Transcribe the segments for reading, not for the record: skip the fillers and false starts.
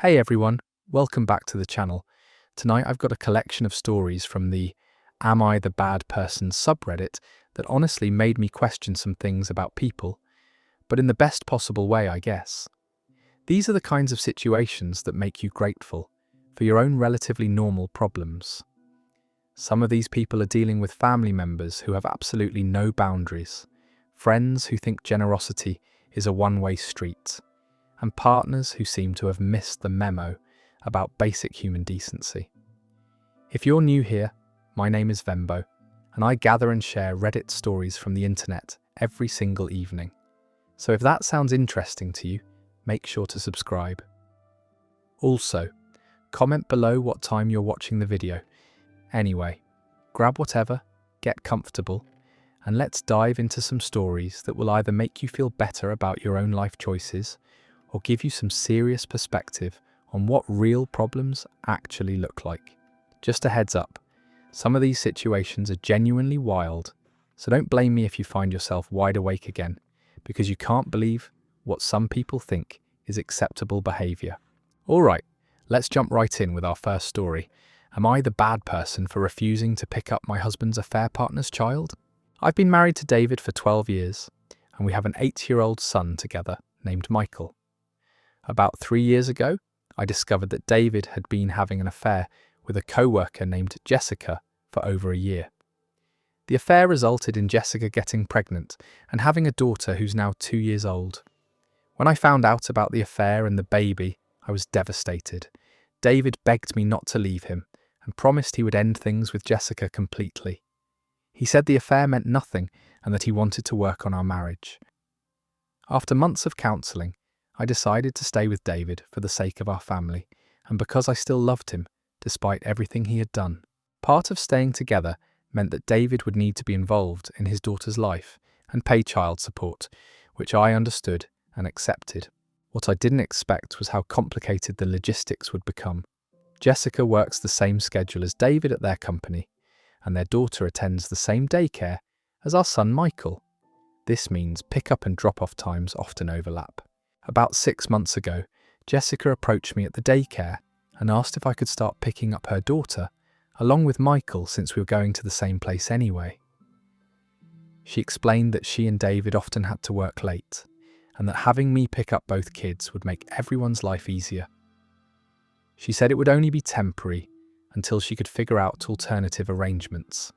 Hey everyone, welcome back to the channel. Tonight I've got a collection of stories from the Am I the Bad Person subreddit that honestly made me question some things about people, but in the best possible way, I guess. These are the kinds of situations that make you grateful for your own relatively normal problems. Some of these people are dealing with family members who have absolutely no boundaries, friends who think generosity is a one-way street, and partners who seem to have missed the memo about basic human decency. If you're new here, my name is Vembo, and I gather and share Reddit stories from the internet every single evening. So if that sounds interesting to you, make sure to subscribe. Also, comment below what time you're watching the video. Anyway, grab whatever, get comfortable, and let's dive into some stories that will either make you feel better about your own life choices or give you some serious perspective on what real problems actually look like. Just a heads up, some of these situations are genuinely wild, so don't blame me if you find yourself wide awake again, because you can't believe what some people think is acceptable behaviour. Alright, let's jump right in with our first story. Am I the bad person for refusing to pick up my husband's affair partner's child? I've been married to David for 12 years, and we have an 8-year-old son together named Michael. About 3 years ago, I discovered that David had been having an affair with a coworker named Jessica for over a year. The affair resulted in Jessica getting pregnant and having a daughter who's now 2 years old. When I found out about the affair and the baby, I was devastated. David begged me not to leave him and promised he would end things with Jessica completely. He said the affair meant nothing and that he wanted to work on our marriage. After months of counselling, I decided to stay with David for the sake of our family, and because I still loved him, despite everything he had done. Part of staying together meant that David would need to be involved in his daughter's life and pay child support, which I understood and accepted. What I didn't expect was how complicated the logistics would become. Jessica works the same schedule as David at their company, and their daughter attends the same daycare as our son Michael. This means pick-up and drop-off times often overlap. About 6 months ago, Jessica approached me at the daycare and asked if I could start picking up her daughter, along with Michael, since we were going to the same place anyway. She explained that she and David often had to work late, and that having me pick up both kids would make everyone's life easier. She said it would only be temporary until she could figure out alternative arrangements.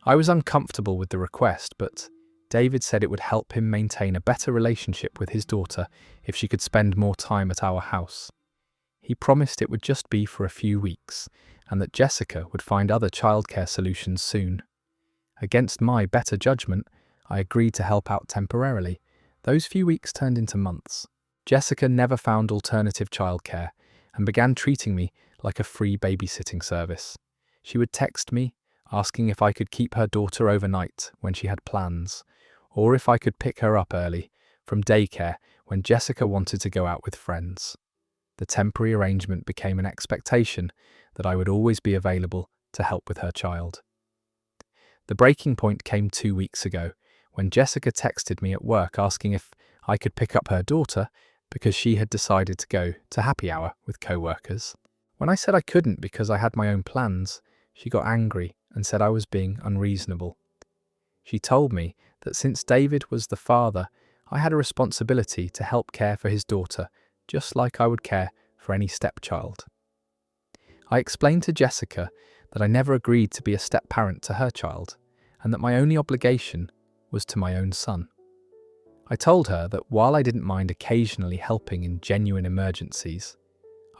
I was uncomfortable with the request, but David said it would help him maintain a better relationship with his daughter if she could spend more time at our house. He promised it would just be for a few weeks, and that Jessica would find other childcare solutions soon. Against my better judgment, I agreed to help out temporarily. Those few weeks turned into months. Jessica never found alternative childcare and began treating me like a free babysitting service. She would text me, asking if I could keep her daughter overnight when she had plans, or if I could pick her up early from daycare when Jessica wanted to go out with friends. The temporary arrangement became an expectation that I would always be available to help with her child. The breaking point came 2 weeks ago when Jessica texted me at work asking if I could pick up her daughter because she had decided to go to happy hour with co-workers. When I said I couldn't because I had my own plans, she got angry and said I was being unreasonable. She told me that since David was the father, I had a responsibility to help care for his daughter, just like I would care for any stepchild. I explained to Jessica that I never agreed to be a step-parent to her child, and that my only obligation was to my own son. I told her that while I didn't mind occasionally helping in genuine emergencies,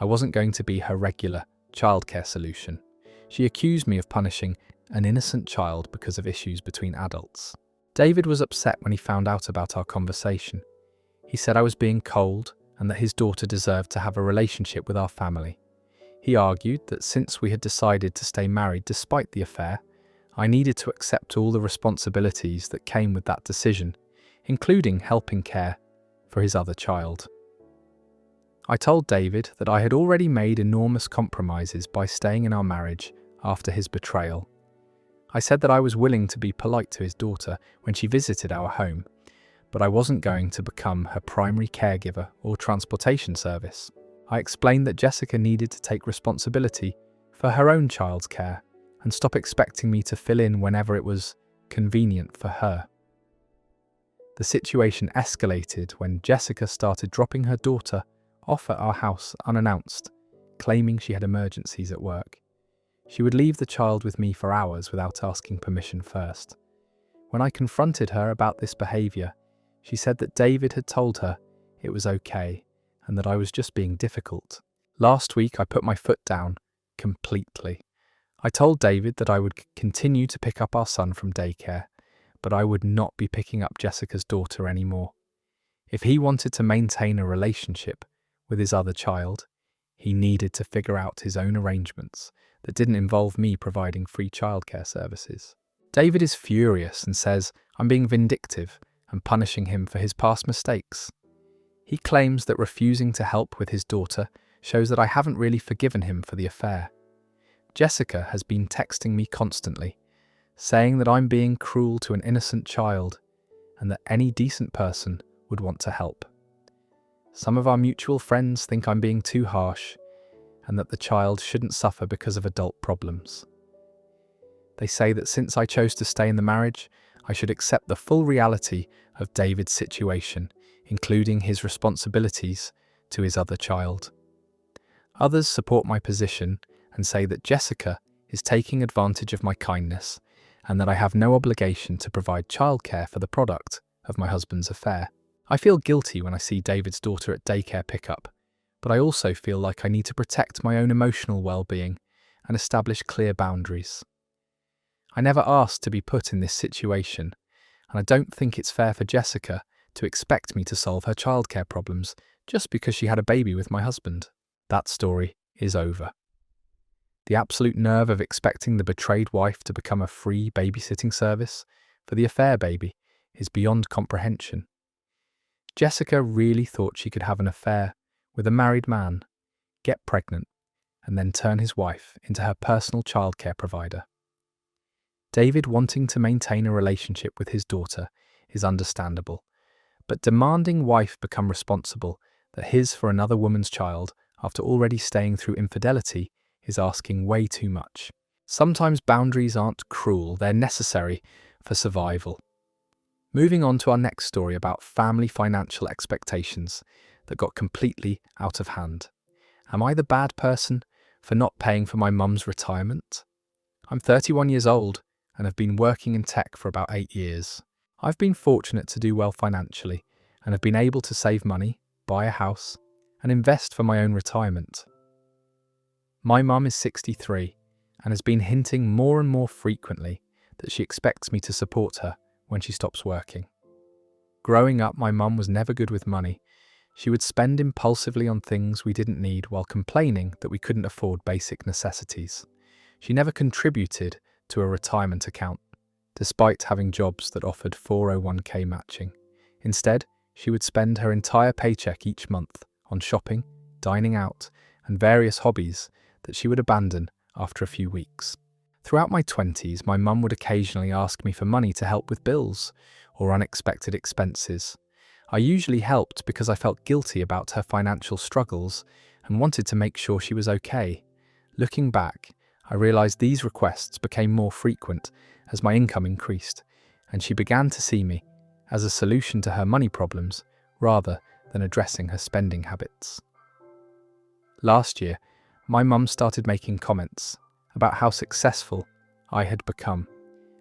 I wasn't going to be her regular childcare solution. She accused me of punishing an innocent child because of issues between adults. David was upset when he found out about our conversation. He said I was being cold and that his daughter deserved to have a relationship with our family. He argued that since we had decided to stay married despite the affair, I needed to accept all the responsibilities that came with that decision, including helping care for his other child. I told David that I had already made enormous compromises by staying in our marriage after his betrayal. I said that I was willing to be polite to his daughter when she visited our home, but I wasn't going to become her primary caregiver or transportation service. I explained that Jessica needed to take responsibility for her own child's care and stop expecting me to fill in whenever it was convenient for her. The situation escalated when Jessica started dropping her daughter off at our house unannounced, claiming she had emergencies at work. She would leave the child with me for hours without asking permission first. When I confronted her about this behaviour, she said that David had told her it was okay and that I was just being difficult. Last week, I put my foot down completely. I told David that I would continue to pick up our son from daycare, but I would not be picking up Jessica's daughter anymore. If he wanted to maintain a relationship with his other child, he needed to figure out his own arrangements that didn't involve me providing free childcare services. David is furious and says I'm being vindictive and punishing him for his past mistakes. He claims that refusing to help with his daughter shows that I haven't really forgiven him for the affair. Jessica has been texting me constantly, saying that I'm being cruel to an innocent child and that any decent person would want to help. Some of our mutual friends think I'm being too harsh and that the child shouldn't suffer because of adult problems. They say that since I chose to stay in the marriage, I should accept the full reality of David's situation, including his responsibilities to his other child. Others support my position and say that Jessica is taking advantage of my kindness and that I have no obligation to provide childcare for the product of my husband's affair. I feel guilty when I see David's daughter at daycare pickup, but I also feel like I need to protect my own emotional well-being and establish clear boundaries. I never asked to be put in this situation, and I don't think it's fair for Jessica to expect me to solve her childcare problems just because she had a baby with my husband. That story is over. The absolute nerve of expecting the betrayed wife to become a free babysitting service for the affair baby is beyond comprehension. Jessica really thought she could have an affair with a married man, get pregnant, and then turn his wife into her personal childcare provider. David wanting to maintain a relationship with his daughter is understandable, but demanding wife become responsible that his for another woman's child after already staying through infidelity is asking way too much. Sometimes boundaries aren't cruel, they're necessary for survival. Moving on to our next story about family financial expectations that got completely out of hand. Am I the bad person for not paying for my mum's retirement? I'm 31 years old and have been working in tech for about 8 years. I've been fortunate to do well financially and have been able to save money, buy a house, and invest for my own retirement. My mum is 63 and has been hinting more and more frequently that she expects me to support her when she stops working. Growing up, my mum was never good with money. She would spend impulsively on things we didn't need while complaining that we couldn't afford basic necessities. She never contributed to a retirement account, despite having jobs that offered 401k matching. Instead, she would spend her entire paycheck each month on shopping, dining out, and various hobbies that she would abandon after a few weeks. Throughout my 20s, my mum would occasionally ask me for money to help with bills or unexpected expenses. I usually helped because I felt guilty about her financial struggles and wanted to make sure she was okay. Looking back, I realised these requests became more frequent as my income increased, and she began to see me as a solution to her money problems rather than addressing her spending habits. Last year, my mum started making comments about how successful I had become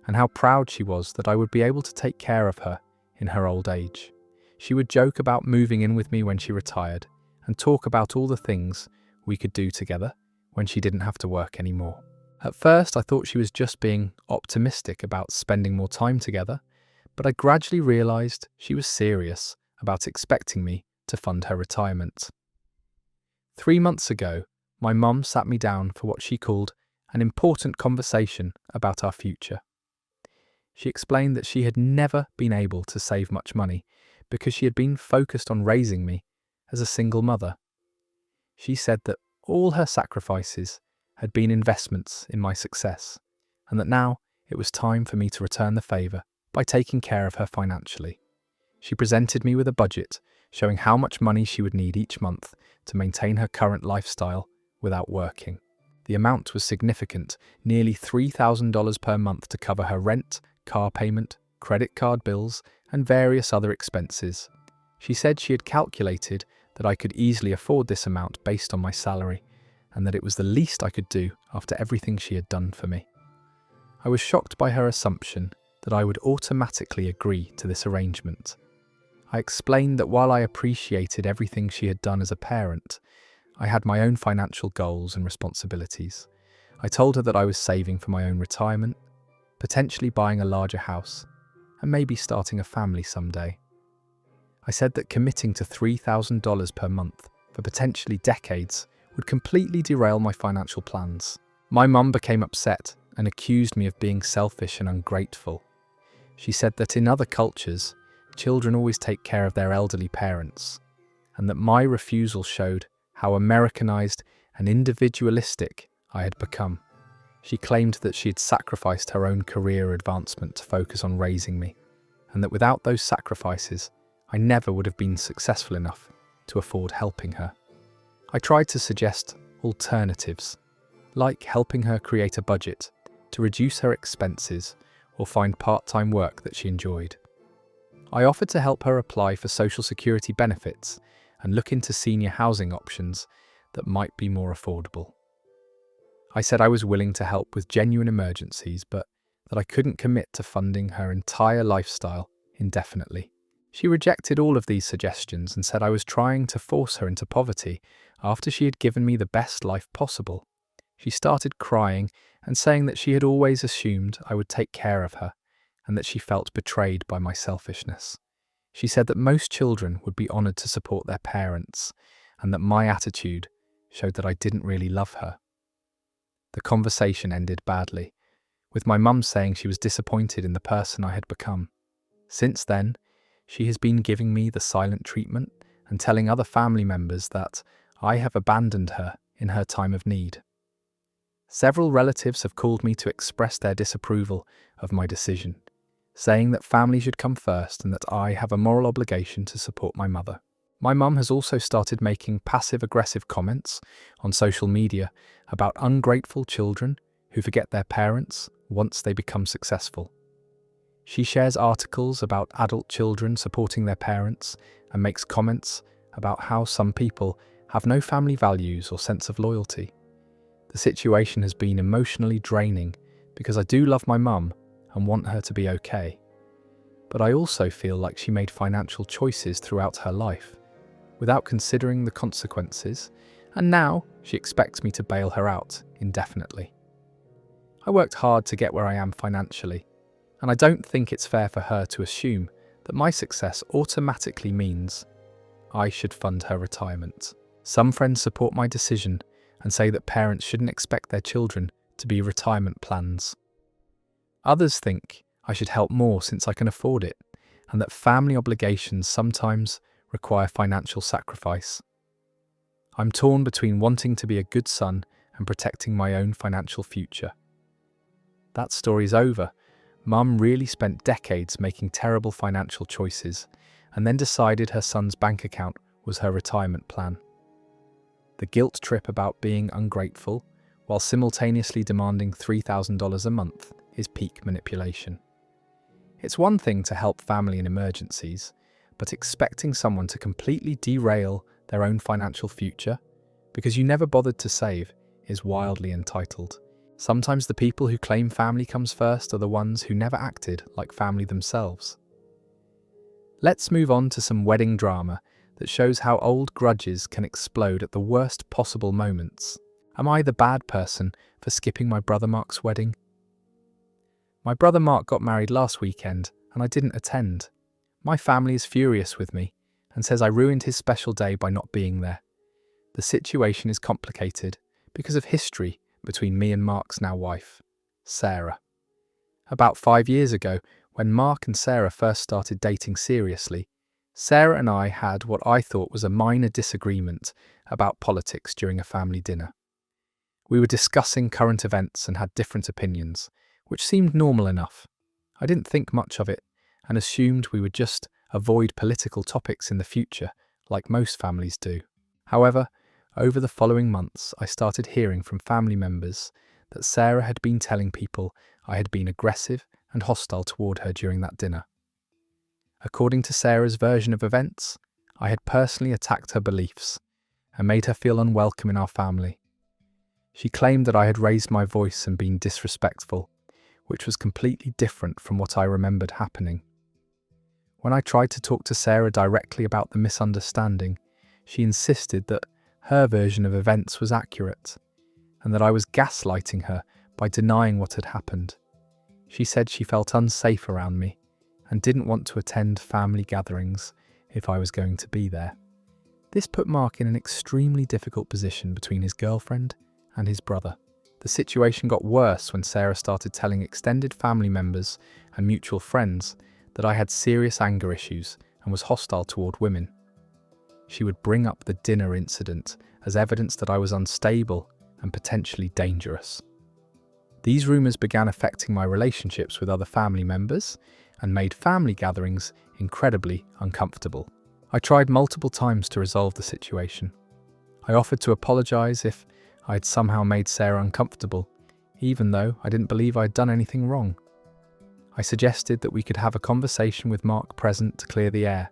and how proud she was that I would be able to take care of her in her old age. She would joke about moving in with me when she retired and talk about all the things we could do together when she didn't have to work anymore. At first, I thought she was just being optimistic about spending more time together, but I gradually realised she was serious about expecting me to fund her retirement. 3 months ago, my mum sat me down for what she called an important conversation about our future. She explained that she had never been able to save much money because she had been focused on raising me as a single mother. She said that all her sacrifices had been investments in my success, and that now it was time for me to return the favour by taking care of her financially. She presented me with a budget showing how much money she would need each month to maintain her current lifestyle without working. The amount was significant, nearly $3,000 per month to cover her rent, car payment, credit card bills, and various other expenses. She said she had calculated that I could easily afford this amount based on my salary, and that it was the least I could do after everything she had done for me. I was shocked by her assumption that I would automatically agree to this arrangement. I explained that while I appreciated everything she had done as a parent, I had my own financial goals and responsibilities. I told her that I was saving for my own retirement, potentially buying a larger house, and maybe starting a family someday. I said that committing to $3,000 per month for potentially decades would completely derail my financial plans. My mum became upset and accused me of being selfish and ungrateful. She said that in other cultures, children always take care of their elderly parents, and that my refusal showed how Americanized and individualistic I had become. She claimed that she had sacrificed her own career advancement to focus on raising me, and that without those sacrifices, I never would have been successful enough to afford helping her. I tried to suggest alternatives, like helping her create a budget to reduce her expenses or find part-time work that she enjoyed. I offered to help her apply for Social Security benefits and look into senior housing options that might be more affordable. I said I was willing to help with genuine emergencies, but that I couldn't commit to funding her entire lifestyle indefinitely. She rejected all of these suggestions and said I was trying to force her into poverty after she had given me the best life possible. She started crying and saying that she had always assumed I would take care of her and that she felt betrayed by my selfishness. She said that most children would be honoured to support their parents and that my attitude showed that I didn't really love her. The conversation ended badly, with my mum saying she was disappointed in the person I had become. Since then, she has been giving me the silent treatment and telling other family members that I have abandoned her in her time of need. Several relatives have called me to express their disapproval of my decision, saying that family should come first and that I have a moral obligation to support my mother. My mum has also started making passive-aggressive comments on social media about ungrateful children who forget their parents once they become successful. She shares articles about adult children supporting their parents and makes comments about how some people have no family values or sense of loyalty. The situation has been emotionally draining because I do love my mum and want her to be okay. But I also feel like she made financial choices throughout her life, without considering the consequences, and now she expects me to bail her out indefinitely. I worked hard to get where I am financially, and I don't think it's fair for her to assume that my success automatically means I should fund her retirement. Some friends support my decision and say that parents shouldn't expect their children to be retirement plans. Others think I should help more since I can afford it, and that family obligations sometimes require financial sacrifice. I'm torn between wanting to be a good son and protecting my own financial future. That story's over. Mum really spent decades making terrible financial choices and then decided her son's bank account was her retirement plan. The guilt trip about being ungrateful while simultaneously demanding $3,000 a month is peak manipulation. It's one thing to help family in emergencies, but expecting someone to completely derail their own financial future because you never bothered to save is wildly entitled. Sometimes the people who claim family comes first are the ones who never acted like family themselves. Let's move on to some wedding drama that shows how old grudges can explode at the worst possible moments. Am I the bad person for skipping my brother Mark's wedding? My brother Mark got married last weekend and I didn't attend. My family is furious with me and says I ruined his special day by not being there. The situation is complicated because of history between me and Mark's now wife, Sarah. About 5 years ago, when Mark and Sarah first started dating seriously, Sarah and I had what I thought was a minor disagreement about politics during a family dinner. We were discussing current events and had different opinions, which seemed normal enough. I didn't think much of it and assumed we would just avoid political topics in the future like most families do. However, over the following months, I started hearing from family members that Sarah had been telling people I had been aggressive and hostile toward her during that dinner. According to Sarah's version of events, I had personally attacked her beliefs and made her feel unwelcome in our family. She claimed that I had raised my voice and been disrespectful, which was completely different from what I remembered happening. When I tried to talk to Sarah directly about the misunderstanding, she insisted that her version of events was accurate, and that I was gaslighting her by denying what had happened. She said she felt unsafe around me and didn't want to attend family gatherings if I was going to be there. This put Mark in an extremely difficult position between his girlfriend and his brother. The situation got worse when Sarah started telling extended family members and mutual friends that I had serious anger issues and was hostile toward women. She would bring up the dinner incident as evidence that I was unstable and potentially dangerous. These rumours began affecting my relationships with other family members and made family gatherings incredibly uncomfortable. I tried multiple times to resolve the situation. I offered to apologise if I had somehow made Sarah uncomfortable, even though I didn't believe I had done anything wrong. I suggested that we could have a conversation with Mark present to clear the air.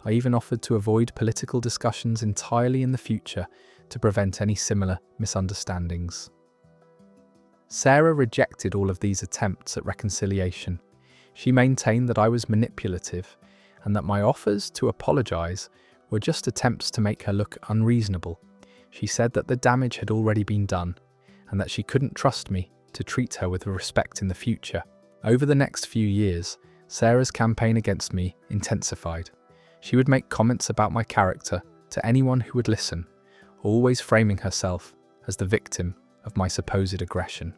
I even offered to avoid political discussions entirely in the future to prevent any similar misunderstandings. Sarah rejected all of these attempts at reconciliation. She maintained that I was manipulative and that my offers to apologise were just attempts to make her look unreasonable. She said that the damage had already been done and that she couldn't trust me to treat her with respect in the future. Over the next few years, Sarah's campaign against me intensified. She would make comments about my character to anyone who would listen, always framing herself as the victim of my supposed aggression.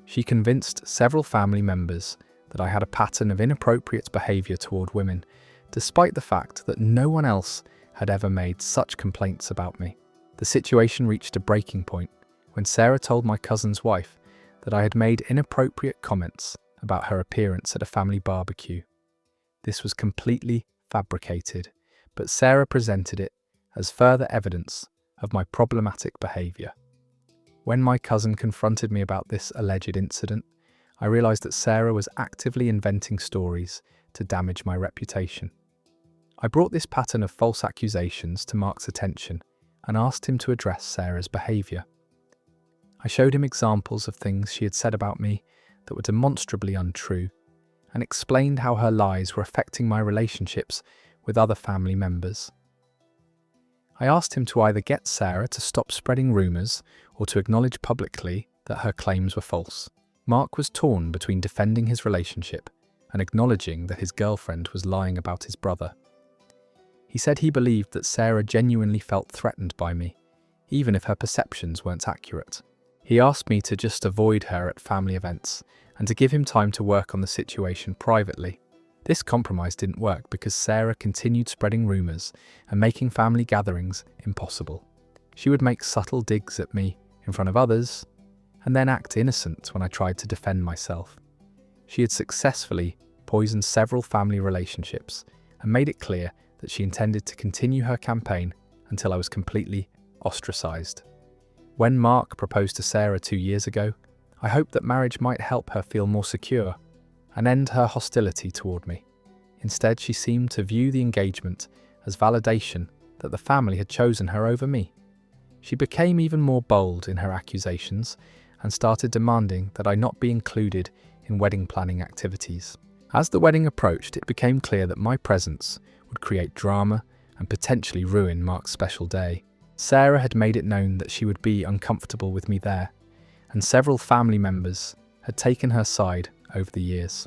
She convinced several family members that I had a pattern of inappropriate behaviour toward women, despite the fact that no one else had ever made such complaints about me. The situation reached a breaking point when Sarah told my cousin's wife that I had made inappropriate comments about her appearance at a family barbecue. This was completely fabricated, but Sarah presented it as further evidence of my problematic behaviour. When my cousin confronted me about this alleged incident, I realised that Sarah was actively inventing stories to damage my reputation. I brought this pattern of false accusations to Mark's attention and asked him to address Sarah's behaviour. I showed him examples of things she had said about me that were demonstrably untrue, and explained how her lies were affecting my relationships with other family members. I asked him to either get Sarah to stop spreading rumours or to acknowledge publicly that her claims were false. Mark was torn between defending his relationship and acknowledging that his girlfriend was lying about his brother. He said he believed that Sarah genuinely felt threatened by me, even if her perceptions weren't accurate. He asked me to just avoid her at family events and to give him time to work on the situation privately. This compromise didn't work because Sarah continued spreading rumours and making family gatherings impossible. She would make subtle digs at me in front of others and then act innocent when I tried to defend myself. She had successfully poisoned several family relationships and made it clear that she intended to continue her campaign until I was completely ostracised. When Mark proposed to Sarah 2 years ago, I hoped that marriage might help her feel more secure and end her hostility toward me. Instead, she seemed to view the engagement as validation that the family had chosen her over me. She became even more bold in her accusations and started demanding that I not be included in wedding planning activities. As the wedding approached, it became clear that my presence would create drama and potentially ruin Mark's special day. Sarah had made it known that she would be uncomfortable with me there, and several family members had taken her side over the years.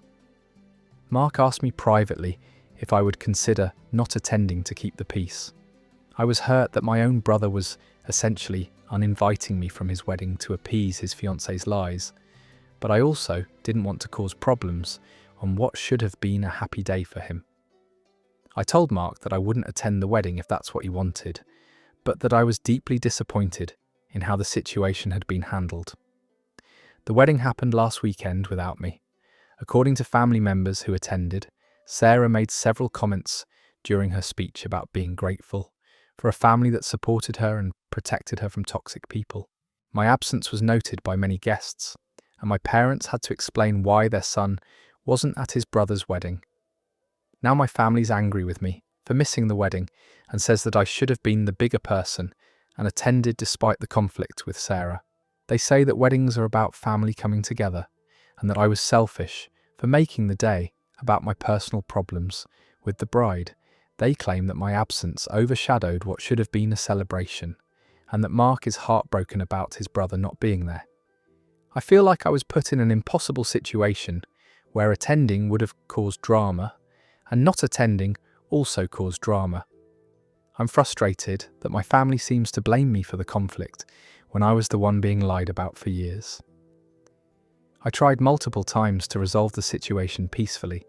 Mark asked me privately if I would consider not attending to keep the peace. I was hurt that my own brother was essentially uninviting me from his wedding to appease his fiancée's lies, but I also didn't want to cause problems on what should have been a happy day for him. I told Mark that I wouldn't attend the wedding if that's what he wanted, but that I was deeply disappointed in how the situation had been handled. The wedding happened last weekend without me. According to family members who attended, Sarah made several comments during her speech about being grateful for a family that supported her and protected her from toxic people. My absence was noted by many guests, and my parents had to explain why their son wasn't at his brother's wedding. Now my family's angry with me for missing the wedding and says that I should have been the bigger person and attended despite the conflict with Sarah. They say that weddings are about family coming together and that I was selfish for making the day about my personal problems with the bride. They claim that my absence overshadowed what should have been a celebration and that Mark is heartbroken about his brother not being there. I feel like I was put in an impossible situation where attending would have caused drama and not attending also caused drama. I'm frustrated that my family seems to blame me for the conflict when I was the one being lied about for years. I tried multiple times to resolve the situation peacefully,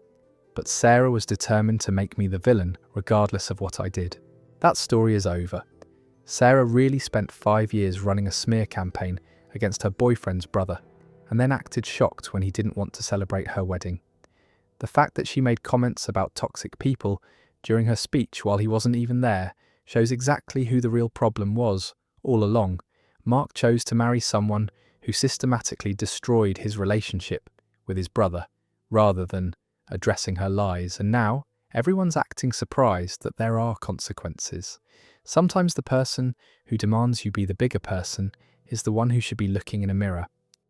but Sarah was determined to make me the villain regardless of what I did. That story is over. Sarah really spent 5 years running a smear campaign against her boyfriend's brother and then acted shocked when he didn't want to celebrate her wedding. The fact that she made comments about toxic people during her speech while he wasn't even there shows exactly who the real problem was all along. Mark chose to marry someone who systematically destroyed his relationship with his brother rather than addressing her lies, and now everyone's acting surprised that there are consequences. Sometimes the person who demands you be the bigger person is the one who should be looking in a mirror.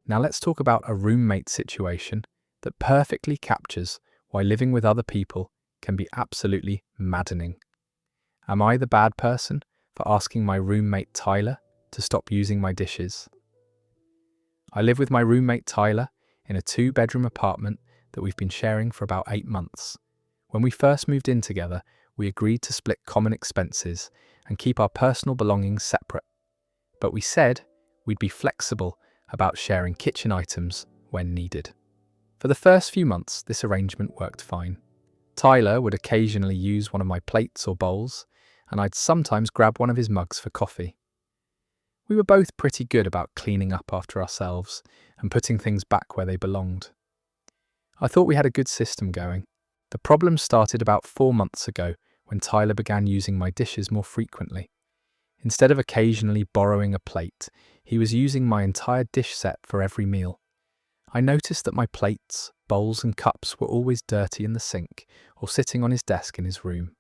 Now let's talk about a roommate situation that perfectly captures why living with other people can be absolutely maddening. Am I the bad person for asking my roommate Tyler to stop using my dishes? I live with my roommate Tyler in a 2-bedroom apartment that we've been sharing for about 8 months. When we first moved in together, we agreed to split common expenses and keep our personal belongings separate. But we said we'd be flexible about sharing kitchen items when needed. For the first few months, this arrangement worked fine. Tyler would occasionally use one of my plates or bowls, and I'd sometimes grab one of his mugs for coffee. We were both pretty good about cleaning up after ourselves and putting things back where they belonged. I thought we had a good system going. The problem started about 4 months ago when Tyler began using my dishes more frequently. Instead of occasionally borrowing a plate, he was using my entire dish set for every meal. I noticed that my plates, bowls and cups were always dirty in the sink or sitting on his desk in his room.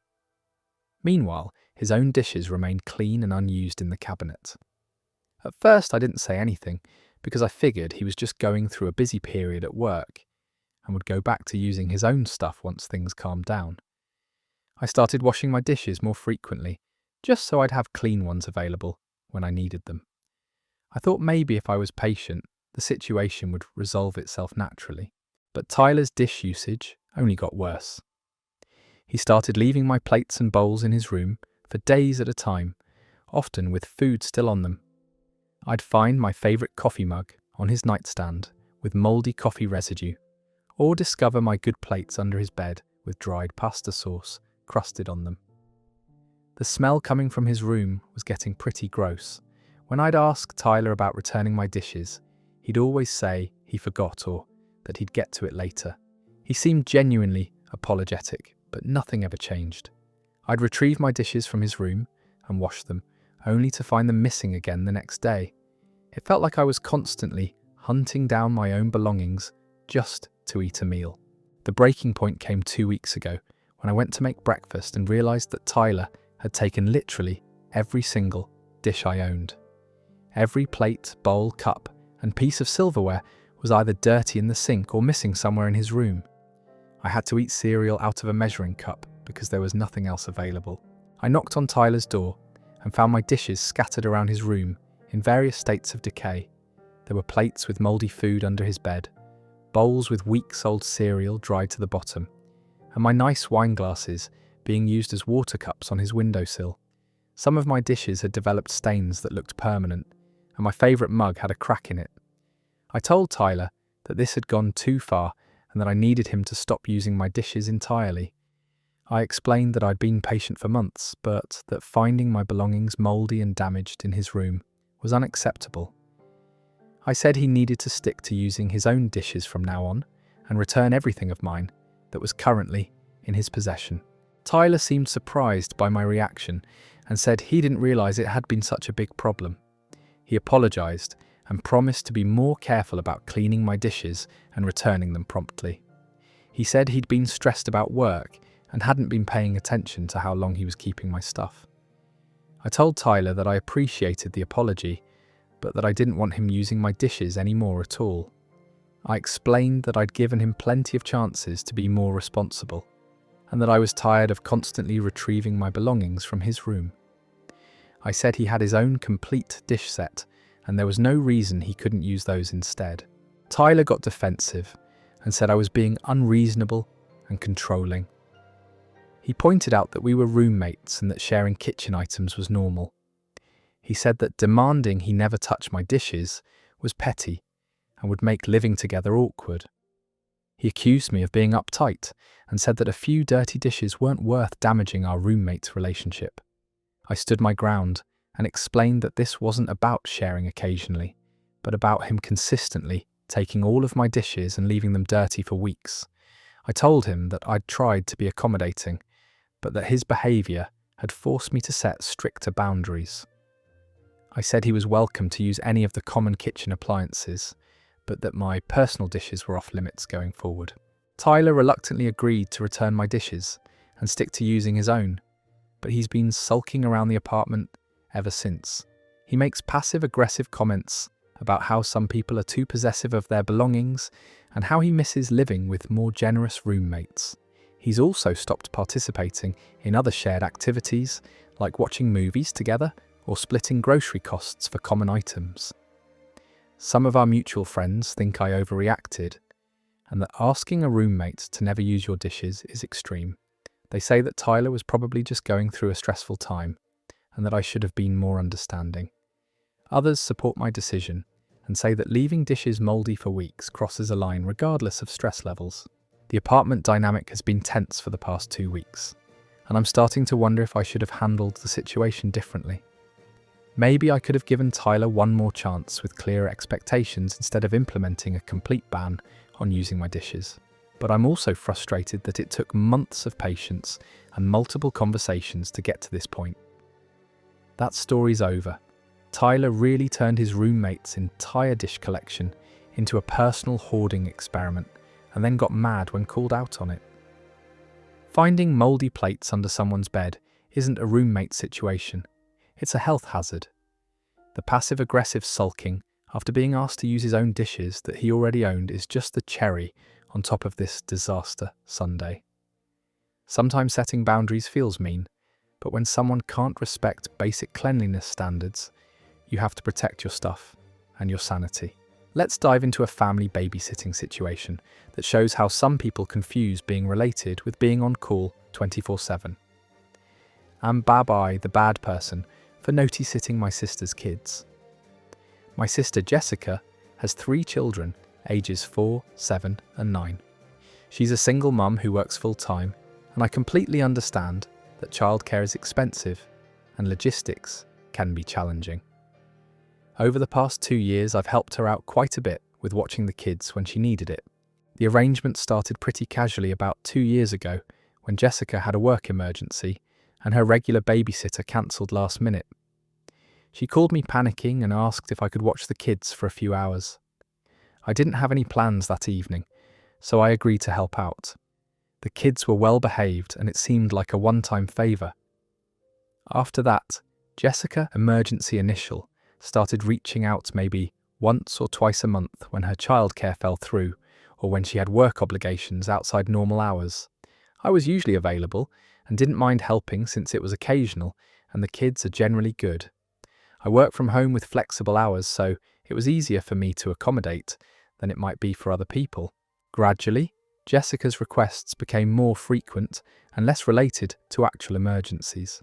Meanwhile, his own dishes remained clean and unused in the cabinet. At first I didn't say anything because I figured he was just going through a busy period at work and would go back to using his own stuff once things calmed down. I started washing my dishes more frequently, just so I'd have clean ones available when I needed them. I thought maybe if I was patient, the situation would resolve itself naturally. But Tyler's dish usage only got worse. He started leaving my plates and bowls in his room for days at a time, often with food still on them. I'd find my favourite coffee mug on his nightstand with mouldy coffee residue, or discover my good plates under his bed with dried pasta sauce crusted on them. The smell coming from his room was getting pretty gross. When I'd ask Tyler about returning my dishes, he'd always say he forgot or that he'd get to it later. He seemed genuinely apologetic, but nothing ever changed. I'd retrieve my dishes from his room and wash them, only to find them missing again the next day. It felt like I was constantly hunting down my own belongings just to eat a meal. The breaking point came 2 weeks ago when I went to make breakfast and realised that Tyler had taken literally every single dish I owned. Every plate, bowl, cup, and piece of silverware was either dirty in the sink or missing somewhere in his room. I had to eat cereal out of a measuring cup because there was nothing else available. I knocked on Tyler's door and found my dishes scattered around his room in various states of decay. There were plates with mouldy food under his bed, bowls with weeks-old cereal dried to the bottom, and my nice wine glasses being used as water cups on his windowsill. Some of my dishes had developed stains that looked permanent, and my favourite mug had a crack in it. I told Tyler that this had gone too far and that I needed him to stop using my dishes entirely. I explained that I'd been patient for months, but that finding my belongings mouldy and damaged in his room was unacceptable. I said he needed to stick to using his own dishes from now on and return everything of mine that was currently in his possession. Tyler seemed surprised by my reaction and said he didn't realize it had been such a big problem. He apologized and promised to be more careful about cleaning my dishes and returning them promptly. He said he'd been stressed about work and hadn't been paying attention to how long he was keeping my stuff. I told Tyler that I appreciated the apology, but that I didn't want him using my dishes anymore at all. I explained that I'd given him plenty of chances to be more responsible, and that I was tired of constantly retrieving my belongings from his room. I said he had his own complete dish set, and there was no reason he couldn't use those instead. Tyler got defensive and said I was being unreasonable and controlling. He pointed out that we were roommates and that sharing kitchen items was normal. He said that demanding he never touch my dishes was petty and would make living together awkward. He accused me of being uptight and said that a few dirty dishes weren't worth damaging our roommate relationship. I stood my ground and explained that this wasn't about sharing occasionally, but about him consistently taking all of my dishes and leaving them dirty for weeks. I told him that I'd tried to be accommodating, but that his behaviour had forced me to set stricter boundaries. I said he was welcome to use any of the common kitchen appliances, but that my personal dishes were off limits going forward. Tyler reluctantly agreed to return my dishes and stick to using his own, but he's been sulking around the apartment ever since. He makes passive-aggressive comments about how some people are too possessive of their belongings and how he misses living with more generous roommates. He's also stopped participating in other shared activities, like watching movies together or splitting grocery costs for common items. Some of our mutual friends think I overreacted, and that asking a roommate to never use your dishes is extreme. They say that Tyler was probably just going through a stressful time, and that I should have been more understanding. Others support my decision and say that leaving dishes mouldy for weeks crosses a line regardless of stress levels. The apartment dynamic has been tense for the past 2 weeks, and I'm starting to wonder if I should have handled the situation differently. Maybe I could have given Tyler one more chance with clearer expectations instead of implementing a complete ban on using my dishes. But I'm also frustrated that it took months of patience and multiple conversations to get to this point. That story's over. Tyler really turned his roommate's entire dish collection into a personal hoarding experiment and then got mad when called out on it. Finding mouldy plates under someone's bed isn't a roommate situation. It's a health hazard. The passive-aggressive sulking after being asked to use his own dishes that he already owned is just the cherry on top of this disaster sundae. Sometimes setting boundaries feels mean, but when someone can't respect basic cleanliness standards, you have to protect your stuff and your sanity. Let's dive into a family babysitting situation that shows how some people confuse being related with being on call 24/7. Am I the bad person for naughty-sitting my sister's kids? My sister Jessica has 3 children, ages 4, 7, and 9. She's a single mum who works full-time, and I completely understand that childcare is expensive and logistics can be challenging. Over the past 2 years, I've helped her out quite a bit with watching the kids when she needed it. The arrangement started pretty casually about 2 years ago when Jessica had a work emergency and her regular babysitter cancelled last minute. She called me panicking and asked if I could watch the kids for a few hours. I didn't have any plans that evening, so I agreed to help out. The kids were well behaved and it seemed like a one-time favour. After that, Jessica, emergency initial, started reaching out maybe once or twice a month when her childcare fell through or when she had work obligations outside normal hours. I was usually available and didn't mind helping since it was occasional and the kids are generally good. I work from home with flexible hours, so it was easier for me to accommodate than it might be for other people. Gradually, Jessica's requests became more frequent and less related to actual emergencies.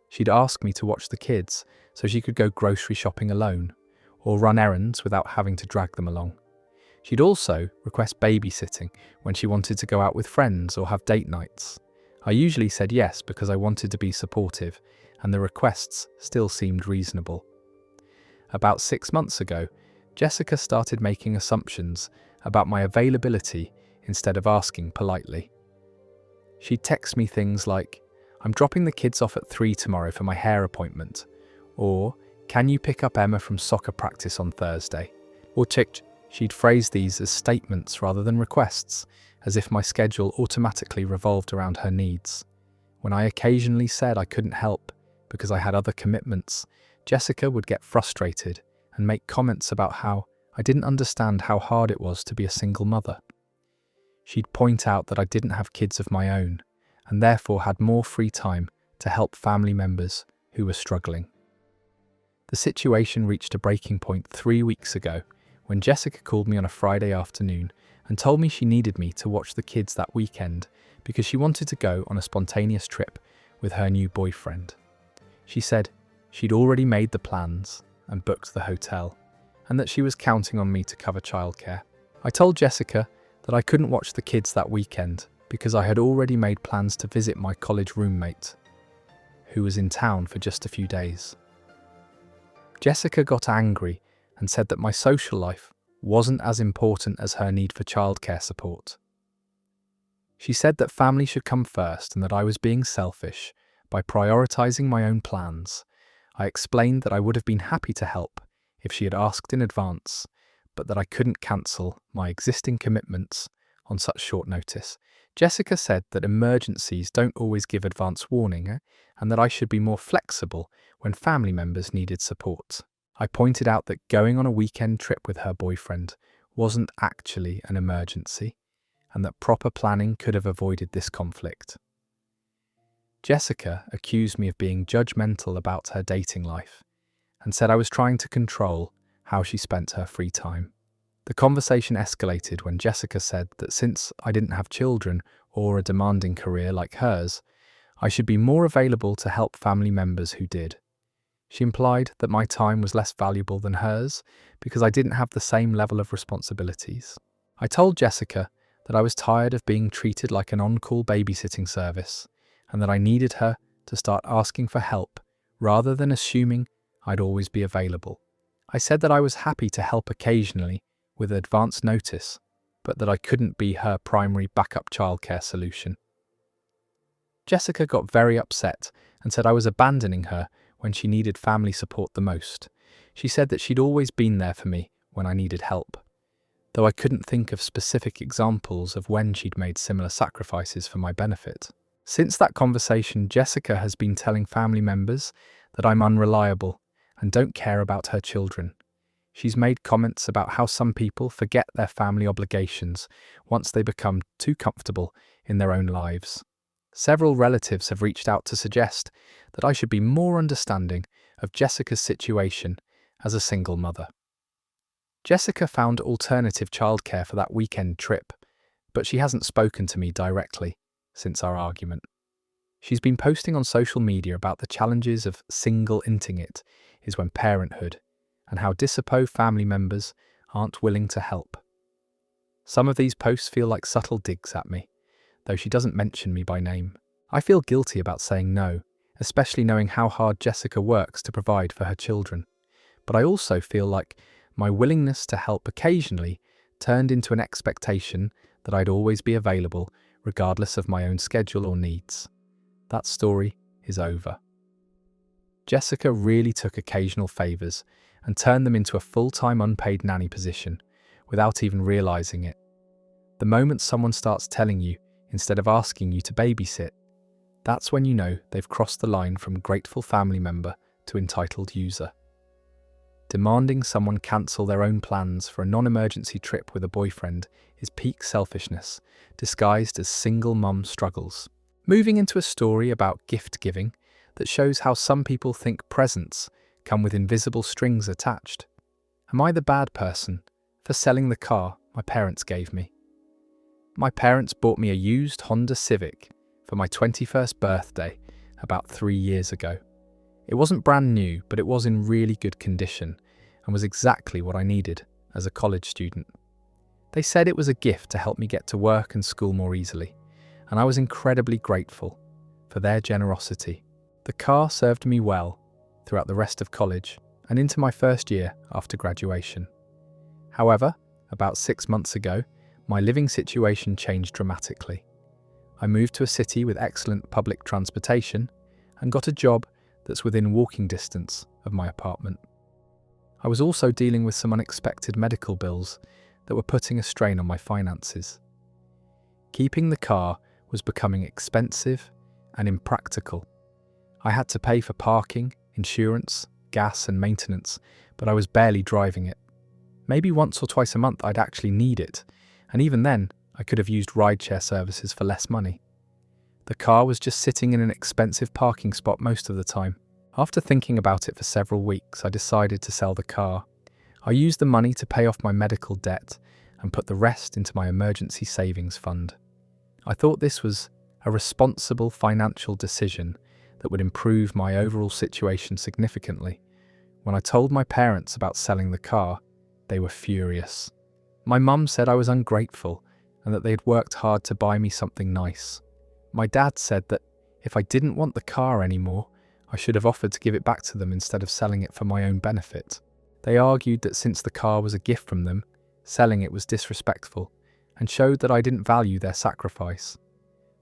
She'd ask me to watch the kids so she could go grocery shopping alone or run errands without having to drag them along. She'd also request babysitting when she wanted to go out with friends or have date nights. I usually said yes because I wanted to be supportive and the requests still seemed reasonable. About 6 months ago, Jessica started making assumptions about my availability instead of asking politely. She'd text me things like, "I'm dropping the kids off at 3 tomorrow for my hair appointment," or "Can you pick up Emma from soccer practice on Thursday?" Or she'd phrase these as statements rather than requests, as if my schedule automatically revolved around her needs. When I occasionally said I couldn't help because I had other commitments, Jessica would get frustrated and make comments about how I didn't understand how hard it was to be a single mother. She'd point out that I didn't have kids of my own and therefore had more free time to help family members who were struggling. The situation reached a breaking point 3 weeks ago when Jessica called me on a Friday afternoon and told me she needed me to watch the kids that weekend because she wanted to go on a spontaneous trip with her new boyfriend. She said she'd already made the plans and booked the hotel, and that she was counting on me to cover childcare. I told Jessica that I couldn't watch the kids that weekend because I had already made plans to visit my college roommate, who was in town for just a few days. Jessica got angry and said that my social life wasn't as important as her need for childcare support. She said that family should come first and that I was being selfish by prioritizing my own plans. I explained that I would have been happy to help if she had asked in advance, but that I couldn't cancel my existing commitments on such short notice. Jessica said that emergencies don't always give advance warning, and that I should be more flexible when family members needed support. I pointed out that going on a weekend trip with her boyfriend wasn't actually an emergency, and that proper planning could have avoided this conflict. Jessica accused me of being judgmental about her dating life and said I was trying to control how she spent her free time. The conversation escalated when Jessica said that since I didn't have children or a demanding career like hers, I should be more available to help family members who did. She implied that my time was less valuable than hers because I didn't have the same level of responsibilities. I told Jessica that I was tired of being treated like an on-call babysitting service and that I needed her to start asking for help rather than assuming I'd always be available. I said that I was happy to help occasionally with advance notice, but that I couldn't be her primary backup childcare solution. Jessica got very upset and said I was abandoning her when she needed family support the most. She said that she'd always been there for me when I needed help, though I couldn't think of specific examples of when she'd made similar sacrifices for my benefit. Since that conversation, Jessica has been telling family members that I'm unreliable and don't care about her children. She's made comments about how some people forget their family obligations once they become too comfortable in their own lives. Several relatives have reached out to suggest that I should be more understanding of Jessica's situation as a single mother. Jessica found alternative childcare for that weekend trip, but she hasn't spoken to me directly since our argument. She's been posting on social media about the challenges of single-inting it is when parenthood, and how disappo family members aren't willing to help. Some of these posts feel like subtle digs at me, though she doesn't mention me by name. I feel guilty about saying no, especially knowing how hard Jessica works to provide for her children. But I also feel like my willingness to help occasionally turned into an expectation that I'd always be available, regardless of my own schedule or needs. That story is over. Jessica really took occasional favours and turned them into a full-time unpaid nanny position without even realising it. The moment someone starts telling you instead of asking you to babysit, that's when you know they've crossed the line from grateful family member to entitled user. Demanding someone cancel their own plans for a non-emergency trip with a boyfriend is peak selfishness, disguised as single mum struggles. Moving into a story about gift giving that shows how some people think presents come with invisible strings attached. Am I the bad person for selling the car my parents gave me? My parents bought me a used Honda Civic for my 21st birthday about 3 years ago. It wasn't brand new, but it was in really good condition and was exactly what I needed as a college student. They said it was a gift to help me get to work and school more easily, and I was incredibly grateful for their generosity. The car served me well throughout the rest of college and into my first year after graduation. However, about 6 months ago, my living situation changed dramatically. I moved to a city with excellent public transportation and got a job that's within walking distance of my apartment. I was also dealing with some unexpected medical bills that were putting a strain on my finances. Keeping the car was becoming expensive and impractical. I had to pay for parking, insurance, gas and maintenance, but I was barely driving it. Maybe once or twice a month I'd actually need it, and even then I could have used rideshare services for less money. The car was just sitting in an expensive parking spot most of the time. After thinking about it for several weeks, I decided to sell the car. I used the money to pay off my medical debt and put the rest into my emergency savings fund. I thought this was a responsible financial decision that would improve my overall situation significantly. When I told my parents about selling the car, they were furious. My mum said I was ungrateful and that they had worked hard to buy me something nice. My dad said that if I didn't want the car anymore, I should have offered to give it back to them instead of selling it for my own benefit. They argued that since the car was a gift from them, selling it was disrespectful and showed that I didn't value their sacrifice.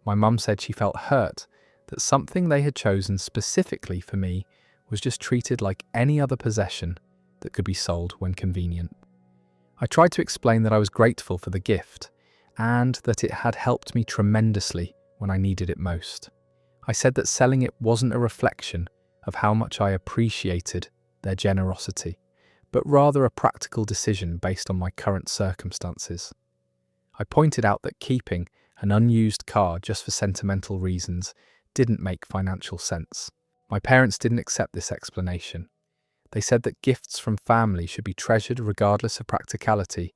My mum said she felt hurt that something they had chosen specifically for me was just treated like any other possession that could be sold when convenient. I tried to explain that I was grateful for the gift and that it had helped me tremendously when I needed it most. I said that selling it wasn't a reflection of how much I appreciated their generosity, but rather a practical decision based on my current circumstances. I pointed out that keeping an unused car just for sentimental reasons didn't make financial sense. My parents didn't accept this explanation. They said that gifts from family should be treasured regardless of practicality,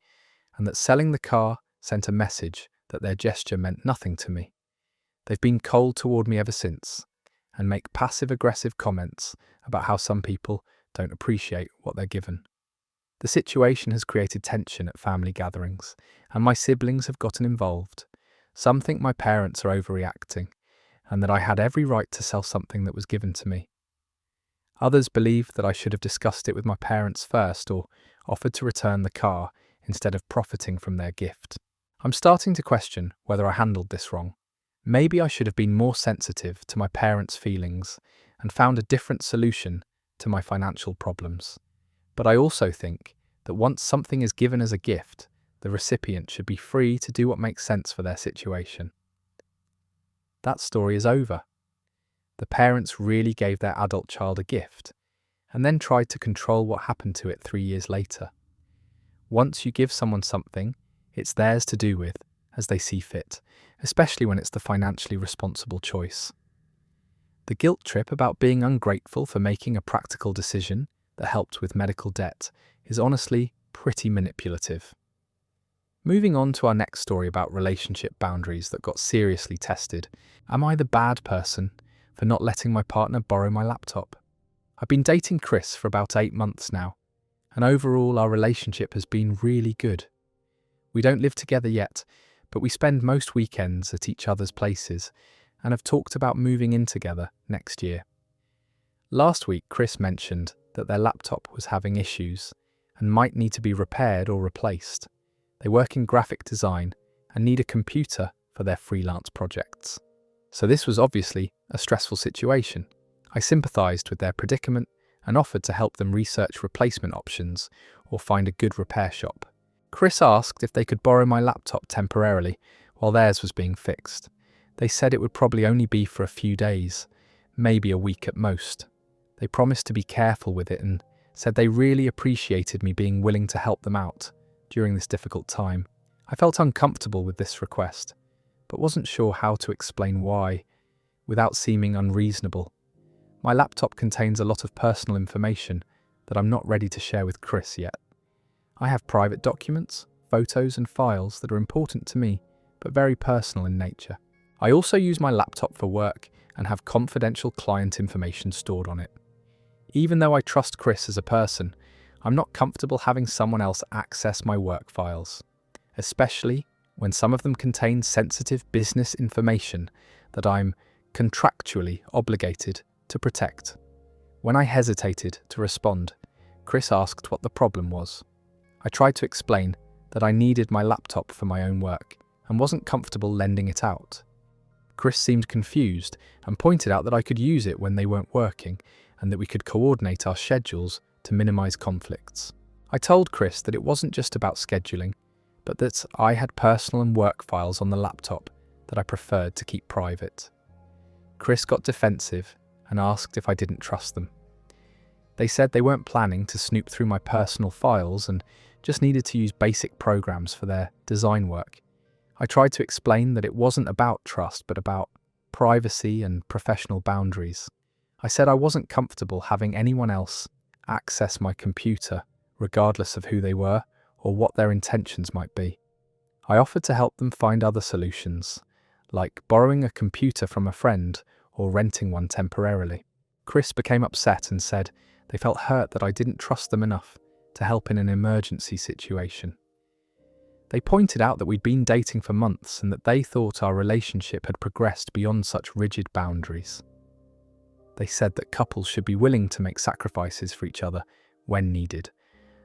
and that selling the car sent a message that their gesture meant nothing to me. They've been cold toward me ever since, and make passive-aggressive comments about how some people don't appreciate what they're given. The situation has created tension at family gatherings, and my siblings have gotten involved. Some think my parents are overreacting, and that I had every right to sell something that was given to me. Others believe that I should have discussed it with my parents first or offered to return the car instead of profiting from their gift. I'm starting to question whether I handled this wrong. Maybe I should have been more sensitive to my parents' feelings and found a different solution to my financial problems. But I also think that once something is given as a gift, the recipient should be free to do what makes sense for their situation. That story is over. The parents really gave their adult child a gift and then tried to control what happened to it 3 years later. Once you give someone something, it's theirs to do with as they see fit, especially when it's the financially responsible choice. The guilt trip about being ungrateful for making a practical decision that helped with medical debt is honestly pretty manipulative. Moving on to our next story about relationship boundaries that got seriously tested. Am I the bad person for not letting my partner borrow my laptop? I've been dating Chris for about 8 months now, and overall our relationship has been really good. We don't live together yet, but we spend most weekends at each other's places and have talked about moving in together next year. Last week, Chris mentioned that their laptop was having issues and might need to be repaired or replaced. They work in graphic design and need a computer for their freelance projects. So this was obviously a stressful situation. I sympathised with their predicament and offered to help them research replacement options or find a good repair shop. Chris asked if they could borrow my laptop temporarily while theirs was being fixed. They said it would probably only be for a few days, maybe a week at most. They promised to be careful with it and said they really appreciated me being willing to help them out during this difficult time. I felt uncomfortable with this request, but wasn't sure how to explain why, without seeming unreasonable. My laptop contains a lot of personal information that I'm not ready to share with Chris yet. I have private documents, photos and files that are important to me, but very personal in nature. I also use my laptop for work and have confidential client information stored on it. Even though I trust Chris as a person, I'm not comfortable having someone else access my work files, especially when some of them contain sensitive business information that I'm contractually obligated to protect. When I hesitated to respond, Chris asked what the problem was. I tried to explain that I needed my laptop for my own work and wasn't comfortable lending it out. Chris seemed confused and pointed out that I could use it when they weren't working and that we could coordinate our schedules to minimize conflicts. I told Chris that it wasn't just about scheduling, but that I had personal and work files on the laptop that I preferred to keep private. Chris got defensive and asked if I didn't trust them. They said they weren't planning to snoop through my personal files and just needed to use basic programs for their design work. I tried to explain that it wasn't about trust, but about privacy and professional boundaries. I said I wasn't comfortable having anyone else access my computer, regardless of who they were or what their intentions might be. I offered to help them find other solutions, like borrowing a computer from a friend or renting one temporarily. Chris became upset and said they felt hurt that I didn't trust them enough to help in an emergency situation. They pointed out that we'd been dating for months and that they thought our relationship had progressed beyond such rigid boundaries. They said that couples should be willing to make sacrifices for each other when needed.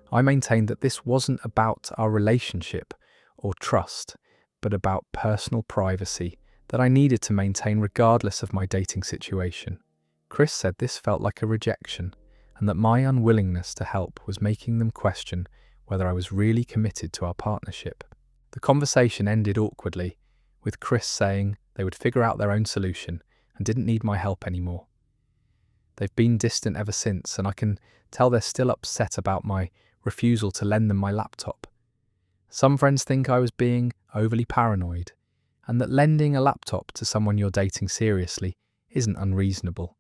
I maintained that this wasn't about our relationship or trust, but about personal privacy that I needed to maintain regardless of my dating situation. Chris said this felt like a rejection and that my unwillingness to help was making them question whether I was really committed to our partnership. The conversation ended awkwardly, with Chris saying they would figure out their own solution and didn't need my help anymore. They've been distant ever since, and I can tell they're still upset about my refusal to lend them my laptop. Some friends think I was being overly paranoid, and that lending a laptop to someone you're dating seriously isn't unreasonable.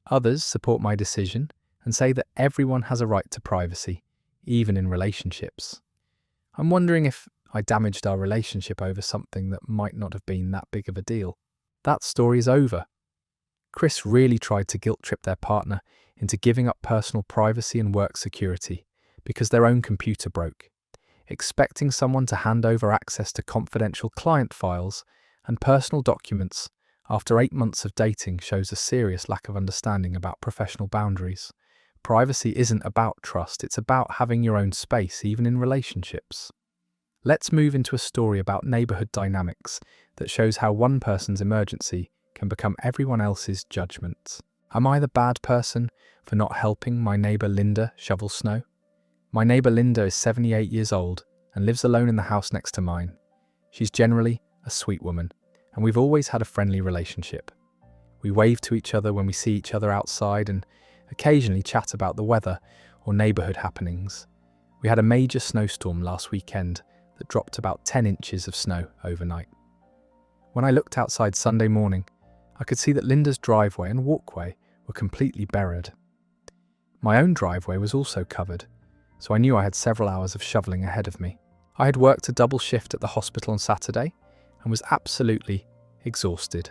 Others support my decision and say that everyone has a right to privacy, even in relationships. I'm wondering if I damaged our relationship over something that might not have been that big of a deal. That story is over. Chris really tried to guilt-trip their partner into giving up personal privacy and work security because their own computer broke. Expecting someone to hand over access to confidential client files and personal documents after 8 months of dating shows a serious lack of understanding about professional boundaries. Privacy isn't about trust, it's about having your own space, even in relationships. Let's move into a story about neighborhood dynamics that shows how one person's emergency can become everyone else's judgment. Am I the bad person for not helping my neighbor Linda shovel snow? My neighbor Linda is 78 years old and lives alone in the house next to mine. She's generally a sweet woman, and we've always had a friendly relationship. We wave to each other when we see each other outside and occasionally chat about the weather or neighborhood happenings. We had a major snowstorm last weekend that dropped about 10 inches of snow overnight. When I looked outside Sunday morning, I could see that Linda's driveway and walkway were completely buried. My own driveway was also covered, so I knew I had several hours of shoveling ahead of me. I had worked a double shift at the hospital on Saturday and was absolutely exhausted.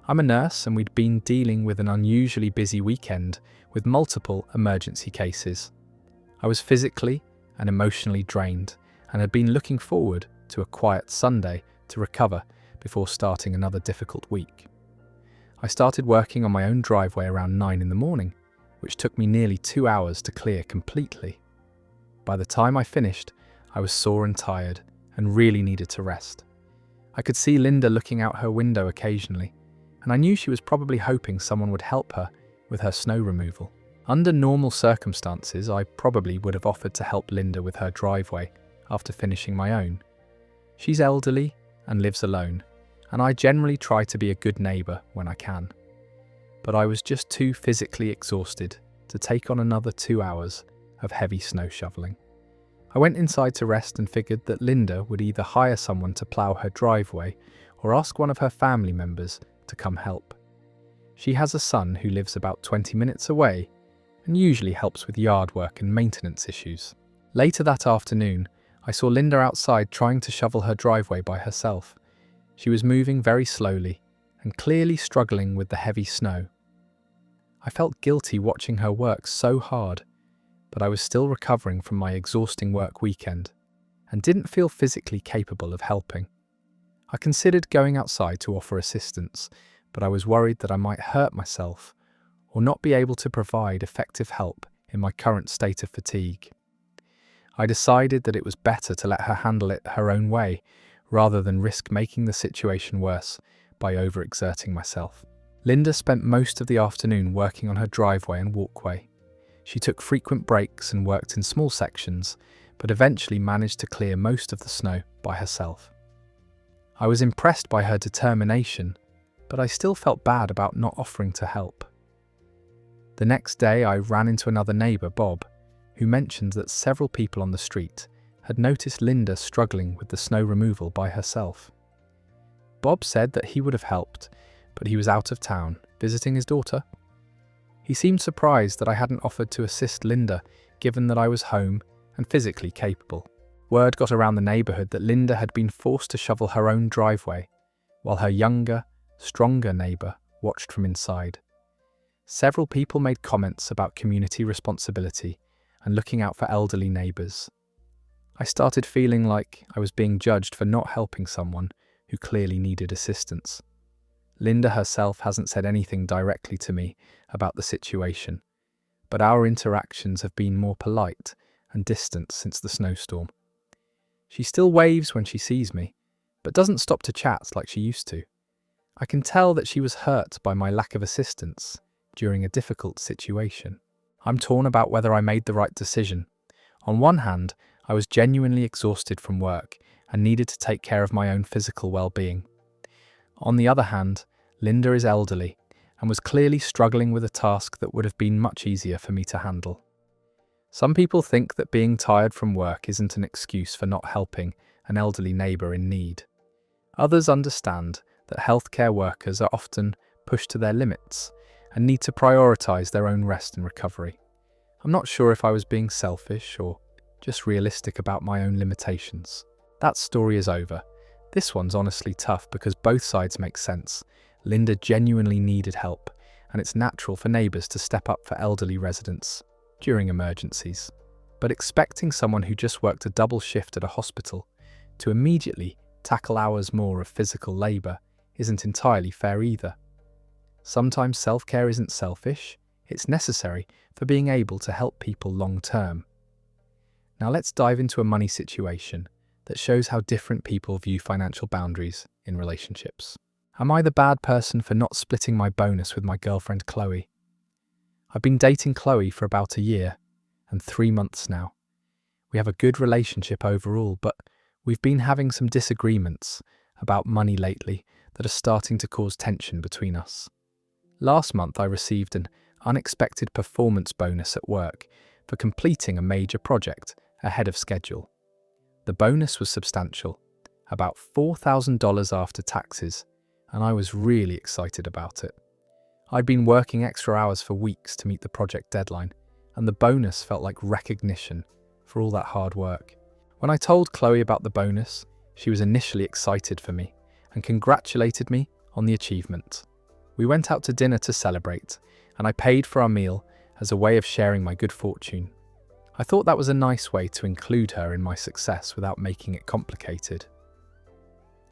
I'm a nurse and we'd been dealing with an unusually busy weekend with multiple emergency cases. I was physically and emotionally drained and had been looking forward to a quiet Sunday to recover before starting another difficult week. I started working on my own driveway around 9 in the morning, which took me nearly 2 hours to clear completely. By the time I finished, I was sore and tired and really needed to rest. I could see Linda looking out her window occasionally, and I knew she was probably hoping someone would help her with her snow removal. Under normal circumstances, I probably would have offered to help Linda with her driveway after finishing my own. She's elderly and lives alone, and I generally try to be a good neighbour when I can. But I was just too physically exhausted to take on another 2 hours of heavy snow shoveling. I went inside to rest and figured that Linda would either hire someone to plough her driveway or ask one of her family members to come help. She has a son who lives about 20 minutes away and usually helps with yard work and maintenance issues. Later that afternoon, I saw Linda outside trying to shovel her driveway by herself. She was moving very slowly and clearly struggling with the heavy snow. I felt guilty watching her work so hard, but I was still recovering from my exhausting work weekend and didn't feel physically capable of helping. I considered going outside to offer assistance, but I was worried that I might hurt myself or not be able to provide effective help in my current state of fatigue. I decided that it was better to let her handle it her own way rather than risk making the situation worse by overexerting myself. Linda spent most of the afternoon working on her driveway and walkway. She took frequent breaks and worked in small sections, but eventually managed to clear most of the snow by herself. I was impressed by her determination, but I still felt bad about not offering to help. The next day I ran into another neighbour, Bob, who mentioned that several people on the street had noticed Linda struggling with the snow removal by herself. Bob said that he would have helped, but he was out of town, visiting his daughter. He seemed surprised that I hadn't offered to assist Linda, given that I was home and physically capable. Word got around the neighbourhood that Linda had been forced to shovel her own driveway, while her younger, stronger neighbour watched from inside. Several people made comments about community responsibility and looking out for elderly neighbours. I started feeling like I was being judged for not helping someone who clearly needed assistance. Linda herself hasn't said anything directly to me about the situation, but our interactions have been more polite and distant since the snowstorm. She still waves when she sees me, but doesn't stop to chat like she used to. I can tell that she was hurt by my lack of assistance during a difficult situation. I'm torn about whether I made the right decision. On one hand, I was genuinely exhausted from work and needed to take care of my own physical well-being. On the other hand, Linda is elderly and was clearly struggling with a task that would have been much easier for me to handle. Some people think that being tired from work isn't an excuse for not helping an elderly neighbour in need. Others understand that healthcare workers are often pushed to their limits and need to prioritise their own rest and recovery. I'm not sure if I was being selfish or just realistic about my own limitations. That story is over. This one's honestly tough because both sides make sense. Linda genuinely needed help, and it's natural for neighbours to step up for elderly residents during emergencies. But expecting someone who just worked a double shift at a hospital to immediately tackle hours more of physical labour isn't entirely fair either. Sometimes self-care isn't selfish, it's necessary for being able to help people long term. Now let's dive into a money situation that shows how different people view financial boundaries in relationships. Am I the bad person for not splitting my bonus with my girlfriend Chloe? I've been dating Chloe for about a year and 3 months now. We have a good relationship overall, but we've been having some disagreements about money lately that are starting to cause tension between us. Last month I received an unexpected performance bonus at work for completing a major project ahead of schedule. The bonus was substantial, about $4,000 after taxes, and I was really excited about it. I'd been working extra hours for weeks to meet the project deadline, and the bonus felt like recognition for all that hard work. When I told Chloe about the bonus, she was initially excited for me and congratulated me on the achievement. We went out to dinner to celebrate, and I paid for our meal as a way of sharing my good fortune. I thought that was a nice way to include her in my success without making it complicated.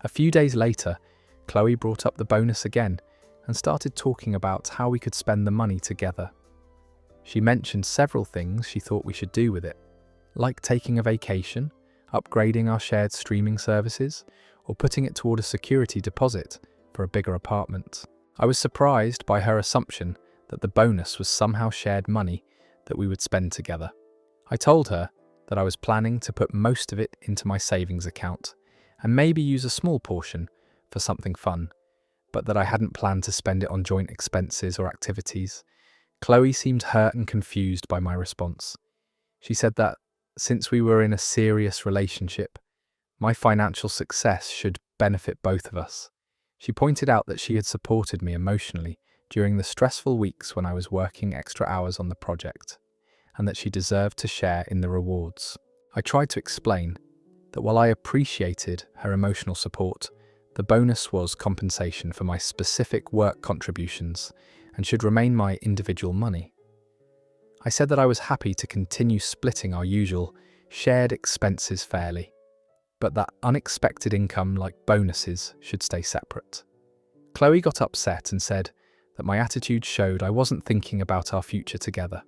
A few days later, Chloe brought up the bonus again and started talking about how we could spend the money together. She mentioned several things she thought we should do with it, like taking a vacation, upgrading our shared streaming services, or putting it toward a security deposit for a bigger apartment. I was surprised by her assumption that the bonus was somehow shared money that we would spend together. I told her that I was planning to put most of it into my savings account and maybe use a small portion for something fun, but that I hadn't planned to spend it on joint expenses or activities. Chloe seemed hurt and confused by my response. She said that since we were in a serious relationship, my financial success should benefit both of us. She pointed out that she had supported me emotionally during the stressful weeks when I was working extra hours on the project, and that she deserved to share in the rewards. I tried to explain that while I appreciated her emotional support, the bonus was compensation for my specific work contributions and should remain my individual money. I said that I was happy to continue splitting our usual shared expenses fairly, but that unexpected income like bonuses should stay separate. Chloe got upset and said that my attitude showed I wasn't thinking about our future together.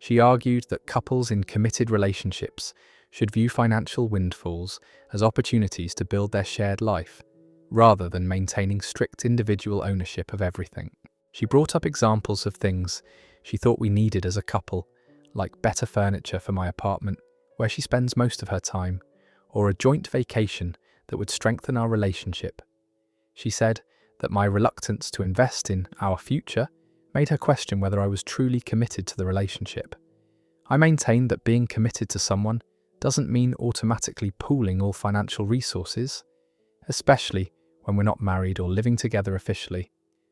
She argued that couples in committed relationships should view financial windfalls as opportunities to build their shared life, rather than maintaining strict individual ownership of everything. She brought up examples of things she thought we needed as a couple, like better furniture for my apartment, where she spends most of her time, or a joint vacation that would strengthen our relationship. She said that my reluctance to invest in our future made her question whether I was truly committed to the relationship. I maintained that being committed to someone doesn't mean automatically pooling all financial resources, especially when we're not married or living together officially.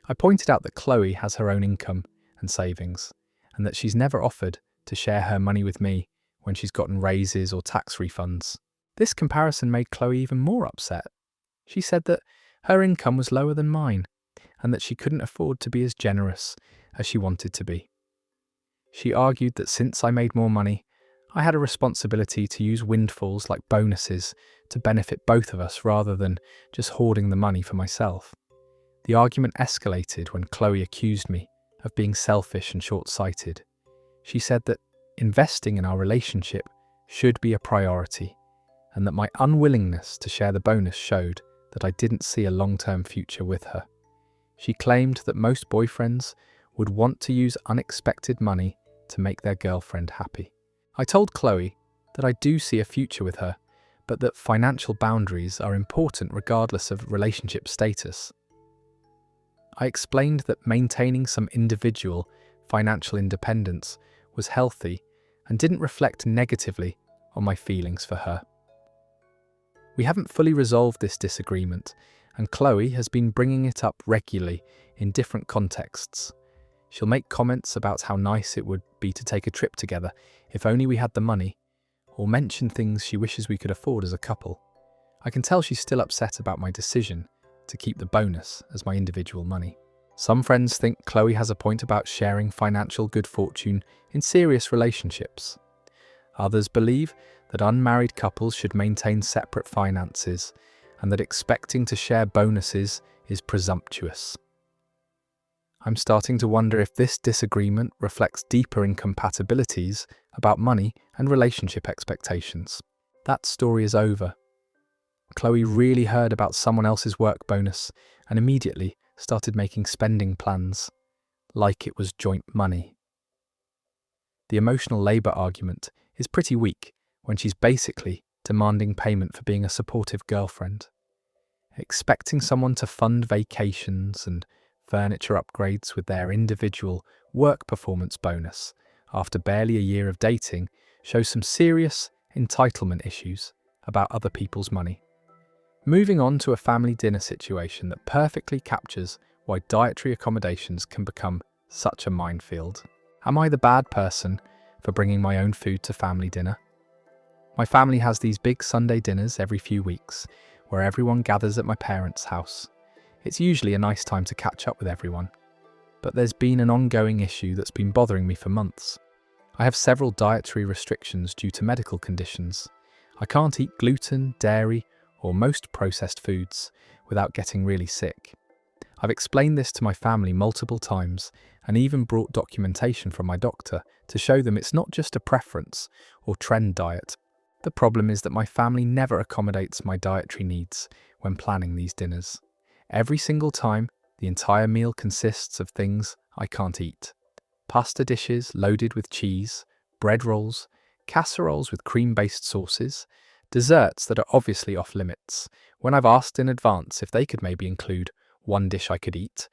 I pointed out that Chloe has her own income and savings, and that she's never offered to share her money with me when she's gotten raises or tax refunds. This comparison made Chloe even more upset. She said that her income was lower than mine, and that she couldn't afford to be as generous as she wanted to be. She argued that since I made more money, I had a responsibility to use windfalls like bonuses to benefit both of us rather than just hoarding the money for myself. The argument escalated when Chloe accused me of being selfish and short-sighted. She said that investing in our relationship should be a priority, and that my unwillingness to share the bonus showed that I didn't see a long-term future with her. She claimed that most boyfriends would want to use unexpected money to make their girlfriend happy. I told Chloe that I do see a future with her, but that financial boundaries are important regardless of relationship status. I explained that maintaining some individual financial independence was healthy and didn't reflect negatively on my feelings for her. We haven't fully resolved this disagreement, and Chloe has been bringing it up regularly in different contexts. She'll make comments about how nice it would be to take a trip together if only we had the money, or mention things she wishes we could afford as a couple. I can tell she's still upset about my decision to keep the bonus as my individual money. Some friends think Chloe has a point about sharing financial good fortune in serious relationships. Others believe that unmarried couples should maintain separate finances, and that expecting to share bonuses is presumptuous. I'm starting to wonder if this disagreement reflects deeper incompatibilities about money and relationship expectations. That story is over. Chloe really heard about someone else's work bonus and immediately started making spending plans, like it was joint money. The emotional labour argument is pretty weak when she's basically demanding payment for being a supportive girlfriend. Expecting someone to fund vacations and furniture upgrades with their individual work performance bonus after barely a year of dating shows some serious entitlement issues about other people's money. Moving on to a family dinner situation that perfectly captures why dietary accommodations can become such a minefield. Am I the bad person for bringing my own food to family dinner? My family has these big Sunday dinners every few weeks where everyone gathers at my parents' house. It's usually a nice time to catch up with everyone, but there's been an ongoing issue that's been bothering me for months. I have several dietary restrictions due to medical conditions. I can't eat gluten, dairy, or most processed foods without getting really sick. I've explained this to my family multiple times and even brought documentation from my doctor to show them it's not just a preference or trend diet. The problem is that my family never accommodates my dietary needs when planning these dinners. Every single time, the entire meal consists of things I can't eat. Pasta dishes loaded with cheese, bread rolls, casseroles with cream-based sauces, desserts that are obviously off limits. When I've asked in advance if they could maybe include one dish I could eat,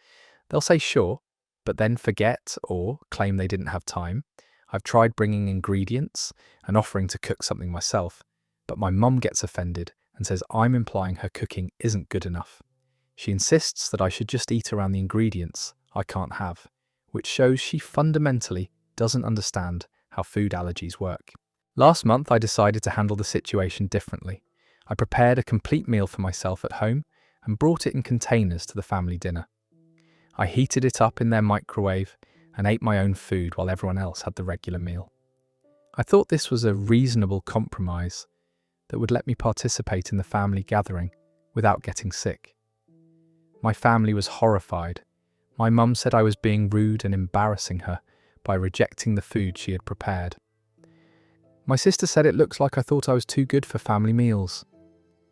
they'll say sure, but then forget or claim they didn't have time. I've tried bringing ingredients and offering to cook something myself, but my mum gets offended and says I'm implying her cooking isn't good enough. She insists that I should just eat around the ingredients I can't have, which shows she fundamentally doesn't understand how food allergies work. Last month, I decided to handle the situation differently. I prepared a complete meal for myself at home and brought it in containers to the family dinner. I heated it up in their microwave and ate my own food while everyone else had the regular meal. I thought this was a reasonable compromise that would let me participate in the family gathering without getting sick. My family was horrified. My mum said I was being rude and embarrassing her by rejecting the food she had prepared. My sister said it looks like I thought I was too good for family meals.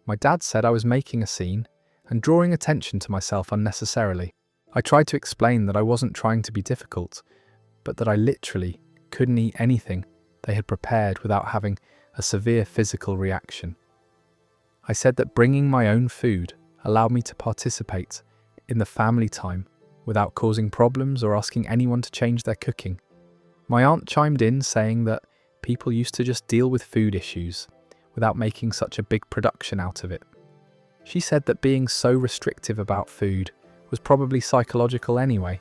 My dad said I was making a scene and drawing attention to myself unnecessarily. I tried to explain that I wasn't trying to be difficult, but that I literally couldn't eat anything they had prepared without having a severe physical reaction. I said that bringing my own food allowed me to participate in the family time without causing problems or asking anyone to change their cooking. My aunt chimed in saying that people used to just deal with food issues without making such a big production out of it. She said that being so restrictive about food was probably psychological anyway,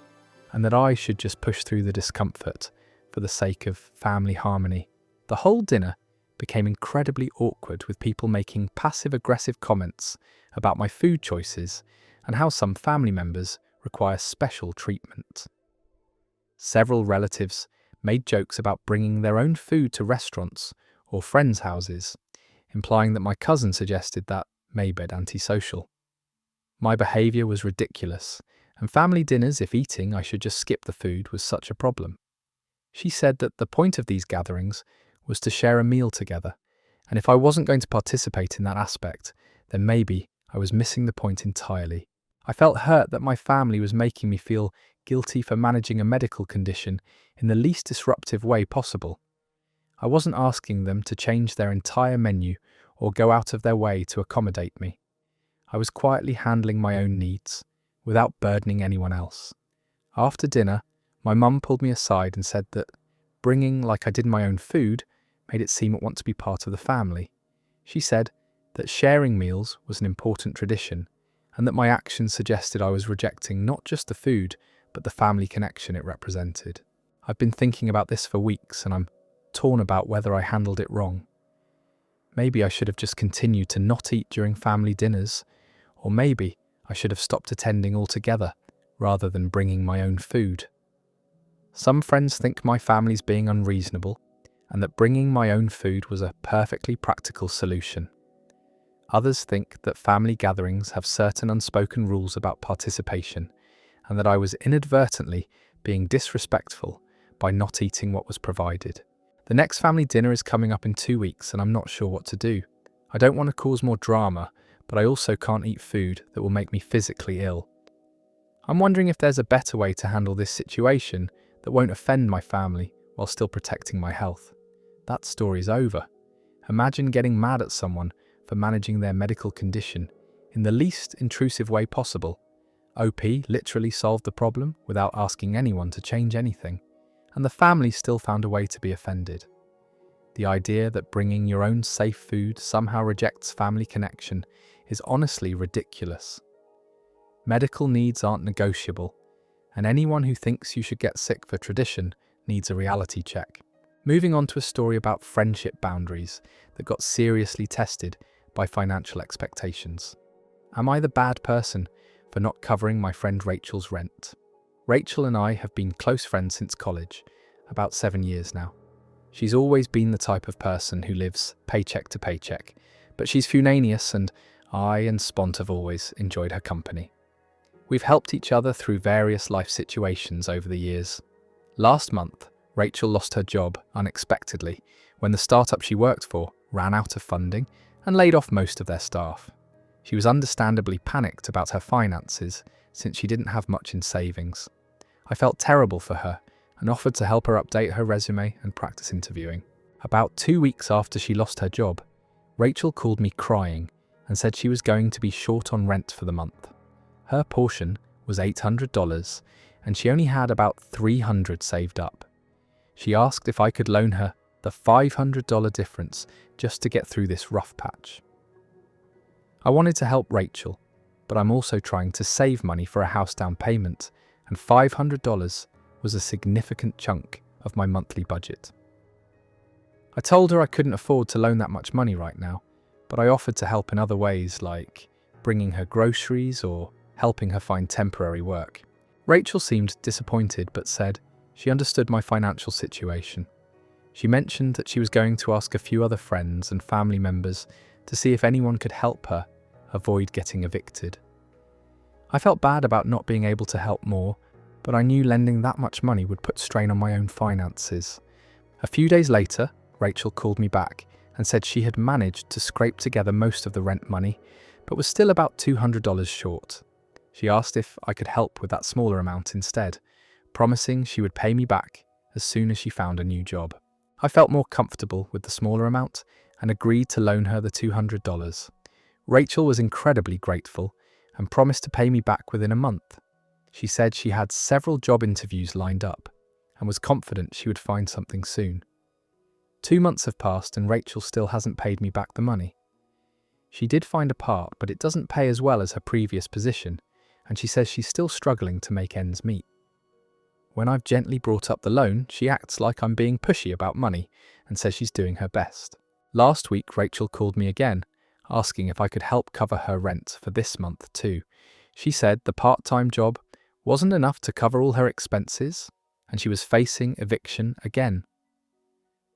and that I should just push through the discomfort for the sake of family harmony. The whole dinner became incredibly awkward, with people making passive-aggressive comments about my food choices and how some family members require special treatment. Several relatives made jokes about bringing their own food to restaurants or friends' houses, implying that my cousin suggested that may be antisocial. My behaviour was ridiculous, and family dinners, if eating I should just skip the food, was such a problem. She said that the point of these gatherings was to share a meal together, and if I wasn't going to participate in that aspect, then maybe I was missing the point entirely. I felt hurt that my family was making me feel guilty for managing a medical condition in the least disruptive way possible. I wasn't asking them to change their entire menu or go out of their way to accommodate me. I was quietly handling my own needs without burdening anyone else. After dinner, my mum pulled me aside and said that bringing like I did my own food made it seem I want to be part of the family. She said that sharing meals was an important tradition, and that my actions suggested I was rejecting not just the food, but the family connection it represented. I've been thinking about this for weeks, and I'm torn about whether I handled it wrong. Maybe I should have just continued to not eat during family dinners, or maybe I should have stopped attending altogether, rather than bringing my own food. Some friends think my family's being unreasonable, and that bringing my own food was a perfectly practical solution. Others think that family gatherings have certain unspoken rules about participation, and that I was inadvertently being disrespectful by not eating what was provided. The next family dinner is coming up in 2 weeks, and I'm not sure what to do. I don't want to cause more drama, but I also can't eat food that will make me physically ill. I'm wondering if there's a better way to handle this situation that won't offend my family while still protecting my health. That story's over. Imagine getting mad at someone for managing their medical condition in the least intrusive way possible. OP literally solved the problem without asking anyone to change anything, and the family still found a way to be offended. The idea that bringing your own safe food somehow rejects family connection is honestly ridiculous. Medical needs aren't negotiable, and anyone who thinks you should get sick for tradition needs a reality check. Moving on to a story about friendship boundaries that got seriously tested by financial expectations. Am I the bad person for not covering my friend Rachel's rent? Rachel and I have been close friends since college, about 7 years now. She's always been the type of person who lives paycheck to paycheck, but she's funanious, and I and Spont have always enjoyed her company. We've helped each other through various life situations over the years. Last month, Rachel lost her job unexpectedly when the startup she worked for ran out of funding and laid off most of their staff. She was understandably panicked about her finances since she didn't have much in savings. I felt terrible for her and offered to help her update her resume and practice interviewing. About 2 weeks after she lost her job, Rachel called me crying and said she was going to be short on rent for the month. Her portion was $800 and she only had about $300 saved up. She asked if I could loan her the $500 difference just to get through this rough patch. I wanted to help Rachel, but I'm also trying to save money for a house down payment, and $500 was a significant chunk of my monthly budget. I told her I couldn't afford to loan that much money right now, but I offered to help in other ways, like bringing her groceries or helping her find temporary work. Rachel seemed disappointed but said she understood my financial situation. She mentioned that she was going to ask a few other friends and family members to see if anyone could help her avoid getting evicted. I felt bad about not being able to help more, but I knew lending that much money would put strain on my own finances. A few days later, Rachel called me back and said she had managed to scrape together most of the rent money, but was still about $200 short. She asked if I could help with that smaller amount instead, promising she would pay me back as soon as she found a new job. I felt more comfortable with the smaller amount and agreed to loan her the $200. Rachel was incredibly grateful and promised to pay me back within a month. She said she had several job interviews lined up and was confident she would find something soon. 2 months have passed and Rachel still hasn't paid me back the money. She did find a part, but it doesn't pay as well as her previous position, and she says she's still struggling to make ends meet. When I've gently brought up the loan, she acts like I'm being pushy about money and says she's doing her best. Last week, Rachel called me again, asking if I could help cover her rent for this month too. She said the part-time job wasn't enough to cover all her expenses, and she was facing eviction again.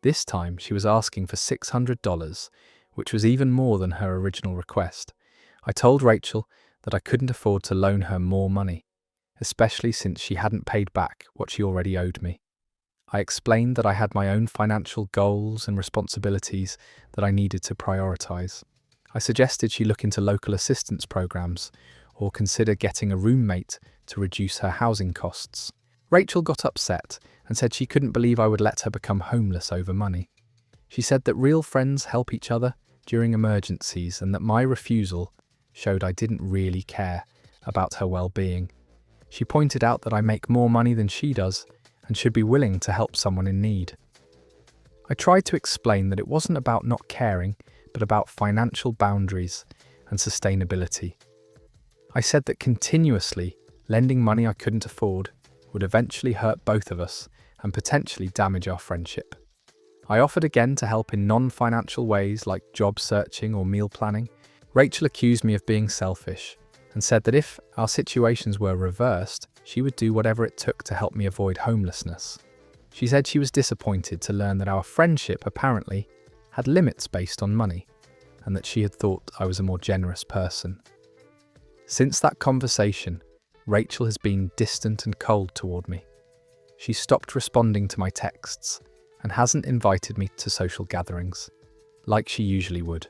This time, she was asking for $600, which was even more than her original request. I told Rachel that I couldn't afford to loan her more money, especially since she hadn't paid back what she already owed me. I explained that I had my own financial goals and responsibilities that I needed to prioritize. I suggested she look into local assistance programs or consider getting a roommate to reduce her housing costs. Rachel got upset and said she couldn't believe I would let her become homeless over money. She said that real friends help each other during emergencies and that my refusal showed I didn't really care about her well-being. She pointed out that I make more money than she does and should be willing to help someone in need. I tried to explain that it wasn't about not caring, but about financial boundaries and sustainability. I said that continuously lending money I couldn't afford would eventually hurt both of us and potentially damage our friendship. I offered again to help in non-financial ways like job searching or meal planning. Rachel accused me of being selfish and said that if our situations were reversed, she would do whatever it took to help me avoid homelessness. She said she was disappointed to learn that our friendship apparently had limits based on money, and that she had thought I was a more generous person. Since that conversation, Rachel has been distant and cold toward me. She stopped responding to my texts and hasn't invited me to social gatherings, like she usually would.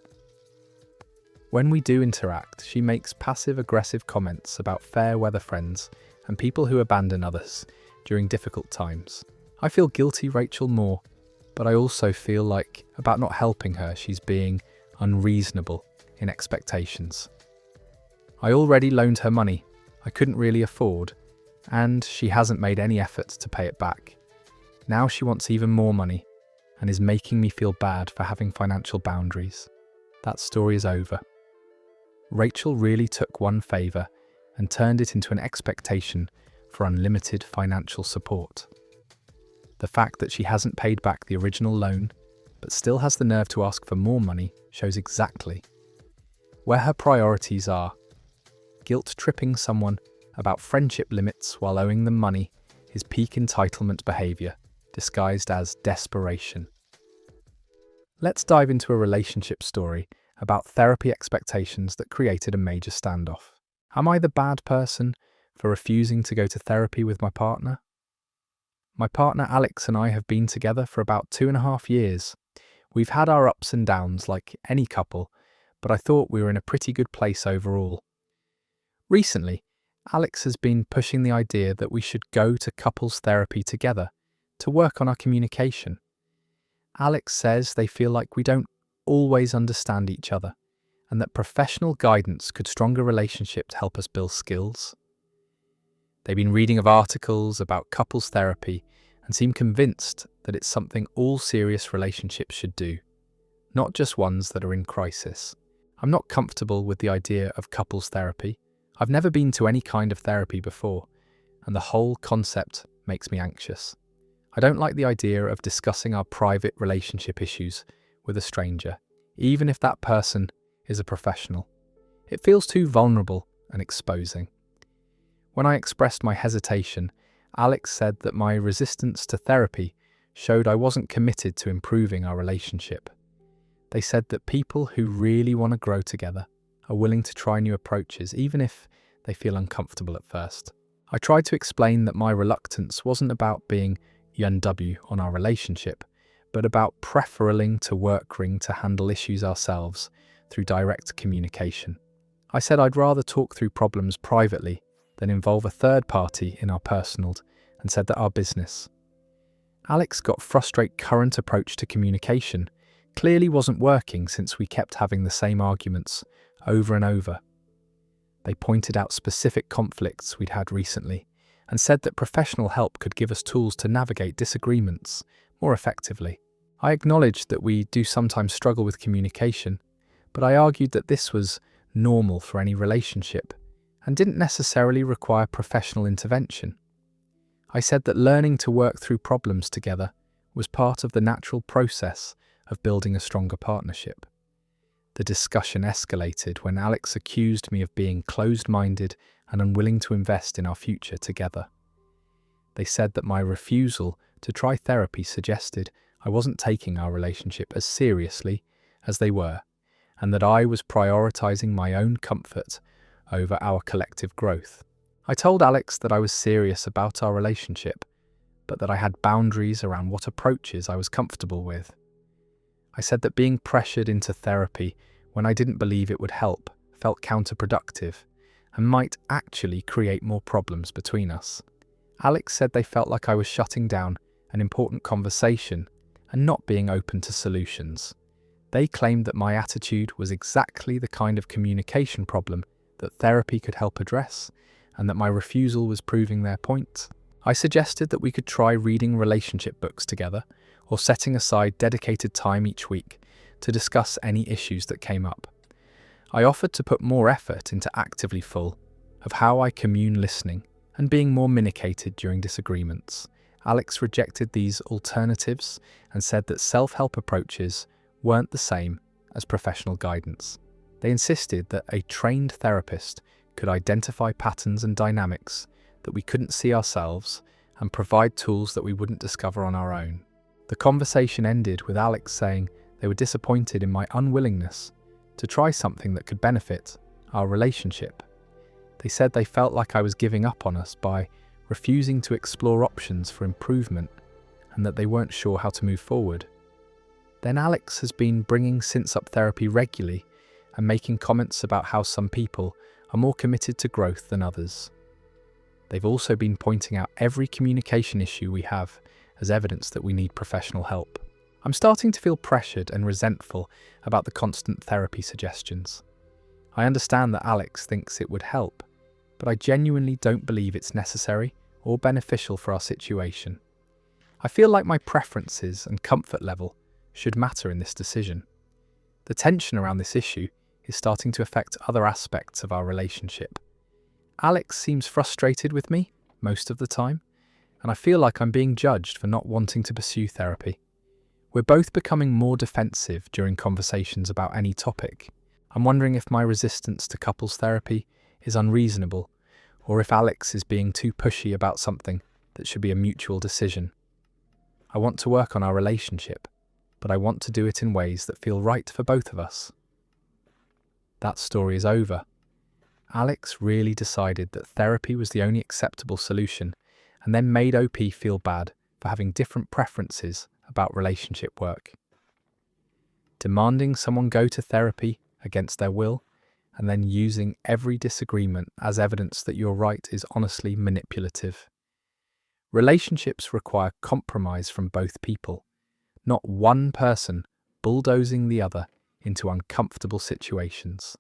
When we do interact, she makes passive-aggressive comments about fair weather friends and people who abandon others during difficult times. I feel guilty, Rachel, more, but I also feel like about not helping her, she's being unreasonable in expectations. I already loaned her money I couldn't really afford, and she hasn't made any effort to pay it back. Now she wants even more money and is making me feel bad for having financial boundaries. That story is over. Rachel really took one favour and turned it into an expectation for unlimited financial support. The fact that she hasn't paid back the original loan, but still has the nerve to ask for more money, shows exactly where her priorities are. Guilt-tripping someone about friendship limits while owing them money is peak entitlement behaviour, disguised as desperation. Let's dive into a relationship story about therapy expectations that created a major standoff. Am I the bad person for refusing to go to therapy with my partner? My partner Alex and I have been together for about 2.5 years. We've had our ups and downs like any couple, but I thought we were in a pretty good place overall. Recently, Alex has been pushing the idea that we should go to couples therapy together to work on our communication. Alex says they feel like we don't always understand each other and that professional guidance could stronger relationships help us build skills. They've been reading of articles about couples therapy and seem convinced that it's something all serious relationships should do, not just ones that are in crisis. I'm not comfortable with the idea of couples therapy. I've never been to any kind of therapy before, and the whole concept makes me anxious. I don't like the idea of discussing our private relationship issues with a stranger, even if that person is a professional. It feels too vulnerable and exposing. When I expressed my hesitation, Alex said that my resistance to therapy showed I wasn't committed to improving our relationship. They said that people who really want to grow together are willing to try new approaches, even if they feel uncomfortable at first. I tried to explain that my reluctance wasn't about being UNW on our relationship, but about preferring to handle issues ourselves through direct communication. I said I'd rather talk through problems privately than involve a third party in our personal, and said that our business. Alex got frustrated. Current approach to communication clearly wasn't working since we kept having the same arguments over and over. They pointed out specific conflicts we'd had recently and said that professional help could give us tools to navigate disagreements more effectively. I acknowledged that we do sometimes struggle with communication, but I argued that this was normal for any relationship and didn't necessarily require professional intervention. I said that learning to work through problems together was part of the natural process of building a stronger partnership. The discussion escalated when Alex accused me of being closed-minded and unwilling to invest in our future together. They said that my refusal to try therapy suggested I wasn't taking our relationship as seriously as they were, and that I was prioritizing my own comfort over our collective growth. I told Alex that I was serious about our relationship, but that I had boundaries around what approaches I was comfortable with. I said that being pressured into therapy when I didn't believe it would help felt counterproductive and might actually create more problems between us. Alex said they felt like I was shutting down an important conversation and not being open to solutions. They claimed that my attitude was exactly the kind of communication problem that therapy could help address, and that my refusal was proving their point. I suggested that we could try reading relationship books together or setting aside dedicated time each week to discuss any issues that came up. I offered to put more effort into actively full of how I commune, listening and being more communicated during disagreements. Alex rejected these alternatives and said that self-help approaches weren't the same as professional guidance. They insisted that a trained therapist could identify patterns and dynamics that we couldn't see ourselves and provide tools that we wouldn't discover on our own. The conversation ended with Alex saying they were disappointed in my unwillingness to try something that could benefit our relationship. They said they felt like I was giving up on us by refusing to explore options for improvement and that they weren't sure how to move forward. Then Alex has been bringing since-up therapy regularly and making comments about how some people are more committed to growth than others. They've also been pointing out every communication issue we have as evidence that we need professional help. I'm starting to feel pressured and resentful about the constant therapy suggestions. I understand that Alex thinks it would help, but I genuinely don't believe it's necessary or beneficial for our situation. I feel like my preferences and comfort level should matter in this decision. The tension around this issue is starting to affect other aspects of our relationship. Alex seems frustrated with me most of the time, and I feel like I'm being judged for not wanting to pursue therapy. We're both becoming more defensive during conversations about any topic. I'm wondering if my resistance to couples therapy is unreasonable, or if Alex is being too pushy about something that should be a mutual decision. I want to work on our relationship, but I want to do it in ways that feel right for both of us. That story is over. Alex really decided that therapy was the only acceptable solution and then made OP feel bad for having different preferences about relationship work. Demanding someone go to therapy against their will and then using every disagreement as evidence that you're right is honestly manipulative. Relationships require compromise from both people, not one person bulldozing the other into uncomfortable situations.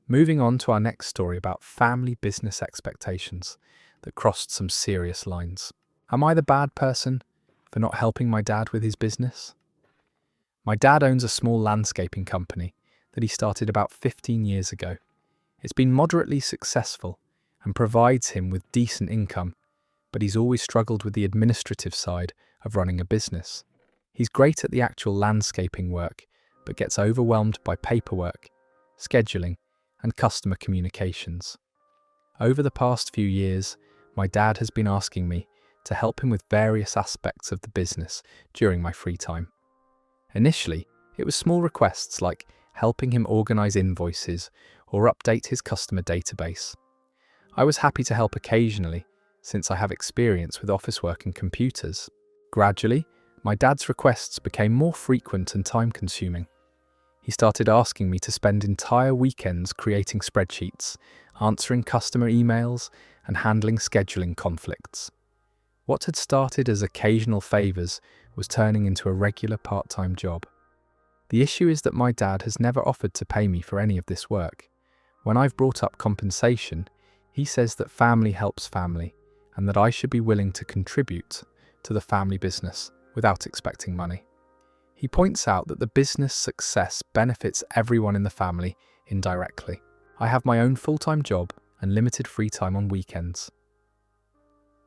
Moving on to our next story about family business expectations that crossed some serious lines. Am I the bad person for not helping my dad with his business? My dad owns a small landscaping company that he started about 15 years ago. It's been moderately successful and provides him with decent income, but he's always struggled with the administrative side of running a business. He's great at the actual landscaping work, but gets overwhelmed by paperwork, scheduling, and customer communications. Over the past few years, my dad has been asking me to help him with various aspects of the business during my free time. Initially, it was small requests like helping him organize invoices or update his customer database. I was happy to help occasionally, since I have experience with office work and computers. Gradually, my dad's requests became more frequent and time-consuming. He started asking me to spend entire weekends creating spreadsheets, answering customer emails, and handling scheduling conflicts. What had started as occasional favours was turning into a regular part-time job. The issue is that my dad has never offered to pay me for any of this work. When I've brought up compensation, he says that family helps family and that I should be willing to contribute to the family business without expecting money. He points out that the business success benefits everyone in the family indirectly. I have my own full-time job and limited free time on weekends.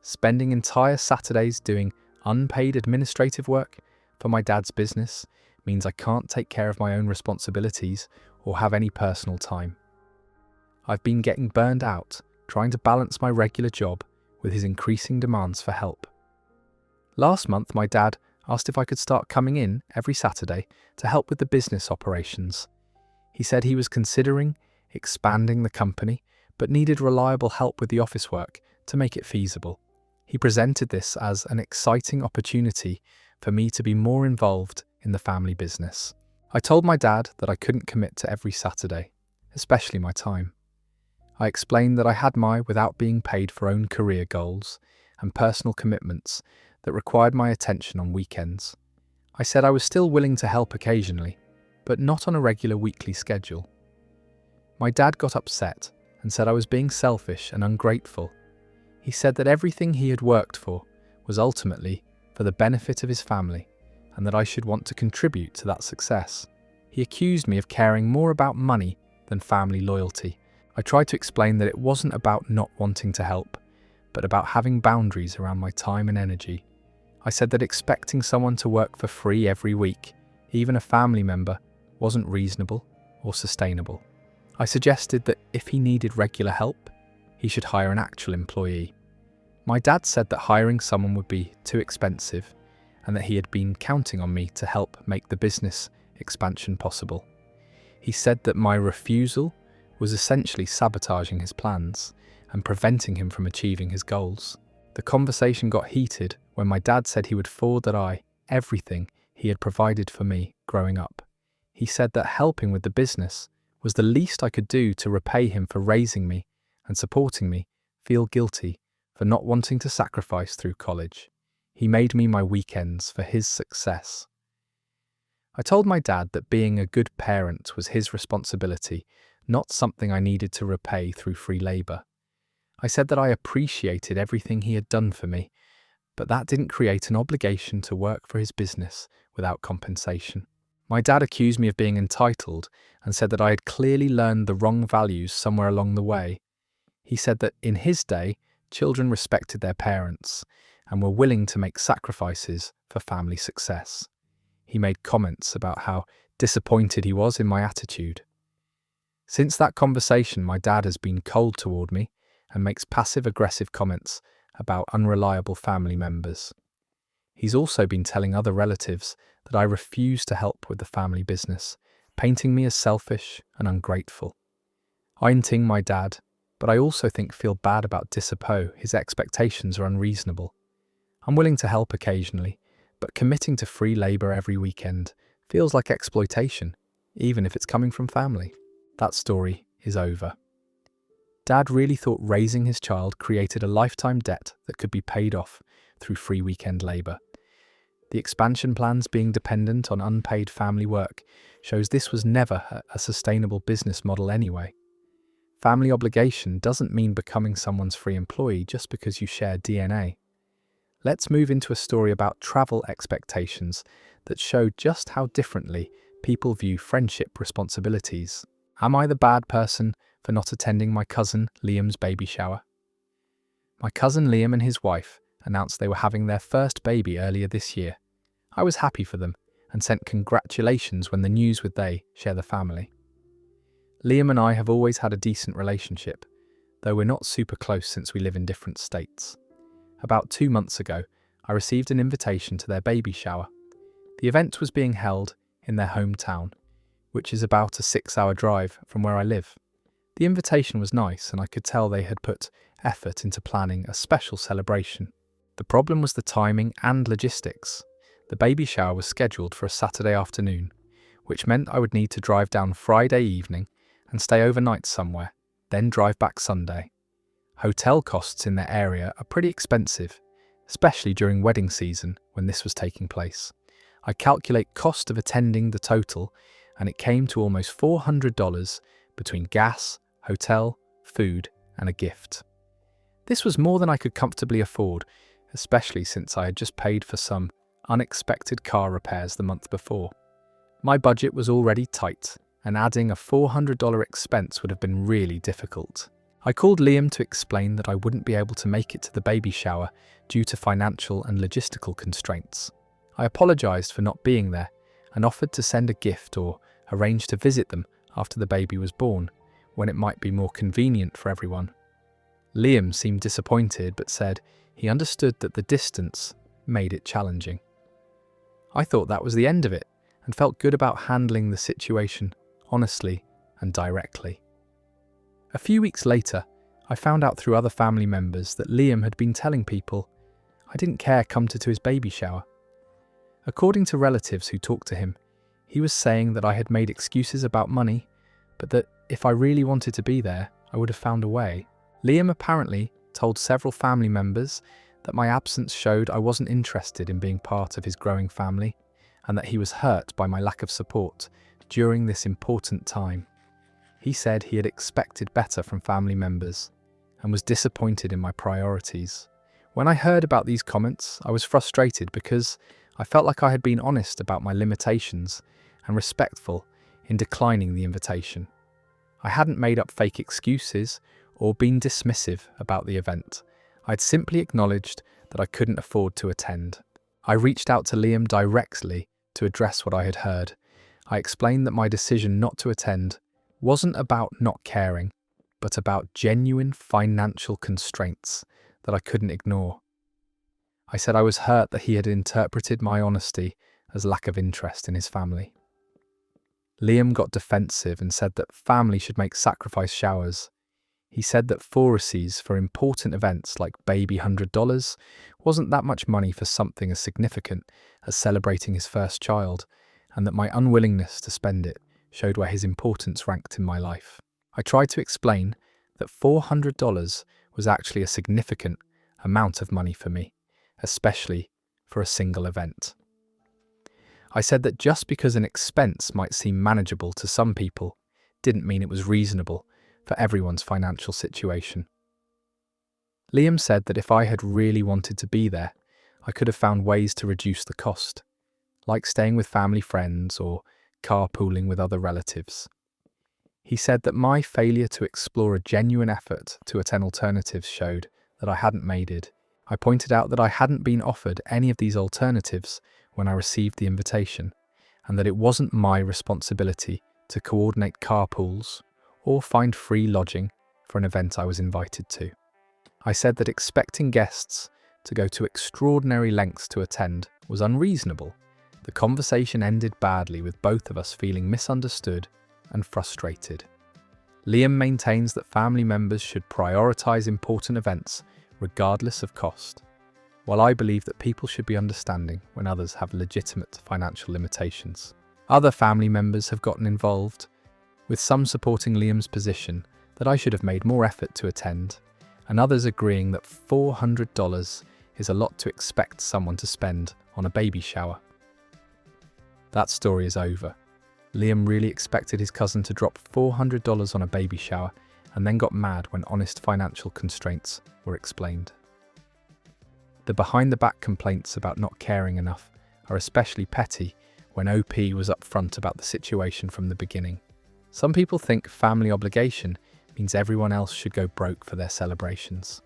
Spending entire Saturdays doing unpaid administrative work for my dad's business means I can't take care of my own responsibilities or have any personal time. I've been getting burned out trying to balance my regular job with his increasing demands for help. Last month, my dad asked if I could start coming in every Saturday to help with the business operations. He said he was considering expanding the company, but needed reliable help with the office work to make it feasible. He presented this as an exciting opportunity for me to be more involved in the family business. I told my dad that I couldn't commit to every Saturday, especially my time. I explained that I had my without being paid for own career goals and personal commitments that required my attention on weekends. I said I was still willing to help occasionally, but not on a regular weekly schedule. My dad got upset and said I was being selfish and ungrateful. He said that everything he had worked for was ultimately for the benefit of his family and that I should want to contribute to that success. He accused me of caring more about money than family loyalty. I tried to explain that it wasn't about not wanting to help, but about having boundaries around my time and energy. I said that expecting someone to work for free every week, even a family member, wasn't reasonable or sustainable. I suggested that if he needed regular help, he should hire an actual employee. My dad said that hiring someone would be too expensive and that he had been counting on me to help make the business expansion possible. He said that my refusal was essentially sabotaging his plans and preventing him from achieving his goals. The conversation got heated when my dad said he would forward everything he had provided for me growing up. He said that helping with the business was the least I could do to repay him for raising me and supporting me feel guilty for not wanting to sacrifice through college. He made me my weekends for his success. I told my dad that being a good parent was his responsibility, not something I needed to repay through free labour. I said that I appreciated everything he had done for me, but that didn't create an obligation to work for his business without compensation. My dad accused me of being entitled and said that I had clearly learned the wrong values somewhere along the way. He said that in his day, children respected their parents and were willing to make sacrifices for family success. He made comments about how disappointed he was in my attitude. Since that conversation, my dad has been cold toward me and makes passive-aggressive comments about unreliable family members. He's also been telling other relatives that I refuse to help with the family business, painting me as selfish and ungrateful. I ting my dad, but I also feel bad about his expectations are unreasonable. I'm willing to help occasionally, but committing to free labour every weekend feels like exploitation, even if it's coming from family. That story is over. Dad really thought raising his child created a lifetime debt that could be paid off through free weekend labour. The expansion plans being dependent on unpaid family work shows this was never a sustainable business model anyway. Family obligation doesn't mean becoming someone's free employee just because you share DNA. Let's move into a story about travel expectations that show just how differently people view friendship responsibilities. Am I the bad person for not attending my cousin Liam's baby shower? My cousin Liam and his wife announced they were having their first baby earlier this year. I was happy for them and sent congratulations when the news would they share the family. Liam and I have always had a decent relationship, though we're not super close since we live in different states. About 2 months ago, I received an invitation to their baby shower. The event was being held in their hometown, which is about a 6-hour drive from where I live. The invitation was nice and I could tell they had put effort into planning a special celebration. The problem was the timing and logistics. The baby shower was scheduled for a Saturday afternoon, which meant I would need to drive down Friday evening and stay overnight somewhere, then drive back Sunday. Hotel costs in their area are pretty expensive, especially during wedding season when this was taking place. I calculate cost of attending the total, and it came to almost $400 between gas, hotel, food, and a gift. This was more than I could comfortably afford, especially since I had just paid for some unexpected car repairs the month before. My budget was already tight, and adding a $400 expense would have been really difficult. I called Liam to explain that I wouldn't be able to make it to the baby shower due to financial and logistical constraints. I apologised for not being there and offered to send a gift or arrange to visit them after the baby was born, when it might be more convenient for everyone. Liam seemed disappointed but said he understood that the distance made it challenging. I thought that was the end of it and felt good about handling the situation honestly and directly. A few weeks later, I found out through other family members that Liam had been telling people I didn't care come to his baby shower. According to relatives who talked to him, he was saying that I had made excuses about money, but that if I really wanted to be there, I would have found a way. Liam apparently told several family members that my absence showed I wasn't interested in being part of his growing family, and that he was hurt by my lack of support during this important time. He said he had expected better from family members and was disappointed in my priorities. When I heard about these comments, I was frustrated because I felt like I had been honest about my limitations and respectful in declining the invitation. I hadn't made up fake excuses or been dismissive about the event. I'd simply acknowledged that I couldn't afford to attend. I reached out to Liam directly to address what I had heard. I explained that my decision not to attend wasn't about not caring, but about genuine financial constraints that I couldn't ignore. I said I was hurt that he had interpreted my honesty as lack of interest in his family. Liam got defensive and said that family should make sacrifice showers. He said that forfeits for important events like baby $100 wasn't that much money for something as significant as celebrating his first child, and that my unwillingness to spend it showed where his importance ranked in my life. I tried to explain that $400 was actually a significant amount of money for me, especially for a single event. I said that just because an expense might seem manageable to some people didn't mean it was reasonable for everyone's financial situation. Liam said that if I had really wanted to be there, I could have found ways to reduce the cost, like staying with family friends or carpooling with other relatives. He said that my failure to explore a genuine effort to attend alternatives showed that I hadn't made it. I pointed out that I hadn't been offered any of these alternatives when I received the invitation, and that it wasn't my responsibility to coordinate carpools or find free lodging for an event I was invited to. I said that expecting guests to go to extraordinary lengths to attend was unreasonable. The conversation ended badly with both of us feeling misunderstood and frustrated. Liam maintains that family members should prioritize important events regardless of cost, while I believe that people should be understanding when others have legitimate financial limitations. Other family members have gotten involved, with some supporting Liam's position that I should have made more effort to attend, and others agreeing that $400 is a lot to expect someone to spend on a baby shower. That story is over. Liam really expected his cousin to drop $400 on a baby shower and then got mad when honest financial constraints were explained. The behind-the-back complaints about not caring enough are especially petty when OP was upfront about the situation from the beginning. Some people think family obligation means everyone else should go broke for their celebrations.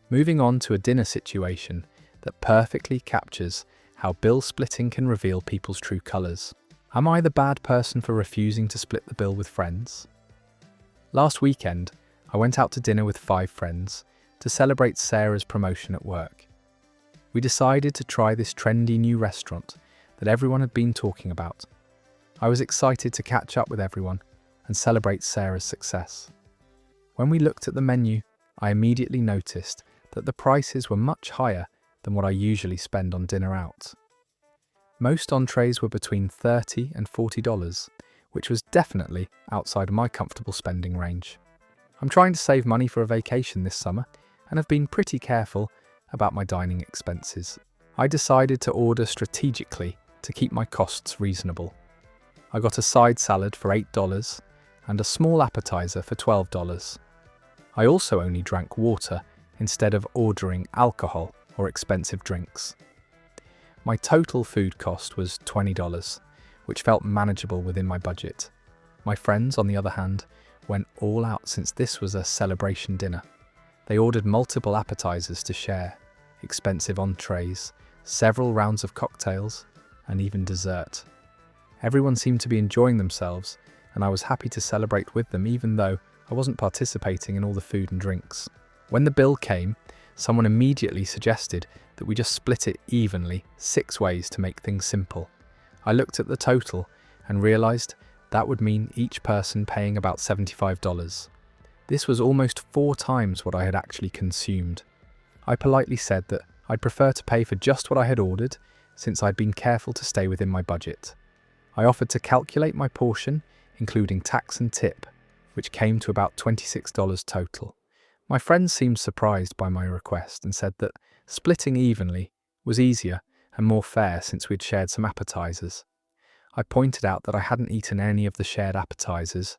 Moving on to a dinner situation that perfectly captures how bill splitting can reveal people's true colours. Am I the bad person for refusing to split the bill with friends? Last weekend, I went out to dinner with 5 friends to celebrate Sarah's promotion at work. We decided to try this trendy new restaurant that everyone had been talking about. I was excited to catch up with everyone and celebrate Sarah's success. When we looked at the menu, I immediately noticed that the prices were much higher than what I usually spend on dinner out. Most entrees were between $30 and $40, which was definitely outside of my comfortable spending range. I'm trying to save money for a vacation this summer and have been pretty careful about my dining expenses. I decided to order strategically to keep my costs reasonable. I got a side salad for $8 and a small appetizer for $12. I also only drank water instead of ordering alcohol or expensive drinks. My total food cost was $20, which felt manageable within my budget. My friends, on the other hand, went all out since this was a celebration dinner. They ordered multiple appetizers to share, expensive entrees, several rounds of cocktails, and even dessert. Everyone seemed to be enjoying themselves, and I was happy to celebrate with them even though I wasn't participating in all the food and drinks. When the bill came, someone immediately suggested that we just split it evenly 6 ways to make things simple. I looked at the total and realized that would mean each person paying about $75. This was almost 4 times what I had actually consumed. I politely said that I'd prefer to pay for just what I had ordered since I'd been careful to stay within my budget. I offered to calculate my portion, including tax and tip, which came to about $26 total. My friends seemed surprised by my request and said that splitting evenly was easier and more fair since we'd shared some appetizers. I pointed out that I hadn't eaten any of the shared appetizers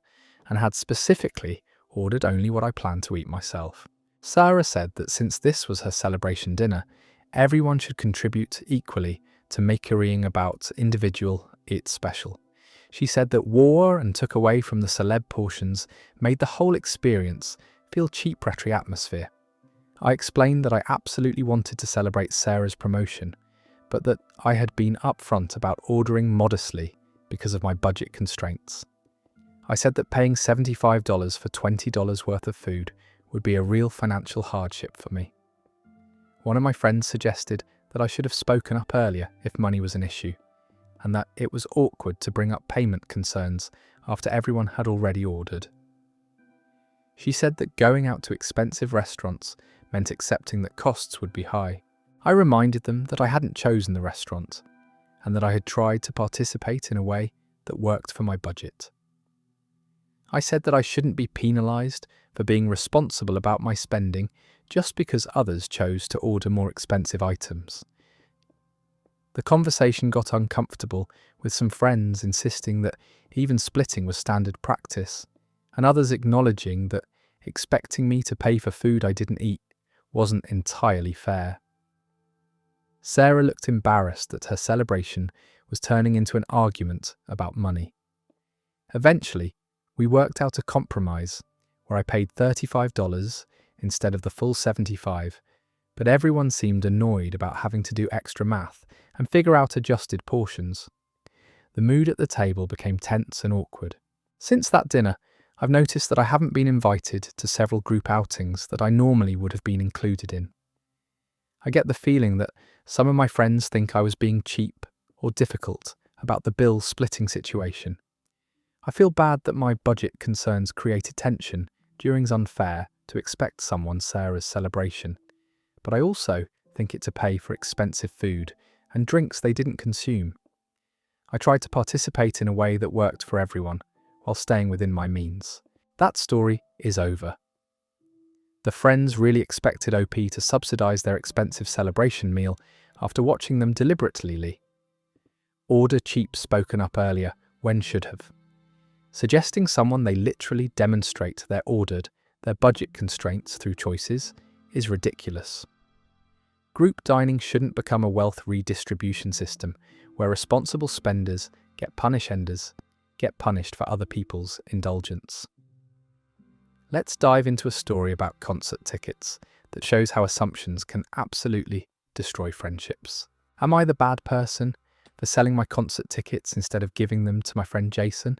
and had specifically ordered only what I planned to eat myself. Sarah said that since this was her celebration dinner, everyone should contribute equally to making about individual It's special. She said that wore and took away from the celeb portions made the whole experience feel cheap-retry atmosphere. I explained that I absolutely wanted to celebrate Sarah's promotion, but that I had been upfront about ordering modestly because of my budget constraints. I said that paying $75 for $20 worth of food would be a real financial hardship for me. One of my friends suggested that I should have spoken up earlier if money was an issue, and that it was awkward to bring up payment concerns after everyone had already ordered. She said that going out to expensive restaurants meant accepting that costs would be high. I reminded them that I hadn't chosen the restaurant, and that I had tried to participate in a way that worked for my budget. I said that I shouldn't be penalised for being responsible about my spending just because others chose to order more expensive items. The conversation got uncomfortable, with some friends insisting that even splitting was standard practice, and others acknowledging that expecting me to pay for food I didn't eat wasn't entirely fair. Sarah looked embarrassed that her celebration was turning into an argument about money. Eventually, we worked out a compromise where I paid $35 instead of the full $75, but everyone seemed annoyed about having to do extra math and figure out adjusted portions. The mood at the table became tense and awkward. Since that dinner, I've noticed that I haven't been invited to several group outings that I normally would have been included in. I get the feeling that some of my friends think I was being cheap or difficult about the bill splitting situation. I feel bad that my budget concerns created tension during it's unfair to expect someone Sarah's celebration, but I also think it to pay for expensive food and drinks they didn't consume. I tried to participate in a way that worked for everyone, while staying within my means. That story is over. The friends really expected OP to subsidise their expensive celebration meal after watching them deliberately order cheap spoken up earlier when should have. Suggesting someone they literally demonstrate their budget constraints through choices is ridiculous. Group dining shouldn't become a wealth redistribution system where responsible spenders get punished for other people's indulgence. Let's dive into a story about concert tickets that shows how assumptions can absolutely destroy friendships. Am I the bad person for selling my concert tickets instead of giving them to my friend Jason?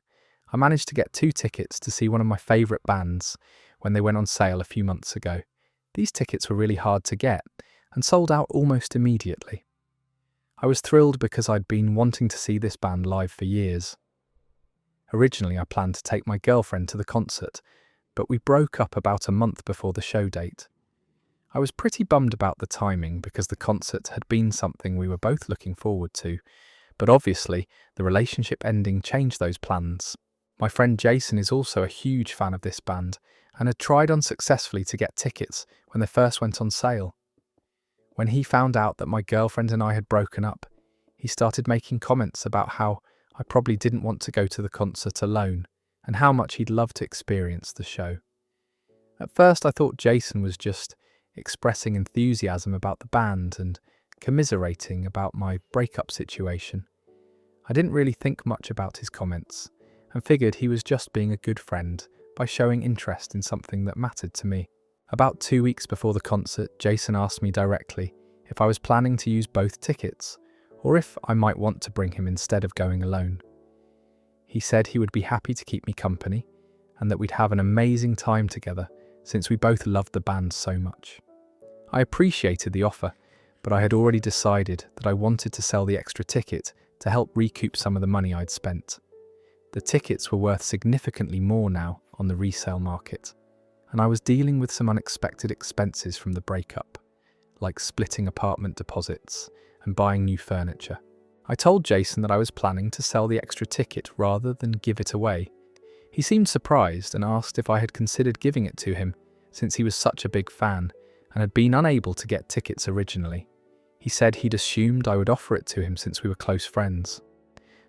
I managed to get 2 tickets to see one of my favourite bands when they went on sale a few months ago. These tickets were really hard to get and sold out almost immediately. I was thrilled because I'd been wanting to see this band live for years. Originally, I planned to take my girlfriend to the concert, but we broke up about a month before the show date. I was pretty bummed about the timing because the concert had been something we were both looking forward to, But obviously, the relationship ending changed those plans. My friend Jason is also a huge fan of this band and had tried unsuccessfully to get tickets when they first went on sale. When he found out that my girlfriend and I had broken up, he started making comments about how I probably didn't want to go to the concert alone and how much he'd love to experience the show. At first I thought Jason was just expressing enthusiasm about the band and commiserating about my breakup situation. I didn't really think much about his comments and figured he was just being a good friend by showing interest in something that mattered to me. About 2 weeks before the concert, Jason asked me directly if I was planning to use both tickets or if I might want to bring him instead of going alone. He said he would be happy to keep me company and that we'd have an amazing time together since we both loved the band so much. I appreciated the offer, but I had already decided that I wanted to sell the extra ticket to help recoup some of the money I'd spent. The tickets were worth significantly more now on the resale market, and I was dealing with some unexpected expenses from the breakup, like splitting apartment deposits and buying new furniture. I told Jason that I was planning to sell the extra ticket rather than give it away. He seemed surprised and asked if I had considered giving it to him, since he was such a big fan and had been unable to get tickets originally. He said he'd assumed I would offer it to him since we were close friends.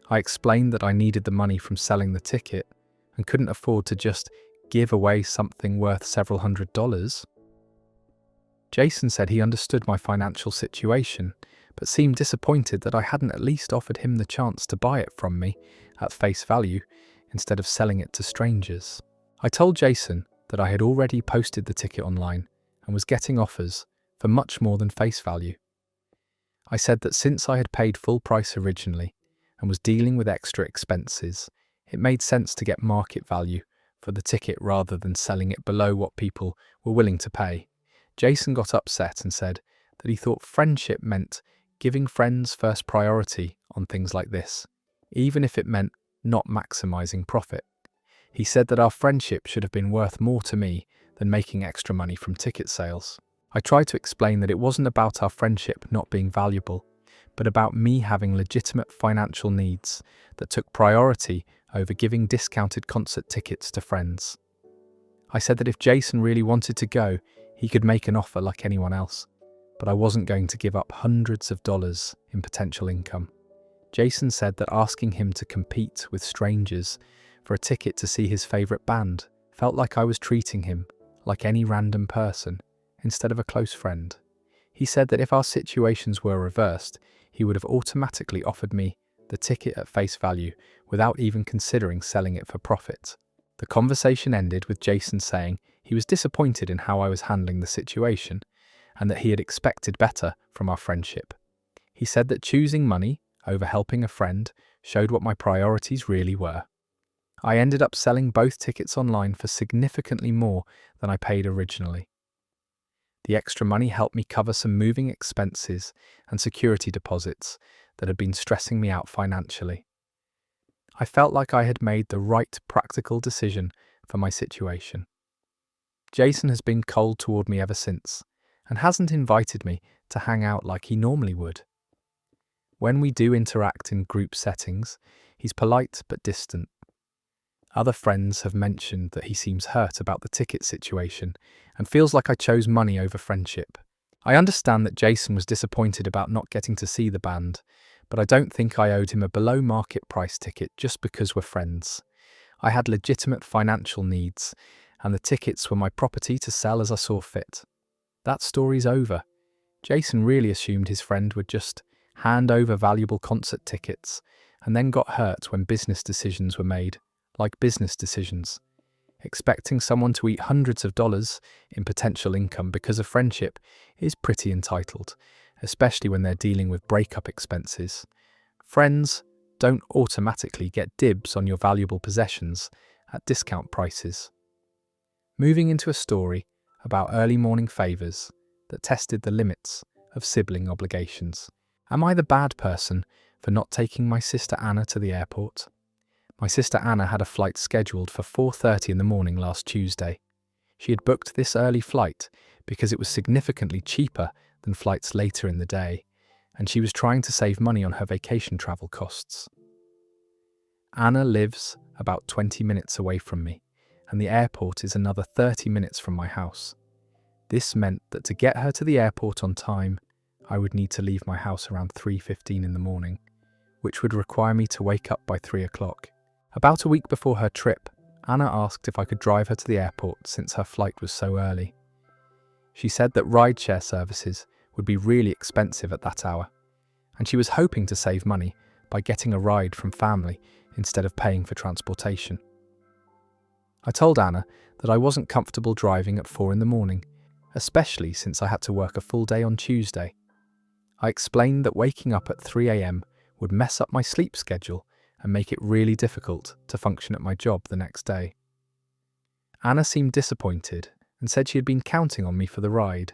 I explained that I needed the money from selling the ticket and couldn't afford to just give away something worth several $100s. Jason said he understood my financial situation, but seemed disappointed that I hadn't at least offered him the chance to buy it from me at face value instead of selling it to strangers. I told Jason that I had already posted the ticket online and was getting offers for much more than face value. I said that since I had paid full price originally and was dealing with extra expenses, it made sense to get market value for the ticket rather than selling it below what people were willing to pay. Jason got upset and said that he thought friendship meant giving friends first priority on things like this, even if it meant not maximizing profit. He said that our friendship should have been worth more to me than making extra money from ticket sales. I tried to explain that it wasn't about our friendship not being valuable, but about me having legitimate financial needs that took priority over giving discounted concert tickets to friends. I said that if Jason really wanted to go, he could make an offer like anyone else, but I wasn't going to give up hundreds of dollars in potential income. Jason said that asking him to compete with strangers for a ticket to see his favourite band felt like I was treating him like any random person instead of a close friend. He said that if our situations were reversed, he would have automatically offered me the ticket at face value without even considering selling it for profit. The conversation ended with Jason saying he was disappointed in how I was handling the situation and that he had expected better from our friendship. He said that choosing money over helping a friend showed what my priorities really were. I ended up selling both tickets online for significantly more than I paid originally. The extra money helped me cover some moving expenses and security deposits that had been stressing me out financially. I felt like I had made the right practical decision for my situation. Jason has been cold toward me ever since and hasn't invited me to hang out like he normally would. When we do interact in group settings, he's polite but distant. Other friends have mentioned that he seems hurt about the ticket situation and feels like I chose money over friendship. I understand that Jason was disappointed about not getting to see the band, but I don't think I owed him a below market price ticket just because we're friends. I had legitimate financial needs, and the tickets were my property to sell as I saw fit. That story's over. Jason really assumed his friend would just hand over valuable concert tickets and then got hurt when business decisions were made, like business decisions. Expecting someone to eat hundreds of dollars in potential income because of friendship is pretty entitled, especially when they're dealing with breakup expenses. Friends don't automatically get dibs on your valuable possessions at discount prices. Moving into a story about early morning favours that tested the limits of sibling obligations. Am I the bad person for not taking my sister Anna to the airport? My sister Anna had a flight scheduled for 4:30 in the morning last Tuesday. She had booked this early flight because it was significantly cheaper than flights later in the day, and she was trying to save money on her vacation travel costs. Anna lives about 20 minutes away from me, and the airport is another 30 minutes from my house. This meant that to get her to the airport on time, I would need to leave my house around 3:15 in the morning, which would require me to wake up by 3 o'clock. About a week before her trip, Anna asked if I could drive her to the airport since her flight was so early. She said that rideshare services would be really expensive at that hour, and she was hoping to save money by getting a ride from family instead of paying for transportation. I told Anna that I wasn't comfortable driving at 4 in the morning, especially since I had to work a full day on Tuesday. I explained that waking up at 3 a.m. would mess up my sleep schedule and make it really difficult to function at my job the next day. Anna seemed disappointed and said she had been counting on me for the ride.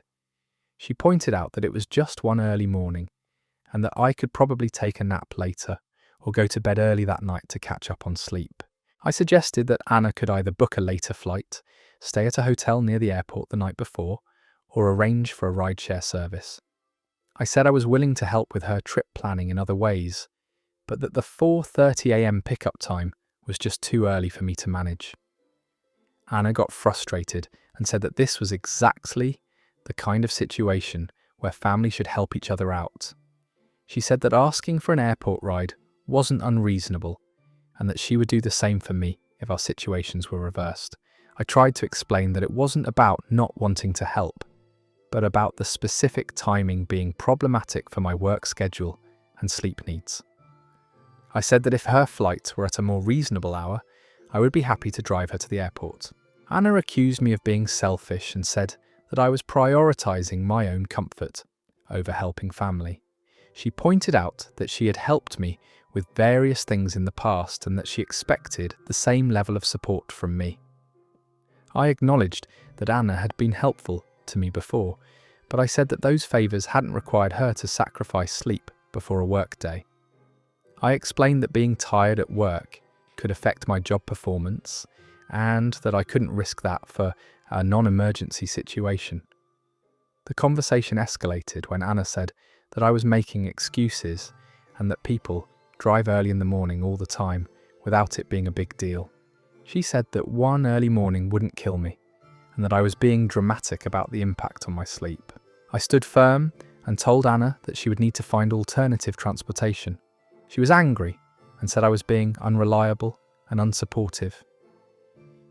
She pointed out that it was just one early morning and that I could probably take a nap later or go to bed early that night to catch up on sleep. I suggested that Anna could either book a later flight, stay at a hotel near the airport the night before, or arrange for a rideshare service. I said I was willing to help with her trip planning in other ways, but that the 4:30 a.m. pickup time was just too early for me to manage. Anna got frustrated and said that this was exactly the kind of situation where family should help each other out. She said that asking for an airport ride wasn't unreasonable and that she would do the same for me if our situations were reversed. I tried to explain that it wasn't about not wanting to help, but about the specific timing being problematic for my work schedule and sleep needs. I said that if her flight were at a more reasonable hour, I would be happy to drive her to the airport. Anna accused me of being selfish and said that I was prioritizing my own comfort over helping family. She pointed out that she had helped me with various things in the past and that she expected the same level of support from me. I acknowledged that Anna had been helpful to me before, but I said that those favours hadn't required her to sacrifice sleep before a work day. I explained that being tired at work could affect my job performance and that I couldn't risk that for a non-emergency situation. The conversation escalated when Anna said that I was making excuses and that people drive early in the morning all the time without it being a big deal. She said that one early morning wouldn't kill me and that I was being dramatic about the impact on my sleep. I stood firm and told Anna that she would need to find alternative transportation. She was angry and said I was being unreliable and unsupportive.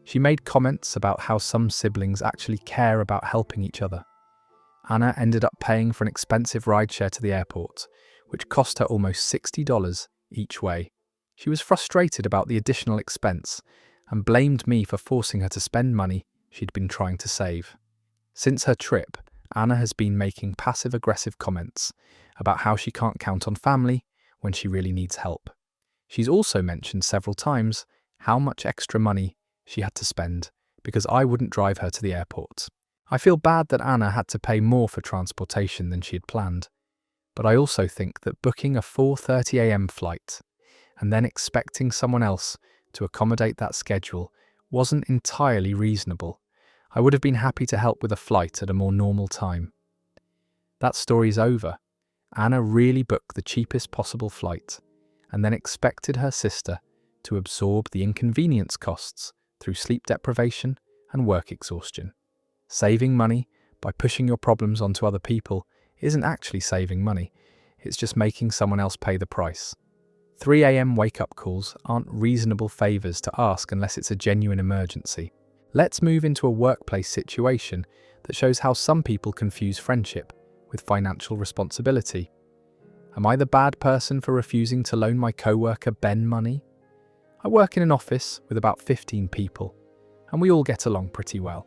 She made comments about how some siblings actually care about helping each other. Anna ended up paying for an expensive rideshare to the airport, which cost her almost $60 each way. She was frustrated about the additional expense and blamed me for forcing her to spend money she'd been trying to save. Since her trip, Anna has been making passive-aggressive comments about how she can't count on family when she really needs help. She's also mentioned several times how much extra money she had to spend because I wouldn't drive her to the airport. I feel bad that Anna had to pay more for transportation than she had planned, but I also think that booking a 4:30 a.m. flight and then expecting someone else to accommodate that schedule wasn't entirely reasonable. I would have been happy to help with a flight at a more normal time. That story's over. Anna really booked the cheapest possible flight and then expected her sister to absorb the inconvenience costs through sleep deprivation and work exhaustion. Saving money by pushing your problems onto other people isn't actually saving money, it's just making someone else pay the price. 3 a.m. wake-up calls aren't reasonable favours to ask unless it's a genuine emergency. Let's move into a workplace situation that shows how some people confuse friendship with financial responsibility. Am I the bad person for refusing to loan my coworker Ben money? I work in an office with about 15 people, and we all get along pretty well.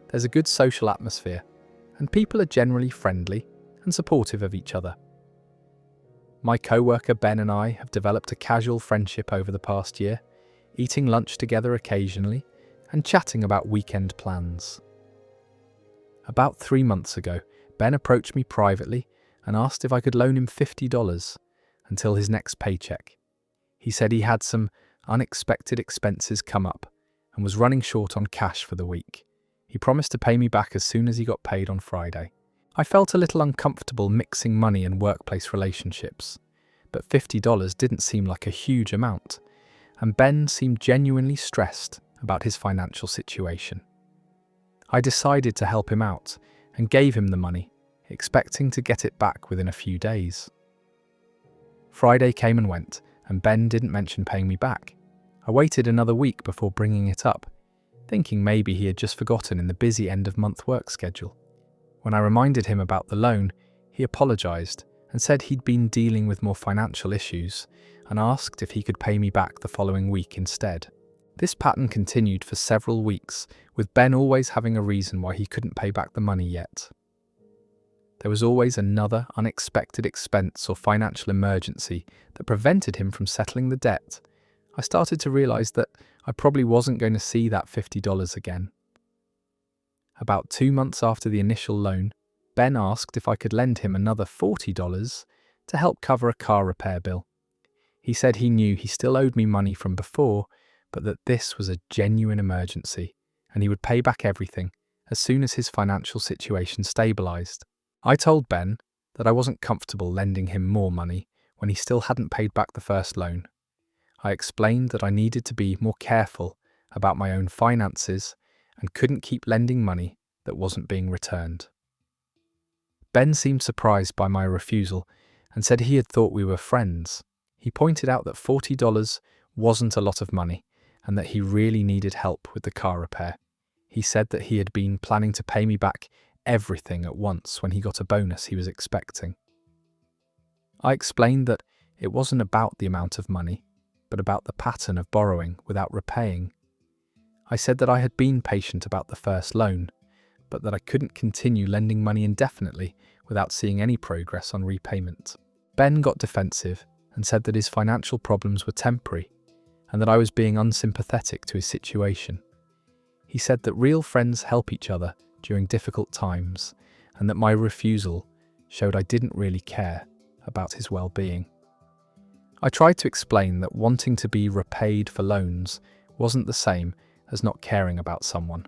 There's a good social atmosphere, and people are generally friendly and supportive of each other. My coworker Ben and I have developed a casual friendship over the past year, eating lunch together occasionally and chatting about weekend plans. About 3 months ago, Ben approached me privately and asked if I could loan him $50 until his next paycheck. He said he had some unexpected expenses come up and was running short on cash for the week. He promised to pay me back as soon as he got paid on Friday. I felt a little uncomfortable mixing money and workplace relationships, but $50 didn't seem like a huge amount, and Ben seemed genuinely stressed about his financial situation. I decided to help him out and gave him the money, expecting to get it back within a few days. Friday came and went, and Ben didn't mention paying me back. I waited another week before bringing it up, thinking maybe he had just forgotten in the busy end-of-month work schedule. When I reminded him about the loan, he apologised and said he'd been dealing with more financial issues and asked if he could pay me back the following week instead. This pattern continued for several weeks, with Ben always having a reason why he couldn't pay back the money yet. There was always another unexpected expense or financial emergency that prevented him from settling the debt. I started to realise that I probably wasn't going to see that $50 again. About 2 months after the initial loan, Ben asked if I could lend him another $40 to help cover a car repair bill. He said he knew he still owed me money from before, but that this was a genuine emergency and he would pay back everything as soon as his financial situation stabilised. I told Ben that I wasn't comfortable lending him more money when he still hadn't paid back the first loan. I explained that I needed to be more careful about my own finances and couldn't keep lending money that wasn't being returned. Ben seemed surprised by my refusal and said he had thought we were friends. He pointed out that $40 wasn't a lot of money and that he really needed help with the car repair. He said that he had been planning to pay me back everything at once when he got a bonus he was expecting. I explained that it wasn't about the amount of money, but about the pattern of borrowing without repaying. I said that I had been patient about the first loan, but that I couldn't continue lending money indefinitely without seeing any progress on repayment. Ben got defensive and said that his financial problems were temporary and that I was being unsympathetic to his situation. He said that real friends help each other during difficult times and that my refusal showed I didn't really care about his well-being. I tried to explain that wanting to be repaid for loans wasn't the same as not caring about someone.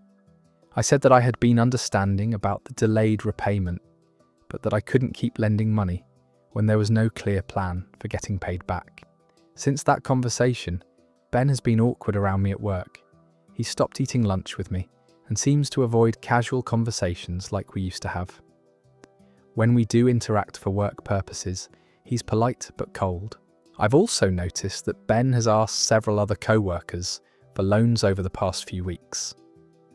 I said that I had been understanding about the delayed repayment, but that I couldn't keep lending money when there was no clear plan for getting paid back. Since that conversation, Ben has been awkward around me at work. He stopped eating lunch with me and seems to avoid casual conversations like we used to have. When we do interact for work purposes, he's polite but cold. I've also noticed that Ben has asked several other co-workers for loans over the past few weeks.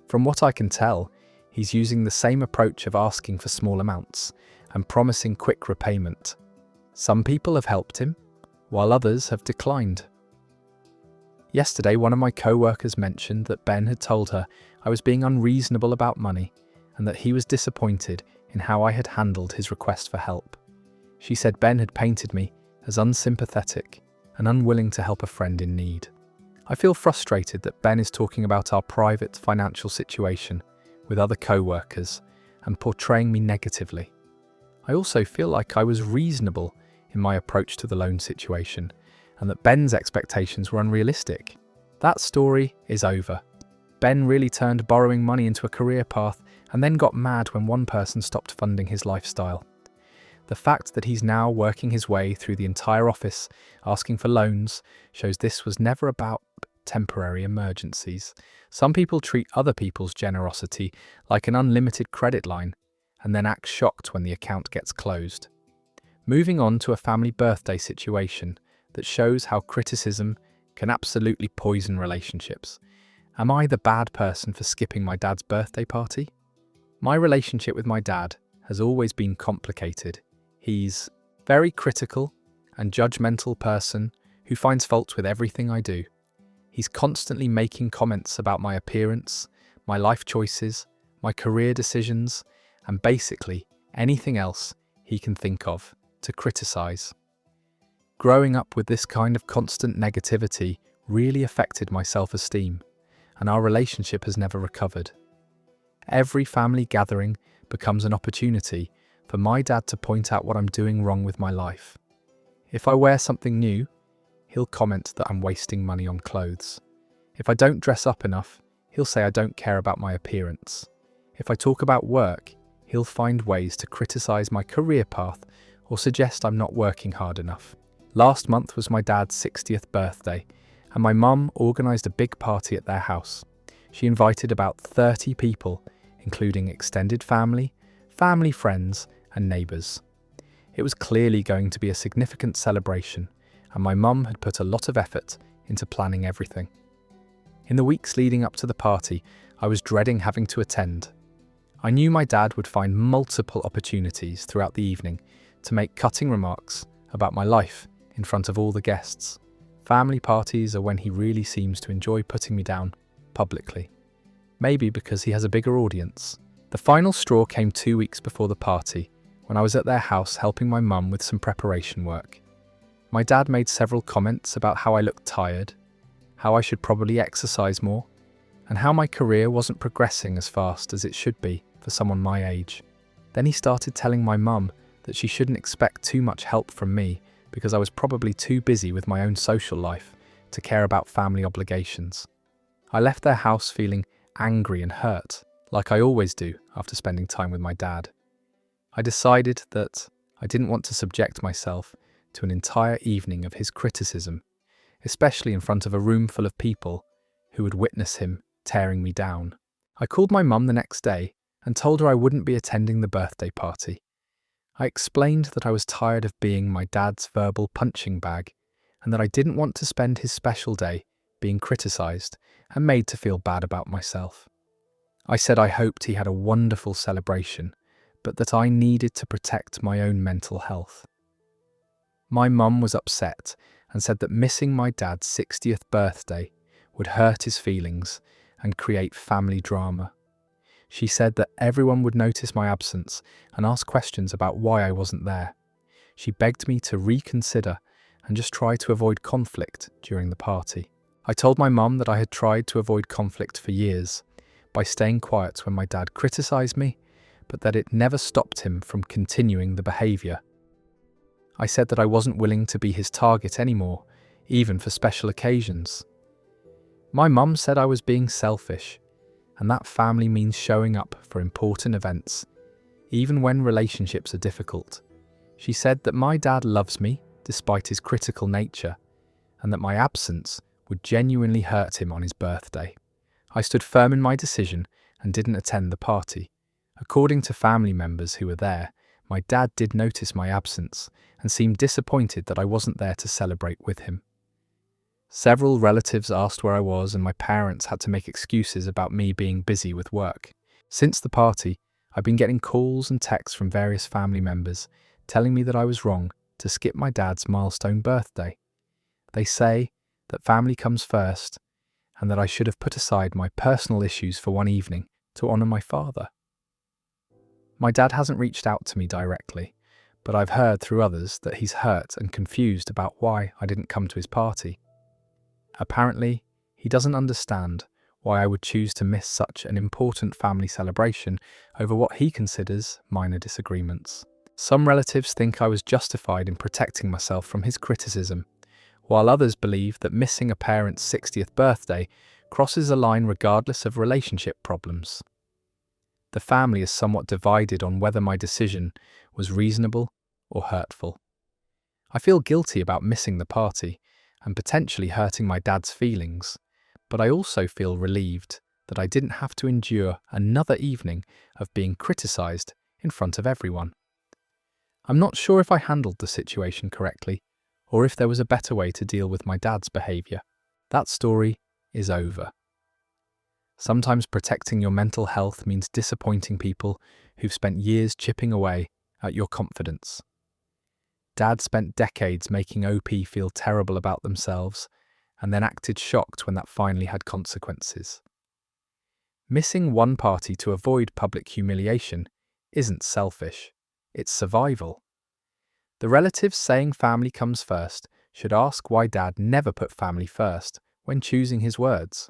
From what I can tell, he's using the same approach of asking for small amounts and promising quick repayment. Some people have helped him, while others have declined. Yesterday, one of my co-workers mentioned that Ben had told her I was being unreasonable about money and that he was disappointed in how I had handled his request for help. She said Ben had painted me as unsympathetic and unwilling to help a friend in need. I feel frustrated that Ben is talking about our private financial situation with other co-workers and portraying me negatively. I also feel like I was reasonable in my approach to the loan situation and that Ben's expectations were unrealistic. That story is over. Ben really turned borrowing money into a career path and then got mad when one person stopped funding his lifestyle. The fact that he's now working his way through the entire office asking for loans shows this was never about temporary emergencies. Some people treat other people's generosity like an unlimited credit line and then act shocked when the account gets closed. Moving on to a family birthday situation that shows how criticism can absolutely poison relationships. Am I the bad person for skipping my dad's birthday party? My relationship with my dad has always been complicated. He's very critical and judgmental person who finds fault with everything I do. He's constantly making comments about my appearance, my life choices, my career decisions, and basically anything else he can think of to criticize. Growing up with this kind of constant negativity really affected my self-esteem, and our relationship has never recovered. Every family gathering becomes an opportunity for my dad to point out what I'm doing wrong with my life. If I wear something new, he'll comment that I'm wasting money on clothes. If I don't dress up enough, he'll say I don't care about my appearance. If I talk about work, he'll find ways to criticize my career path or suggest I'm not working hard enough. Last month was my dad's 60th birthday, and my mum organised a big party at their house. She invited about 30 people, including extended family, family friends, and neighbours. It was clearly going to be a significant celebration, and my mum had put a lot of effort into planning everything. In the weeks leading up to the party, I was dreading having to attend. I knew my dad would find multiple opportunities throughout the evening to make cutting remarks about my life in front of all the guests. Family parties are when he really seems to enjoy putting me down publicly. Maybe because he has a bigger audience. The final straw came 2 weeks before the party, when I was at their house helping my mum with some preparation work. My dad made several comments about how I looked tired, how I should probably exercise more, and how my career wasn't progressing as fast as it should be for someone my age. Then he started telling my mum that she shouldn't expect too much help from me because I was probably too busy with my own social life to care about family obligations. I left their house feeling angry and hurt, like I always do after spending time with my dad. I decided that I didn't want to subject myself to an entire evening of his criticism, especially in front of a room full of people who would witness him tearing me down. I called my mum the next day and told her I wouldn't be attending the birthday party. I explained that I was tired of being my dad's verbal punching bag and that I didn't want to spend his special day being criticised and made to feel bad about myself. I said I hoped he had a wonderful celebration, but that I needed to protect my own mental health. My mum was upset and said that missing my dad's 60th birthday would hurt his feelings and create family drama. She said that everyone would notice my absence and ask questions about why I wasn't there. She begged me to reconsider and just try to avoid conflict during the party. I told my mum that I had tried to avoid conflict for years by staying quiet when my dad criticised me, but that it never stopped him from continuing the behaviour. I said that I wasn't willing to be his target anymore, even for special occasions. My mum said I was being selfish, and that family means showing up for important events, even when relationships are difficult. She said that my dad loves me despite his critical nature, and that my absence would genuinely hurt him on his birthday. I stood firm in my decision and didn't attend the party. According to family members who were there, my dad did notice my absence and seemed disappointed that I wasn't there to celebrate with him. Several relatives asked where I was, and my parents had to make excuses about me being busy with work. Since the party, I've been getting calls and texts from various family members telling me that I was wrong to skip my dad's milestone birthday. They say that family comes first and that I should have put aside my personal issues for one evening to honour my father. My dad hasn't reached out to me directly, but I've heard through others that he's hurt and confused about why I didn't come to his party. Apparently, he doesn't understand why I would choose to miss such an important family celebration over what he considers minor disagreements. Some relatives think I was justified in protecting myself from his criticism, while others believe that missing a parent's 60th birthday crosses a line regardless of relationship problems. The family is somewhat divided on whether my decision was reasonable or hurtful. I feel guilty about missing the party and potentially hurting my dad's feelings, but I also feel relieved that I didn't have to endure another evening of being criticised in front of everyone. I'm not sure if I handled the situation correctly or if there was a better way to deal with my dad's behaviour. That story is over. Sometimes protecting your mental health means disappointing people who've spent years chipping away at your confidence. Dad spent decades making OP feel terrible about themselves and then acted shocked when that finally had consequences. Missing one party to avoid public humiliation isn't selfish, it's survival. The relatives saying family comes first should ask why Dad never put family first when choosing his words.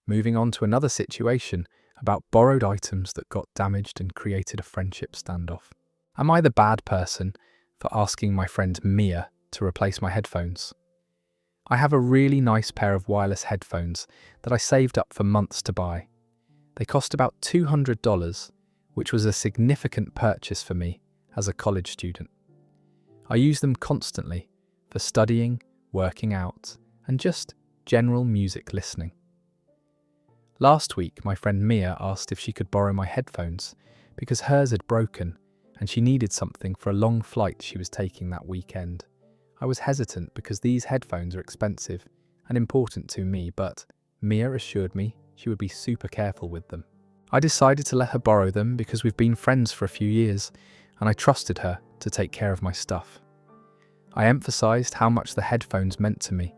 Moving on to another situation about borrowed items that got damaged and created a friendship standoff. Am I the bad person for asking my friend Mia to replace my headphones? I have a really nice pair of wireless headphones that I saved up for months to buy. They cost about $200, which was a significant purchase for me as a college student. I use them constantly for studying, working out, and just general music listening. Last week, my friend Mia asked if she could borrow my headphones because hers had broken and she needed something for a long flight she was taking that weekend. I was hesitant because these headphones are expensive and important to me, but Mia assured me she would be super careful with them. I decided to let her borrow them because we've been friends for a few years and I trusted her to take care of my stuff. I emphasized how much the headphones meant to me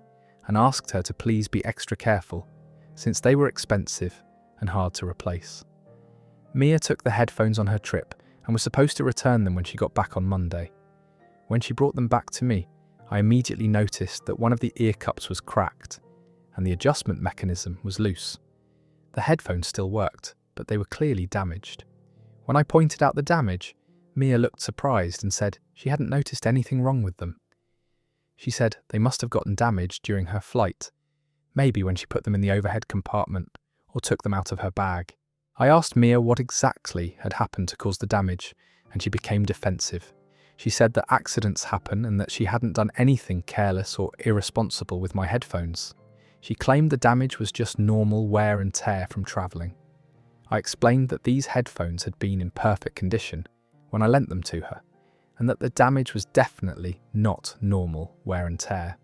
and asked her to please be extra careful since they were expensive and hard to replace. Mia took the headphones on her trip and was supposed to return them when she got back on Monday. When she brought them back to me, I immediately noticed that one of the ear cups was cracked and the adjustment mechanism was loose. The headphones still worked, but they were clearly damaged. When I pointed out the damage, Mia looked surprised and said she hadn't noticed anything wrong with them. She said they must have gotten damaged during her flight, maybe when she put them in the overhead compartment or took them out of her bag. I asked Mia what exactly had happened to cause the damage, and she became defensive. She said that accidents happen and that she hadn't done anything careless or irresponsible with my headphones. She claimed the damage was just normal wear and tear from travelling. I explained that these headphones had been in perfect condition when I lent them to her, and that the damage was definitely not normal wear and tear.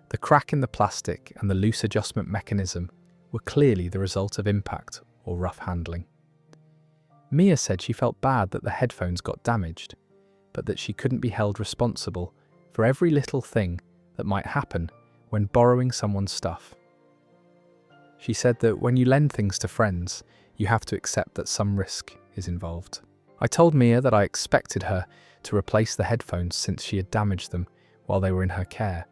The crack in the plastic and the loose adjustment mechanism were clearly the result of impact or rough handling. Mia said she felt bad that the headphones got damaged, but that she couldn't be held responsible for every little thing that might happen when borrowing someone's stuff. She said that when you lend things to friends, you have to accept that some risk is involved. I told Mia that I expected her to replace the headphones since she had damaged them while they were in her care.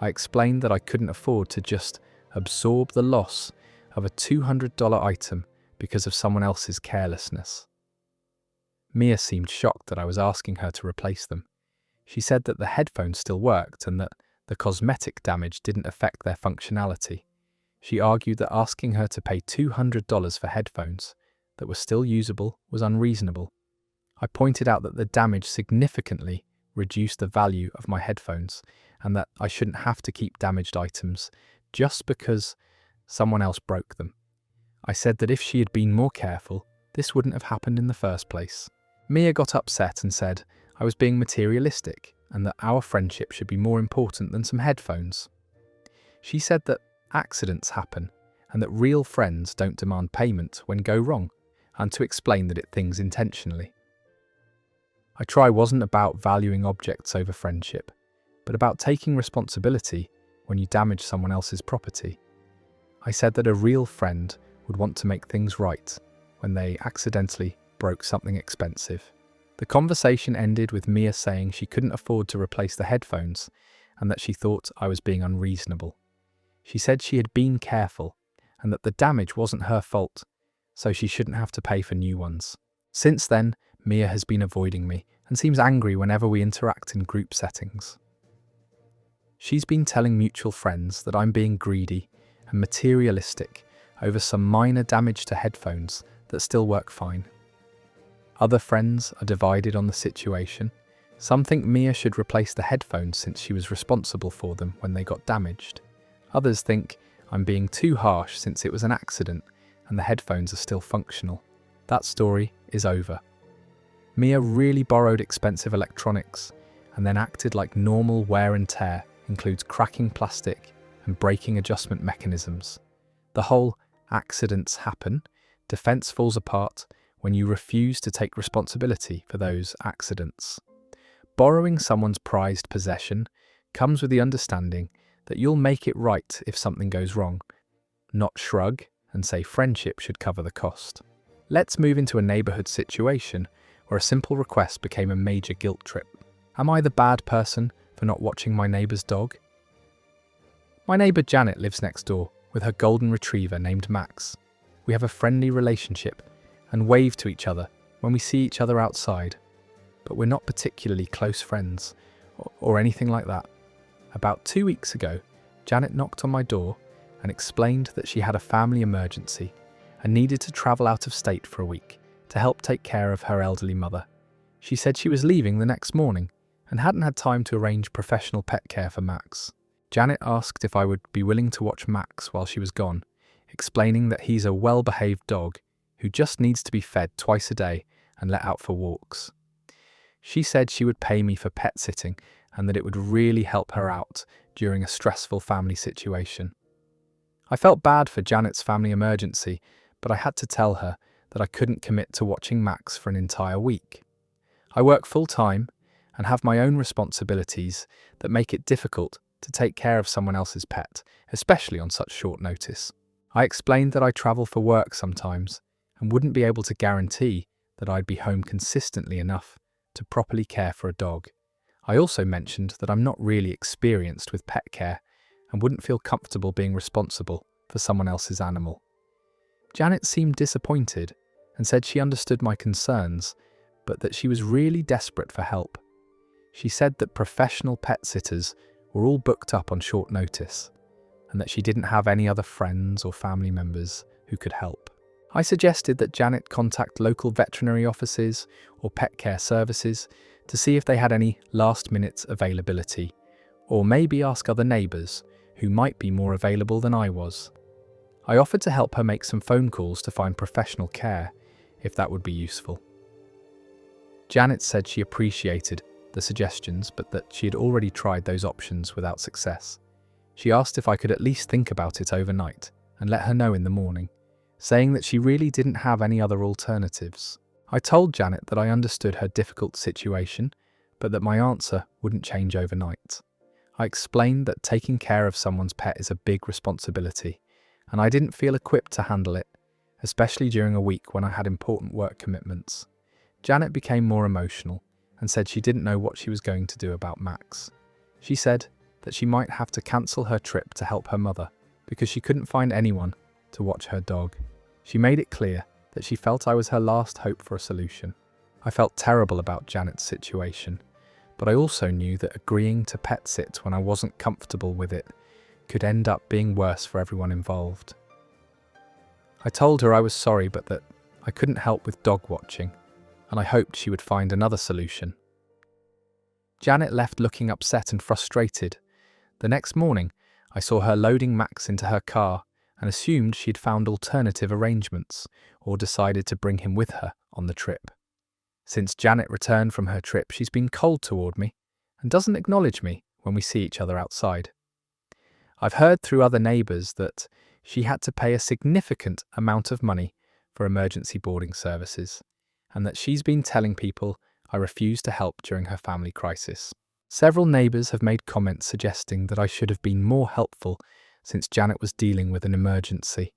I explained that I couldn't afford to just absorb the loss of a $200 item because of someone else's carelessness. Mia seemed shocked that I was asking her to replace them. She said that the headphones still worked and that the cosmetic damage didn't affect their functionality. She argued that asking her to pay $200 for headphones that were still usable was unreasonable. I pointed out that the damage significantly reduced the value of my headphones and that I shouldn't have to keep damaged items just because someone else broke them. I said that if she had been more careful, this wouldn't have happened in the first place. Mia got upset and said I was being materialistic and that our friendship should be more important than some headphones. She said that accidents happen and that real friends don't demand payment when go wrong, and to explain that it things intentionally. I try wasn't about valuing objects over friendship, but about taking responsibility when you damage someone else's property. I said that a real friend would want to make things right when they accidentally broke something expensive. The conversation ended with Mia saying she couldn't afford to replace the headphones and that she thought I was being unreasonable. She said she had been careful and that the damage wasn't her fault, so she shouldn't have to pay for new ones. Since then, Mia has been avoiding me and seems angry whenever we interact in group settings. She's been telling mutual friends that I'm being greedy and materialistic over some minor damage to headphones that still work fine. Other friends are divided on the situation. Some think Mia should replace the headphones since she was responsible for them when they got damaged. Others think I'm being too harsh since it was an accident and the headphones are still functional. That story is over. Mia really borrowed expensive electronics and then acted like normal wear and tear includes cracking plastic and breaking adjustment mechanisms. The whole accidents happen defense falls apart when you refuse to take responsibility for those accidents. Borrowing someone's prized possession comes with the understanding that you'll make it right if something goes wrong, not shrug and say friendship should cover the cost. Let's move into a neighbourhood situation where a simple request became a major guilt trip. Am I the bad person for not watching my neighbour's dog? My neighbour Janet lives next door with her golden retriever named Max. We have a friendly relationship and wave to each other when we see each other outside, but we're not particularly close friends or anything like that. About 2 weeks ago, Janet knocked on my door and explained that she had a family emergency and needed to travel out of state for a week to help take care of her elderly mother. She said she was leaving the next morning and hadn't had time to arrange professional pet care for Max. Janet asked if I would be willing to watch Max while she was gone, explaining that he's a well-behaved dog who just needs to be fed twice a day and let out for walks. She said she would pay me for pet sitting and that it would really help her out during a stressful family situation. I felt bad for Janet's family emergency, but I had to tell her that I couldn't commit to watching Max for an entire week. I work full-time and have my own responsibilities that make it difficult to take care of someone else's pet, especially on such short notice. I explained that I travel for work sometimes and wouldn't be able to guarantee that I'd be home consistently enough to properly care for a dog. I also mentioned that I'm not really experienced with pet care and wouldn't feel comfortable being responsible for someone else's animal. Janet seemed disappointed and said she understood my concerns, but that she was really desperate for help. She said that professional pet sitters were all booked up on short notice and that she didn't have any other friends or family members who could help. I suggested that Janet contact local veterinary offices or pet care services to see if they had any last-minute availability, or maybe ask other neighbours who might be more available than I was. I offered to help her make some phone calls to find professional care, if that would be useful. Janet said she appreciated the suggestions, but that she had already tried those options without success. She asked if I could at least think about it overnight and let her know in the morning, saying that she really didn't have any other alternatives. I told Janet that I understood her difficult situation, but that my answer wouldn't change overnight. I explained that taking care of someone's pet is a big responsibility, and I didn't feel equipped to handle it, especially during a week when I had important work commitments. Janet became more emotional and said she didn't know what she was going to do about Max. She said that she might have to cancel her trip to help her mother because she couldn't find anyone to watch her dog. She made it clear that she felt I was her last hope for a solution. I felt terrible about Janet's situation, but I also knew that agreeing to pet sit when I wasn't comfortable with it could end up being worse for everyone involved. I told her I was sorry, but that I couldn't help with dog watching, and I hoped she would find another solution. Janet left looking upset and frustrated. The next morning, I saw her loading Max into her car and assumed she'd found alternative arrangements or decided to bring him with her on the trip. Since Janet returned from her trip, she's been cold toward me and doesn't acknowledge me when we see each other outside. I've heard through other neighbours that she had to pay a significant amount of money for emergency boarding services, and that she's been telling people I refused to help during her family crisis. Several neighbours have made comments suggesting that I should have been more helpful since Janet was dealing with an emergency.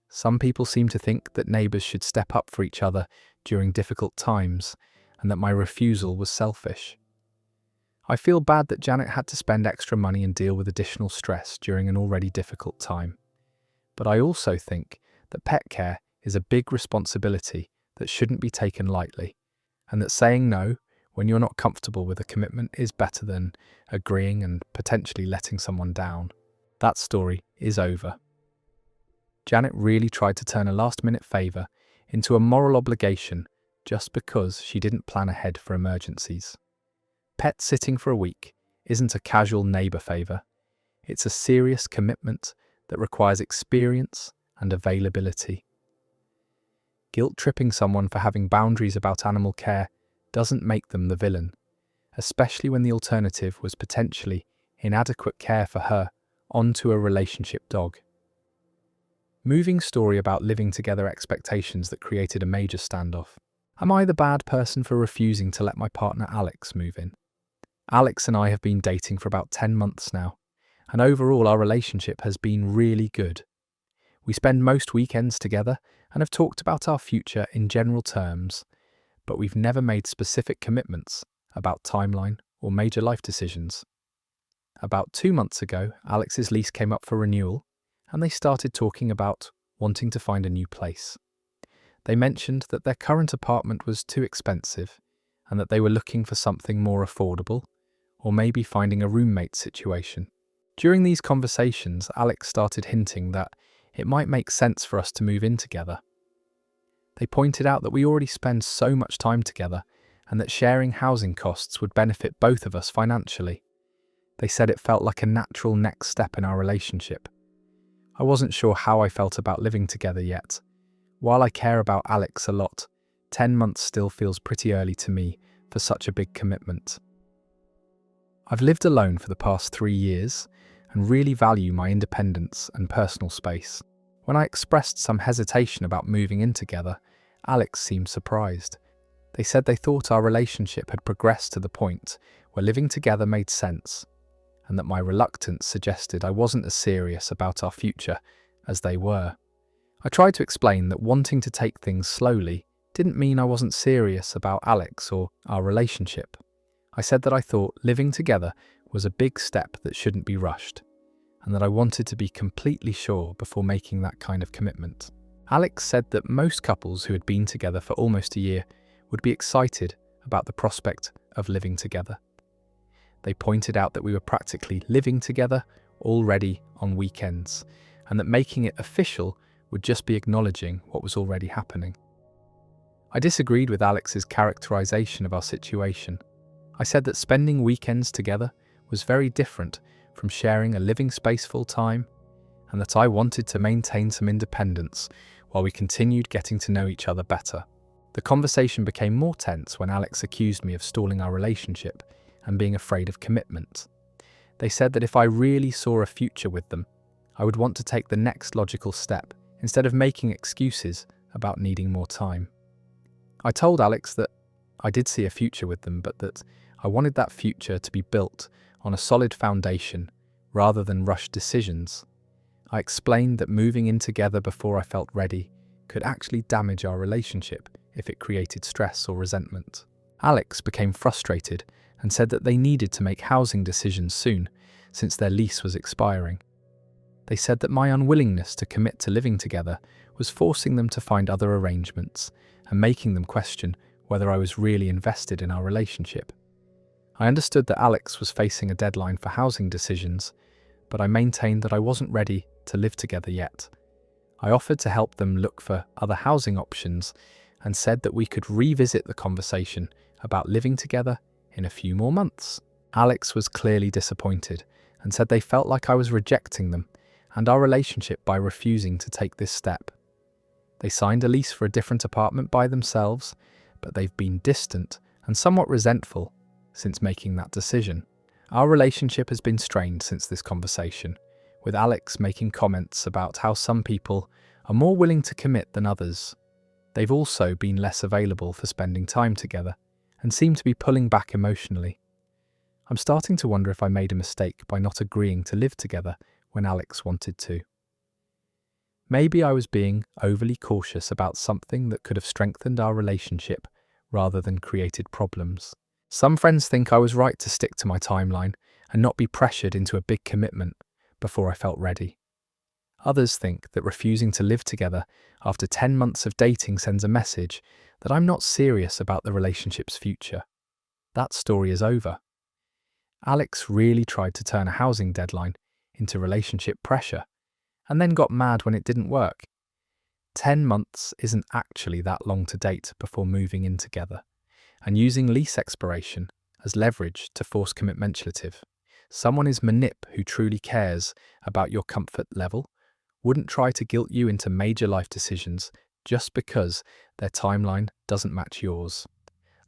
Some people seem to think that neighbours should step up for each other during difficult times, and that my refusal was selfish. I feel bad that Janet had to spend extra money and deal with additional stress during an already difficult time. But I also think that pet care is a big responsibility that shouldn't be taken lightly, and that saying no when you're not comfortable with a commitment is better than agreeing and potentially letting someone down. That story is over. Janet really tried to turn a last-minute favour into a moral obligation just because she didn't plan ahead for emergencies. Pet sitting for a week isn't a casual neighbour favour. It's a serious commitment that requires experience and availability. Guilt-tripping someone for having boundaries about animal care doesn't make them the villain, especially when the alternative was potentially inadequate care for her onto a relationship dog. Moving story about living together expectations that created a major standoff. Am I the bad person for refusing to let my partner Alex move in? Alex and I have been dating for about 10 months now, and overall our relationship has been really good. We spend most weekends together and have talked about our future in general terms, but we've never made specific commitments about timeline or major life decisions. About 2 months ago, Alex's lease came up for renewal, and they started talking about wanting to find a new place. They mentioned that their current apartment was too expensive and that they were looking for something more affordable, or maybe finding a roommate situation. During these conversations, Alex started hinting that it might make sense for us to move in together. They pointed out that we already spend so much time together and that sharing housing costs would benefit both of us financially. They said it felt like a natural next step in our relationship. I wasn't sure how I felt about living together yet. While I care about Alex a lot, 10 months still feels pretty early to me for such a big commitment. I've lived alone for the past 3 years and really value my independence and personal space. When I expressed some hesitation about moving in together, Alex seemed surprised. They said they thought our relationship had progressed to the point where living together made sense, and that my reluctance suggested I wasn't as serious about our future as they were. I tried to explain that wanting to take things slowly didn't mean I wasn't serious about Alex or our relationship. I said that I thought living together was a big step that shouldn't be rushed, and that I wanted to be completely sure before making that kind of commitment. Alex said that most couples who had been together for almost a year would be excited about the prospect of living together. They pointed out that we were practically living together already on weekends, and that making it official would just be acknowledging what was already happening. I disagreed with Alex's characterization of our situation. I said that spending weekends together was very different from sharing a living space full time, and that I wanted to maintain some independence while we continued getting to know each other better. The conversation became more tense when Alex accused me of stalling our relationship and being afraid of commitment. They said that if I really saw a future with them, I would want to take the next logical step instead of making excuses about needing more time. I told Alex that I did see a future with them, but that I wanted that future to be built on a solid foundation rather than rushed decisions. I explained that moving in together before I felt ready could actually damage our relationship if it created stress or resentment. Alex became frustrated and said that they needed to make housing decisions soon, since their lease was expiring. They said that my unwillingness to commit to living together was forcing them to find other arrangements and making them question whether I was really invested in our relationship. I understood that Alex was facing a deadline for housing decisions, but I maintained that I wasn't ready to live together yet. I offered to help them look for other housing options and said that we could revisit the conversation about living together in a few more months. Alex was clearly disappointed and said they felt like I was rejecting them and our relationship by refusing to take this step. They signed a lease for a different apartment by themselves, but they've been distant and somewhat resentful since making that decision. Our relationship has been strained since this conversation, with Alex making comments about how some people are more willing to commit than others. They've also been less available for spending time together and seem to be pulling back emotionally. I'm starting to wonder if I made a mistake by not agreeing to live together when Alex wanted to. Maybe I was being overly cautious about something that could have strengthened our relationship rather than created problems. Some friends think I was right to stick to my timeline and not be pressured into a big commitment before I felt ready. Others think that refusing to live together after 10 months of dating sends a message that I'm not serious about the relationship's future. That story is over. Alex really tried to turn a housing deadline into relationship pressure and then got mad when it didn't work. 10 months isn't actually that long to date before moving in together, and using lease expiration as leverage to force commitment. Someone is manip who truly cares about your comfort level wouldn't try to guilt you into major life decisions just because their timeline doesn't match yours.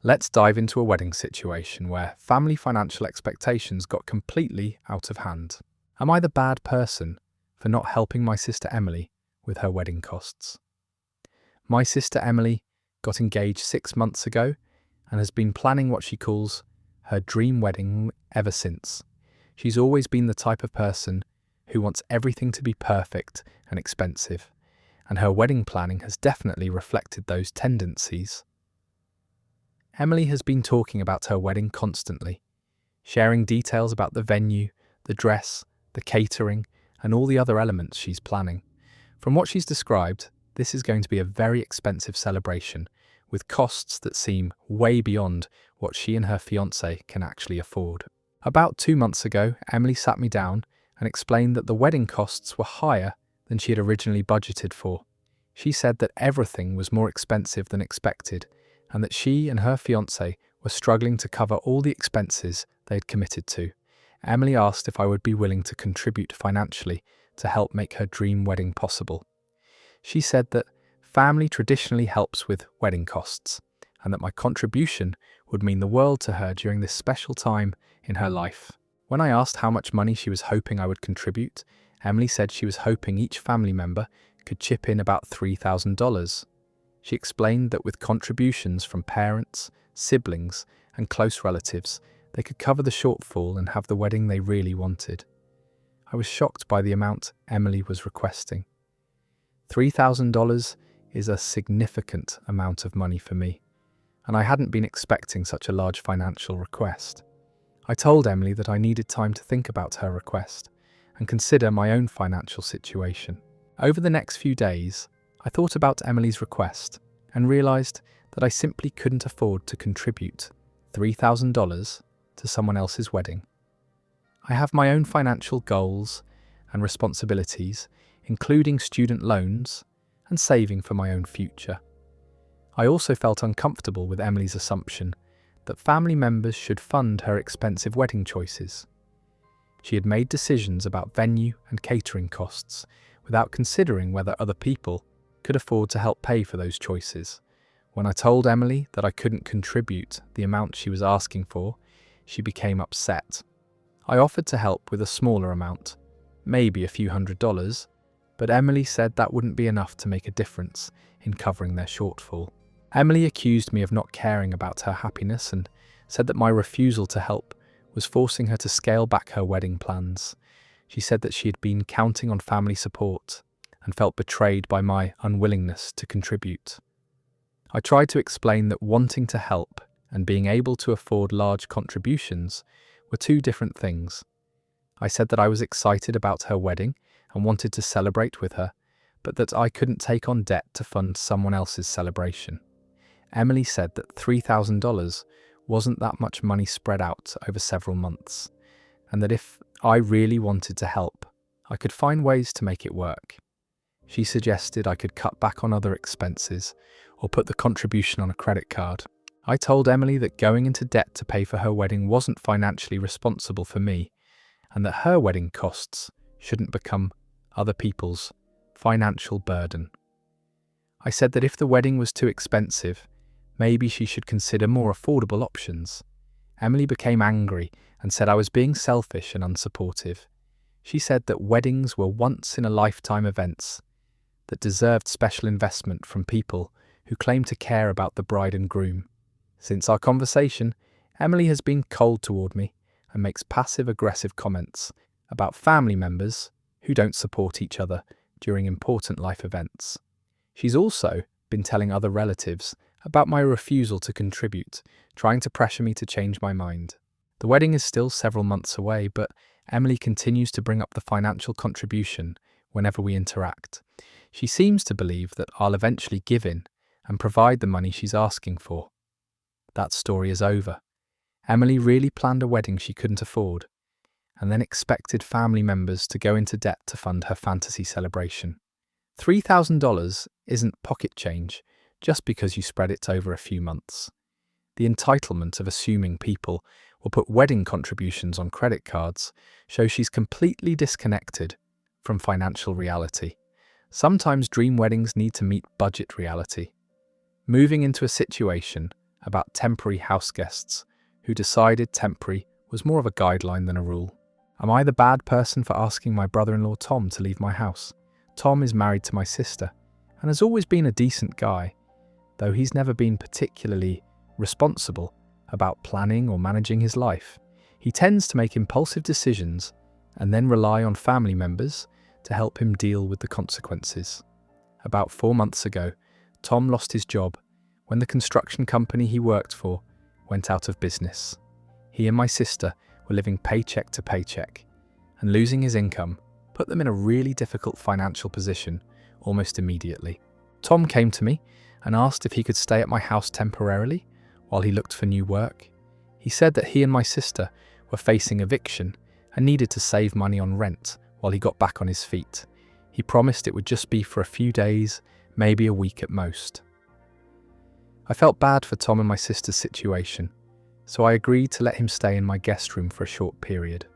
Let's dive into a wedding situation where family financial expectations got completely out of hand. Am I the bad person for not helping my sister Emily with her wedding costs? My sister Emily got engaged 6 months ago and has been planning what she calls her dream wedding ever since. She's always been the type of person who wants everything to be perfect and expensive, and her wedding planning has definitely reflected those tendencies. Emily has been talking about her wedding constantly, sharing details about the venue, the dress, the catering, and all the other elements she's planning. From what she's described, this is going to be a very expensive celebration, with costs that seem way beyond what she and her fiancé can actually afford. About 2 months ago, Emily sat me down and explained that the wedding costs were higher than she had originally budgeted for, She said that everything was more expensive than expected and that she and her fiancé were struggling to cover all the expenses they had committed to. Emily asked if I would be willing to contribute financially to help make her dream wedding possible. She said that family traditionally helps with wedding costs and that my contribution would mean the world to her during this special time in her life. When I asked how much money she was hoping I would contribute, Emily said she was hoping each family member could chip in about $3,000. She explained that with contributions from parents, siblings, and close relatives, they could cover the shortfall and have the wedding they really wanted. I was shocked by the amount Emily was requesting. $3,000 is a significant amount of money for me, and I hadn't been expecting such a large financial request. I told Emily that I needed time to think about her request and consider my own financial situation. Over the next few days, I thought about Emily's request and realised that I simply couldn't afford to contribute $3,000 to someone else's wedding. I have my own financial goals and responsibilities, including student loans and saving for my own future. I also felt uncomfortable with Emily's assumption that family members should fund her expensive wedding choices. She had made decisions about venue and catering costs without considering whether other people could afford to help pay for those choices. When I told Emily that I couldn't contribute the amount she was asking for, she became upset. I offered to help with a smaller amount, maybe a few $100s, but Emily said that wouldn't be enough to make a difference in covering their shortfall. Emily accused me of not caring about her happiness and said that my refusal to help was forcing her to scale back her wedding plans. She said that she had been counting on family support and felt betrayed by my unwillingness to contribute. I tried to explain that wanting to help and being able to afford large contributions were two different things. I said that I was excited about her wedding and wanted to celebrate with her, but that I couldn't take on debt to fund someone else's celebration. Emily said that $3,000 wasn't that much money spread out over several months, and that if I really wanted to help, I could find ways to make it work. She suggested I could cut back on other expenses or put the contribution on a credit card. I told Emily that going into debt to pay for her wedding wasn't financially responsible for me, and that her wedding costs shouldn't become other people's financial burden. I said that if the wedding was too expensive, maybe she should consider more affordable options. Emily became angry and said I was being selfish and unsupportive. She said that weddings were once-in-a-lifetime events that deserved special investment from people who claim to care about the bride and groom. Since our conversation, Emily has been cold toward me and makes passive-aggressive comments about family members who don't support each other during important life events. She's also been telling other relatives about my refusal to contribute, trying to pressure me to change my mind. The wedding is still several months away, but Emily continues to bring up the financial contribution whenever we interact. She seems to believe that I'll eventually give in and provide the money she's asking for. That story is over. Emily really planned a wedding she couldn't afford, and then expected family members to go into debt to fund her fantasy celebration. $3,000 isn't pocket change just because you spread it over a few months. The entitlement of assuming people will put wedding contributions on credit cards shows she's completely disconnected from financial reality. Sometimes dream weddings need to meet budget reality. Moving into a situation about temporary house guests who decided temporary was more of a guideline than a rule. Am I the bad person for asking my brother-in-law Tom to leave my house? Tom is married to my sister and has always been a decent guy, though he's never been particularly responsible about planning or managing his life. He tends to make impulsive decisions and then rely on family members to help him deal with the consequences. About 4 months ago, Tom lost his job when the construction company he worked for went out of business. He and my sister were living paycheck to paycheck, and losing his income put them in a really difficult financial position almost immediately. Tom came to me and asked if he could stay at my house temporarily while he looked for new work. He said that he and my sister were facing eviction and needed to save money on rent while he got back on his feet. He promised it would just be for a few days, maybe a week at most. I felt bad for Tom and my sister's situation, so I agreed to let him stay in my guest room for a short period.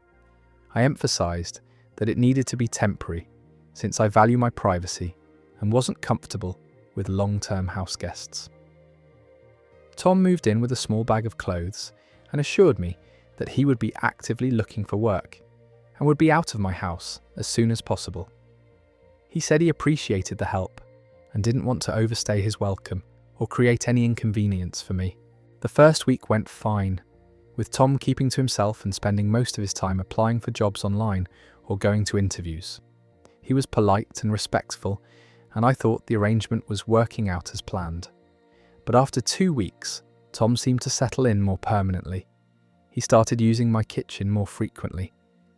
I emphasised that it needed to be temporary, since I value my privacy and wasn't comfortable with long-term house guests. Tom moved in with a small bag of clothes and assured me that he would be actively looking for work and would be out of my house as soon as possible. He said he appreciated the help and didn't want to overstay his welcome or create any inconvenience for me. The first week went fine, with Tom keeping to himself and spending most of his time applying for jobs online or going to interviews. He was polite and respectful, and I thought the arrangement was working out as planned. But after 2 weeks, Tom seemed to settle in more permanently. He started using my kitchen more frequently,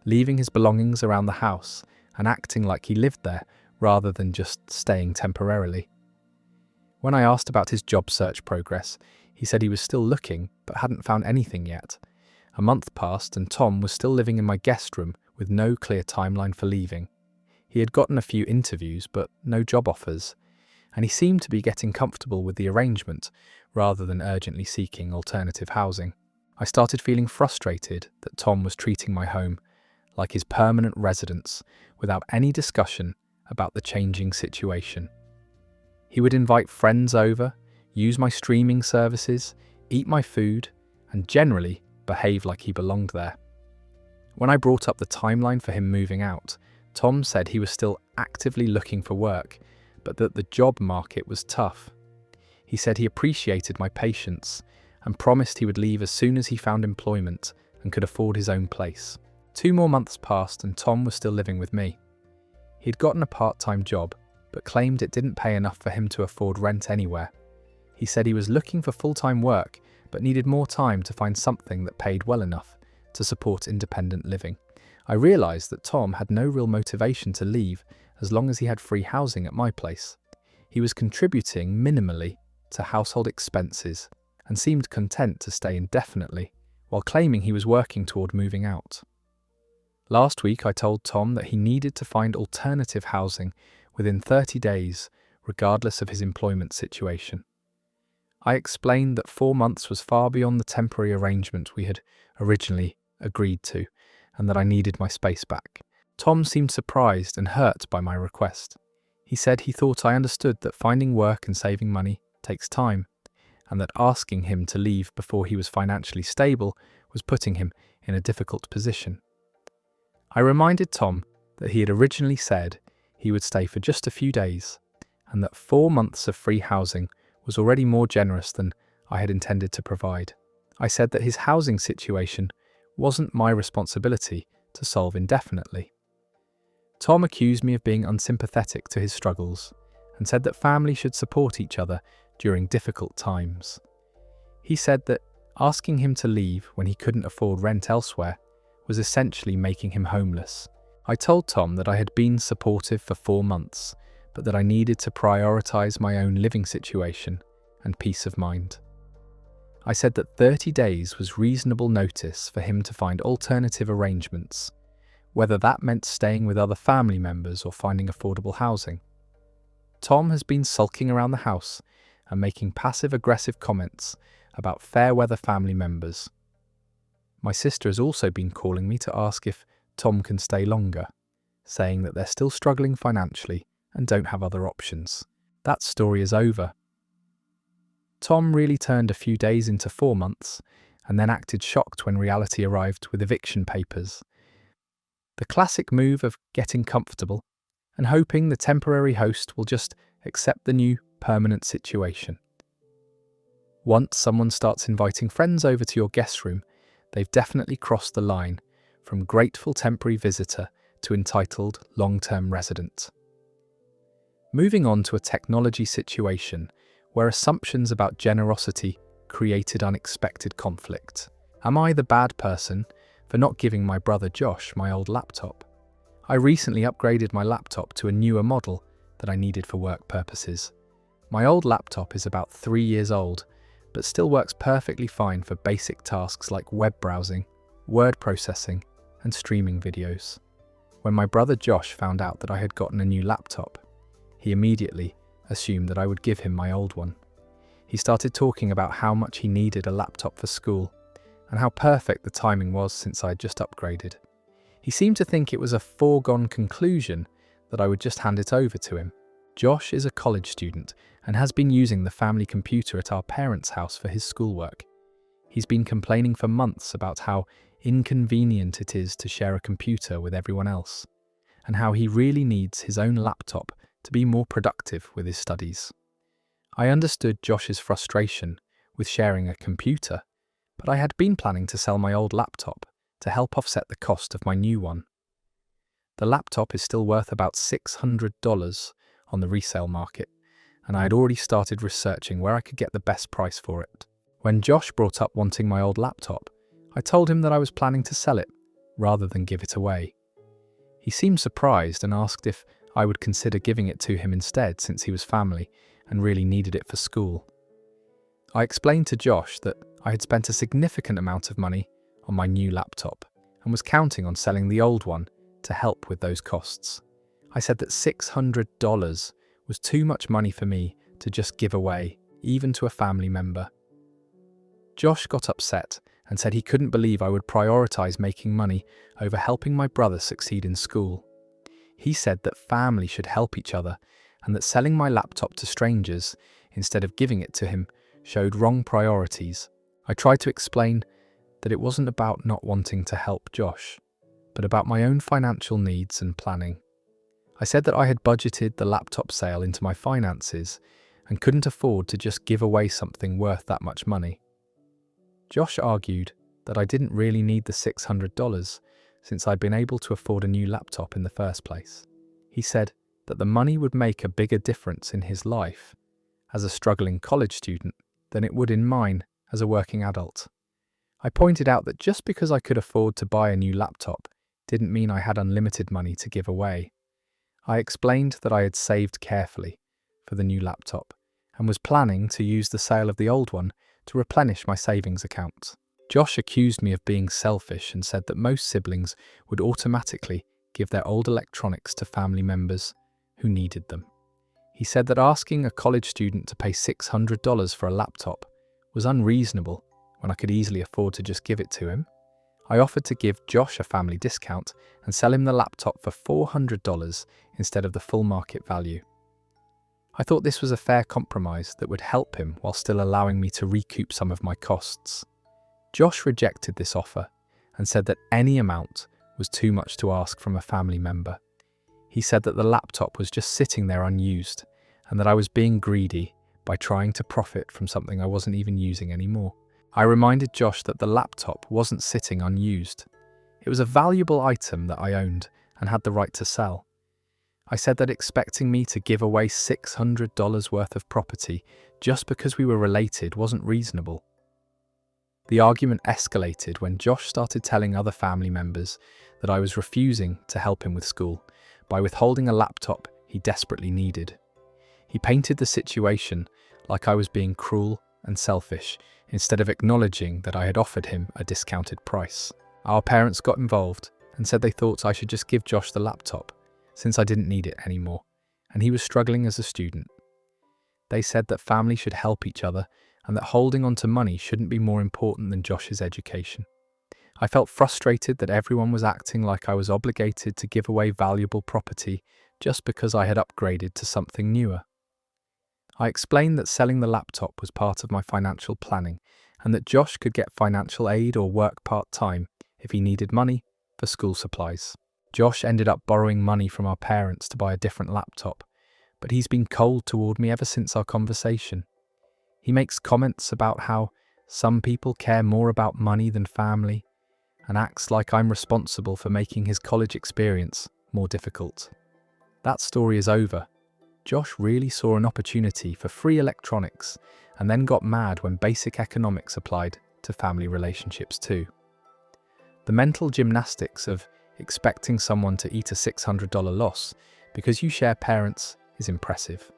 leaving his belongings around the house and acting like he lived there rather than just staying temporarily. When I asked about his job search progress, he said he was still looking but hadn't found anything yet. A month passed and Tom was still living in my guest room with no clear timeline for leaving. He had gotten a few interviews but no job offers, and he seemed to be getting comfortable with the arrangement rather than urgently seeking alternative housing. I started feeling frustrated that Tom was treating my home like his permanent residence without any discussion about the changing situation. He would invite friends over, use my streaming services, eat my food, and generally behave like he belonged there. When I brought up the timeline for him moving out, Tom said he was still actively looking for work, but that the job market was tough. He said he appreciated my patience and promised he would leave as soon as he found employment and could afford his own place. 2 more months passed and Tom was still living with me. He'd gotten a part-time job, but claimed it didn't pay enough for him to afford rent anywhere. He said he was looking for full-time work, but needed more time to find something that paid well enough to support independent living. I realised that Tom had no real motivation to leave as long as he had free housing at my place. He was contributing minimally to household expenses and seemed content to stay indefinitely, while claiming he was working toward moving out. Last week I told Tom that he needed to find alternative housing within 30 days, regardless of his employment situation. I explained that 4 months was far beyond the temporary arrangement we had originally agreed to, and that I needed my space back. Tom seemed surprised and hurt by my request. He said he thought I understood that finding work and saving money takes time, and that asking him to leave before he was financially stable was putting him in a difficult position. I reminded Tom that he had originally said he would stay for just a few days, and that 4 months of free housing was already more generous than I had intended to provide. I said that his housing situation wasn't my responsibility to solve indefinitely. Tom accused me of being unsympathetic to his struggles and said that family should support each other during difficult times. He said that asking him to leave when he couldn't afford rent elsewhere was essentially making him homeless. I told Tom that I had been supportive for 4 months, but that I needed to prioritise my own living situation and peace of mind. I said that 30 days was reasonable notice for him to find alternative arrangements, whether that meant staying with other family members or finding affordable housing. Tom has been sulking around the house and making passive-aggressive comments about fair-weather family members. My sister has also been calling me to ask if Tom can stay longer, saying that they're still struggling financially and don't have other options. That story is over. Tom really turned a few days into 4 months and then acted shocked when reality arrived with eviction papers. The classic move of getting comfortable and hoping the temporary host will just accept the new permanent situation. Once someone starts inviting friends over to your guest room, they've definitely crossed the line from grateful temporary visitor to entitled long-term resident. Moving on to a technology situation where assumptions about generosity created unexpected conflict. Am I the bad person for not giving my brother Josh my old laptop? I recently upgraded my laptop to a newer model that I needed for work purposes. My old laptop is about 3 years old, but still works perfectly fine for basic tasks like web browsing, word processing, and streaming videos. When my brother Josh found out that I had gotten a new laptop, he immediately assumed that I would give him my old one. He started talking about how much he needed a laptop for school and how perfect the timing was since I had just upgraded. He seemed to think it was a foregone conclusion that I would just hand it over to him. Josh is a college student and has been using the family computer at our parents' house for his schoolwork. He's been complaining for months about how inconvenient it is to share a computer with everyone else, and how he really needs his own laptop to be more productive with his studies. I understood Josh's frustration with sharing a computer, but I had been planning to sell my old laptop to help offset the cost of my new one. The laptop is still worth about $600 on the resale market, and I had already started researching where I could get the best price for it. When Josh brought up wanting my old laptop, I told him that I was planning to sell it rather than give it away. He seemed surprised and asked if I would consider giving it to him instead, since he was family and really needed it for school. I explained to Josh that I had spent a significant amount of money on my new laptop and was counting on selling the old one to help with those costs. I said that $600 was too much money for me to just give away, even to a family member. Josh got upset and said he couldn't believe I would prioritize making money over helping my brother succeed in school. He said that family should help each other and that selling my laptop to strangers instead of giving it to him showed wrong priorities. I tried to explain that it wasn't about not wanting to help Josh, but about my own financial needs and planning. I said that I had budgeted the laptop sale into my finances and couldn't afford to just give away something worth that much money. Josh argued that I didn't really need the $600 since I'd been able to afford a new laptop in the first place. He said that the money would make a bigger difference in his life as a struggling college student than it would in mine as a working adult. I pointed out that just because I could afford to buy a new laptop didn't mean I had unlimited money to give away. I explained that I had saved carefully for the new laptop and was planning to use the sale of the old one to replenish my savings account. Josh accused me of being selfish and said that most siblings would automatically give their old electronics to family members who needed them. He said that asking a college student to pay $600 for a laptop was unreasonable when I could easily afford to just give it to him. I offered to give Josh a family discount and sell him the laptop for $400 instead of the full market value. I thought this was a fair compromise that would help him while still allowing me to recoup some of my costs. Josh rejected this offer and said that any amount was too much to ask from a family member. He said that the laptop was just sitting there unused and that I was being greedy by trying to profit from something I wasn't even using anymore. I reminded Josh that the laptop wasn't sitting unused. It was a valuable item that I owned and had the right to sell. I said that expecting me to give away $600 worth of property just because we were related wasn't reasonable. The argument escalated when Josh started telling other family members that I was refusing to help him with school by withholding a laptop he desperately needed. He painted the situation like I was being cruel and selfish instead of acknowledging that I had offered him a discounted price. Our parents got involved and said they thought I should just give Josh the laptop since I didn't need it anymore, and he was struggling as a student. They said that family should help each other and that holding on to money shouldn't be more important than Josh's education. I felt frustrated that everyone was acting like I was obligated to give away valuable property just because I had upgraded to something newer. I explained that selling the laptop was part of my financial planning and that Josh could get financial aid or work part-time if he needed money for school supplies. Josh ended up borrowing money from our parents to buy a different laptop, but he's been cold toward me ever since our conversation. He makes comments about how some people care more about money than family and acts like I'm responsible for making his college experience more difficult. That story is over. Josh really saw an opportunity for free electronics and then got mad when basic economics applied to family relationships too. The mental gymnastics of expecting someone to eat a $600 loss because you share parents is impressive.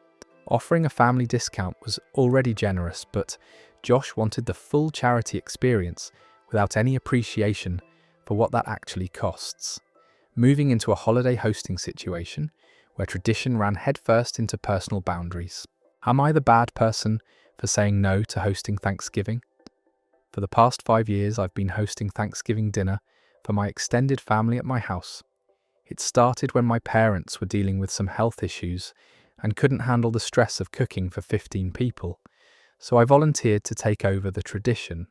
Offering a family discount was already generous, but Josh wanted the full charity experience without any appreciation for what that actually costs. Moving into a holiday hosting situation where tradition ran headfirst into personal boundaries. Am I the bad person for saying no to hosting Thanksgiving? For the past 5 years, I've been hosting Thanksgiving dinner for my extended family at my house. It started when my parents were dealing with some health issues and couldn't handle the stress of cooking for 15 people, so I volunteered to take over the tradition.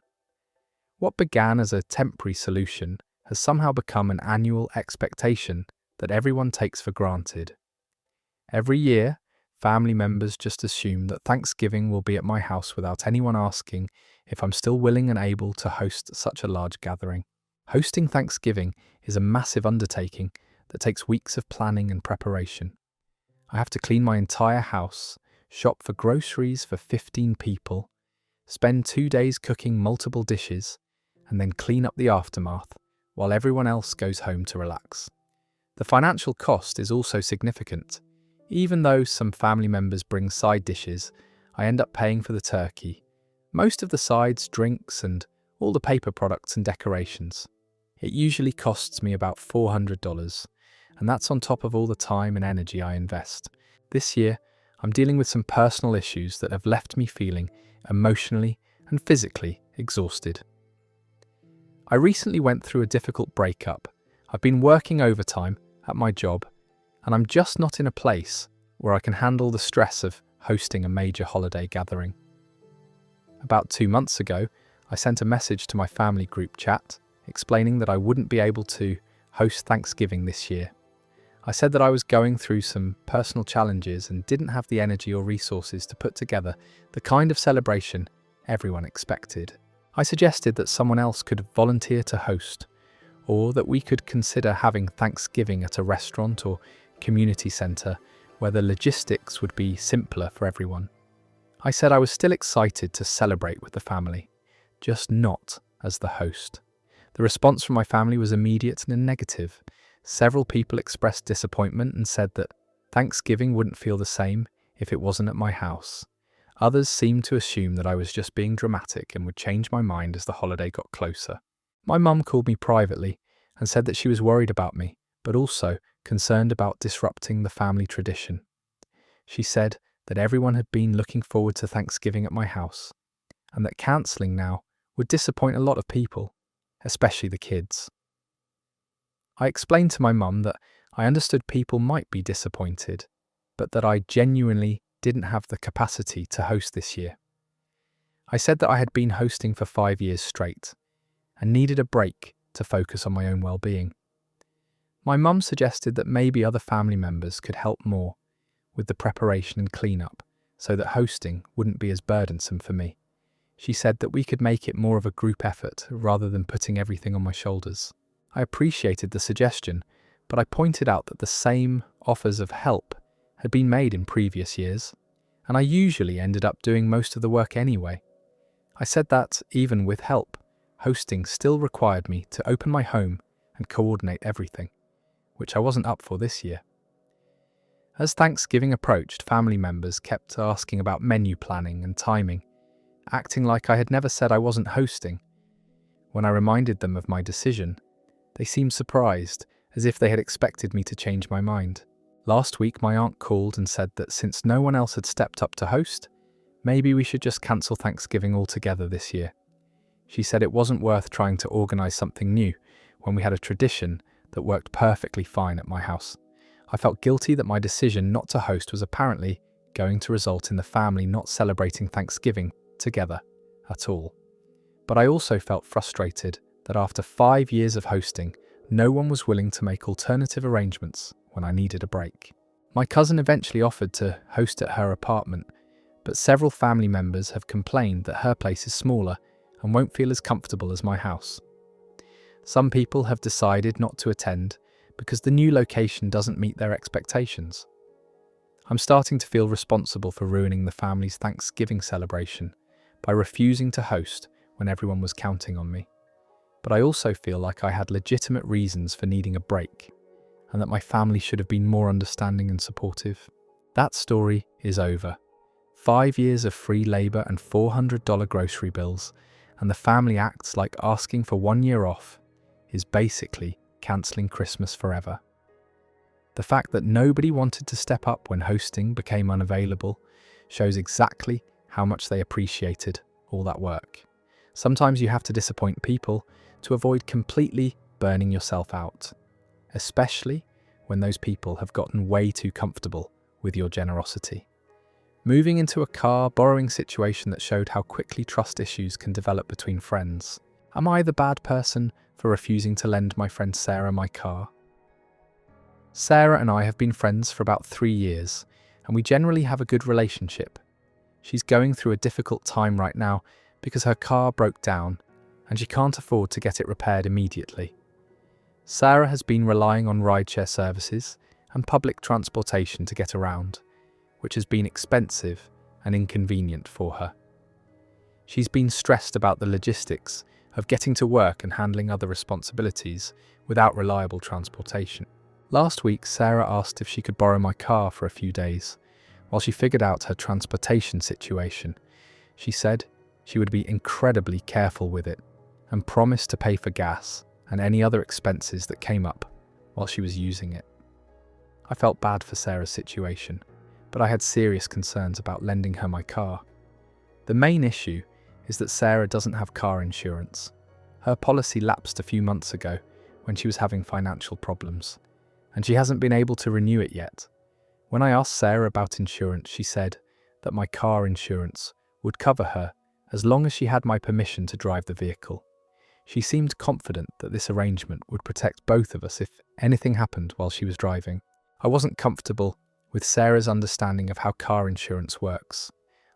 What began as a temporary solution has somehow become an annual expectation that everyone takes for granted. Every year, family members just assume that Thanksgiving will be at my house without anyone asking if I'm still willing and able to host such a large gathering. Hosting Thanksgiving is a massive undertaking that takes weeks of planning and preparation. I have to clean my entire house, shop for groceries for 15 people, spend 2 days cooking multiple dishes, and then clean up the aftermath while everyone else goes home to relax. The financial cost is also significant. Even though some family members bring side dishes, I end up paying for the turkey, most of the sides, drinks, and all the paper products and decorations. It usually costs me about $400, and that's on top of all the time and energy I invest. This year, I'm dealing with some personal issues that have left me feeling emotionally and physically exhausted. I recently went through a difficult breakup. I've been working overtime at my job, and I'm just not in a place where I can handle the stress of hosting a major holiday gathering. About 2 months ago, I sent a message to my family group chat explaining that I wouldn't be able to host Thanksgiving this year. I said that I was going through some personal challenges and didn't have the energy or resources to put together the kind of celebration everyone expected. I suggested that someone else could volunteer to host, or that we could consider having Thanksgiving at a restaurant or community centre where the logistics would be simpler for everyone. I said I was still excited to celebrate with the family, just not as the host. The response from my family was immediate and negative. Several people expressed disappointment and said that Thanksgiving wouldn't feel the same if it wasn't at my house. Others seemed to assume that I was just being dramatic and would change my mind as the holiday got closer. My mum called me privately and said that she was worried about me, but also concerned about disrupting the family tradition. She said that everyone had been looking forward to Thanksgiving at my house, and that cancelling now would disappoint a lot of people, especially the kids. I explained to my mum that I understood people might be disappointed, but that I genuinely didn't have the capacity to host this year. I said that I had been hosting for 5 years straight and needed a break to focus on my own well-being. My mum suggested that maybe other family members could help more with the preparation and cleanup so that hosting wouldn't be as burdensome for me. She said that we could make it more of a group effort rather than putting everything on my shoulders. I appreciated the suggestion, but I pointed out that the same offers of help had been made in previous years, and I usually ended up doing most of the work anyway. I said that, even with help, hosting still required me to open my home and coordinate everything, which I wasn't up for this year. As Thanksgiving approached, family members kept asking about menu planning and timing, acting like I had never said I wasn't hosting. When I reminded them of my decision, they seemed surprised, as if they had expected me to change my mind. Last week, my aunt called and said that since no one else had stepped up to host, maybe we should just cancel Thanksgiving altogether this year. She said it wasn't worth trying to organise something new when we had a tradition that worked perfectly fine at my house. I felt guilty that my decision not to host was apparently going to result in the family not celebrating Thanksgiving together at all. But I also felt frustrated that after 5 years of hosting, no one was willing to make alternative arrangements when I needed a break. My cousin eventually offered to host at her apartment, but several family members have complained that her place is smaller and won't feel as comfortable as my house. Some people have decided not to attend because the new location doesn't meet their expectations. I'm starting to feel responsible for ruining the family's Thanksgiving celebration by refusing to host when everyone was counting on me. But I also feel like I had legitimate reasons for needing a break, and that my family should have been more understanding and supportive. That story is over. 5 years of free labour and $400 grocery bills, and the family acts like asking for 1 year off is basically cancelling Christmas forever. The fact that nobody wanted to step up when hosting became unavailable shows exactly how much they appreciated all that work. Sometimes you have to disappoint people to avoid completely burning yourself out, especially when those people have gotten way too comfortable with your generosity. Moving into a car borrowing situation that showed how quickly trust issues can develop between friends. Am I the bad person for refusing to lend my friend Sarah my car? Sarah and I have been friends for about 3 years, and we generally have a good relationship. She's going through a difficult time right now because her car broke down and she can't afford to get it repaired immediately. Sarah has been relying on rideshare services and public transportation to get around, which has been expensive and inconvenient for her. She's been stressed about the logistics of getting to work and handling other responsibilities without reliable transportation. Last week, Sarah asked if she could borrow my car for a few days while she figured out her transportation situation. She said she would be incredibly careful with it and promised to pay for gas and any other expenses that came up while she was using it. I felt bad for Sarah's situation, but I had serious concerns about lending her my car. The main issue is that Sarah doesn't have car insurance. Her policy lapsed a few months ago when she was having financial problems, and she hasn't been able to renew it yet. When I asked Sarah about insurance, she said that my car insurance would cover her as long as she had my permission to drive the vehicle. She seemed confident that this arrangement would protect both of us if anything happened while she was driving. I wasn't comfortable with Sarah's understanding of how car insurance works.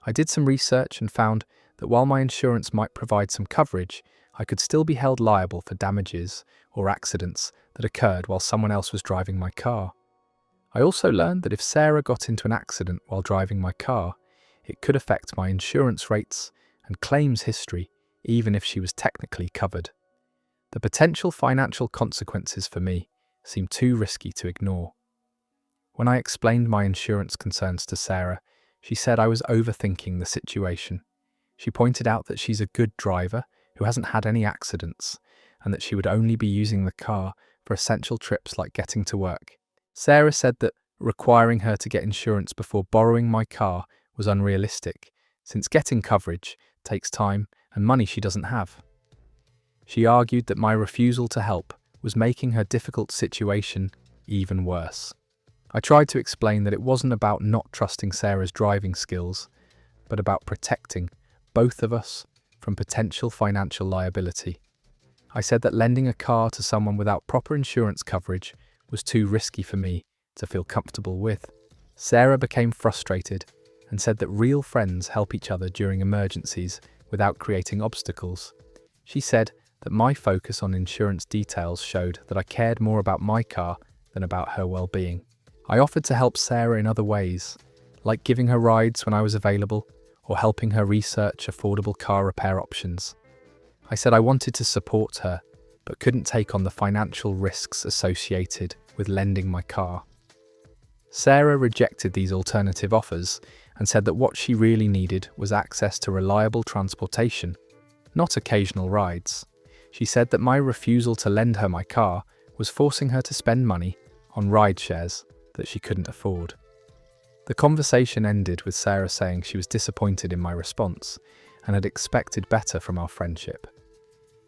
I did some research and found that while my insurance might provide some coverage, I could still be held liable for damages or accidents that occurred while someone else was driving my car. I also learned that if Sarah got into an accident while driving my car, it could affect my insurance rates and claims history, even if she was technically covered. The potential financial consequences for me seemed too risky to ignore. When I explained my insurance concerns to Sarah, she said I was overthinking the situation. She pointed out that she's a good driver who hasn't had any accidents, and that she would only be using the car for essential trips like getting to work. Sarah said that requiring her to get insurance before borrowing my car was unrealistic, since getting coverage takes time and money she doesn't have. She argued that my refusal to help was making her difficult situation even worse. I tried to explain that it wasn't about not trusting Sarah's driving skills, but about protecting both of us from potential financial liability. I said that lending a car to someone without proper insurance coverage was too risky for me to feel comfortable with. Sarah became frustrated and said that real friends help each other during emergencies without creating obstacles. She said that my focus on insurance details showed that I cared more about my car than about her well-being. I offered to help Sarah in other ways, like giving her rides when I was available or helping her research affordable car repair options. I said I wanted to support her, but couldn't take on the financial risks associated with lending my car. Sarah rejected these alternative offers and said that what she really needed was access to reliable transportation, not occasional rides. She said that my refusal to lend her my car was forcing her to spend money on ride shares that she couldn't afford. The conversation ended with Sarah saying she was disappointed in my response and had expected better from our friendship.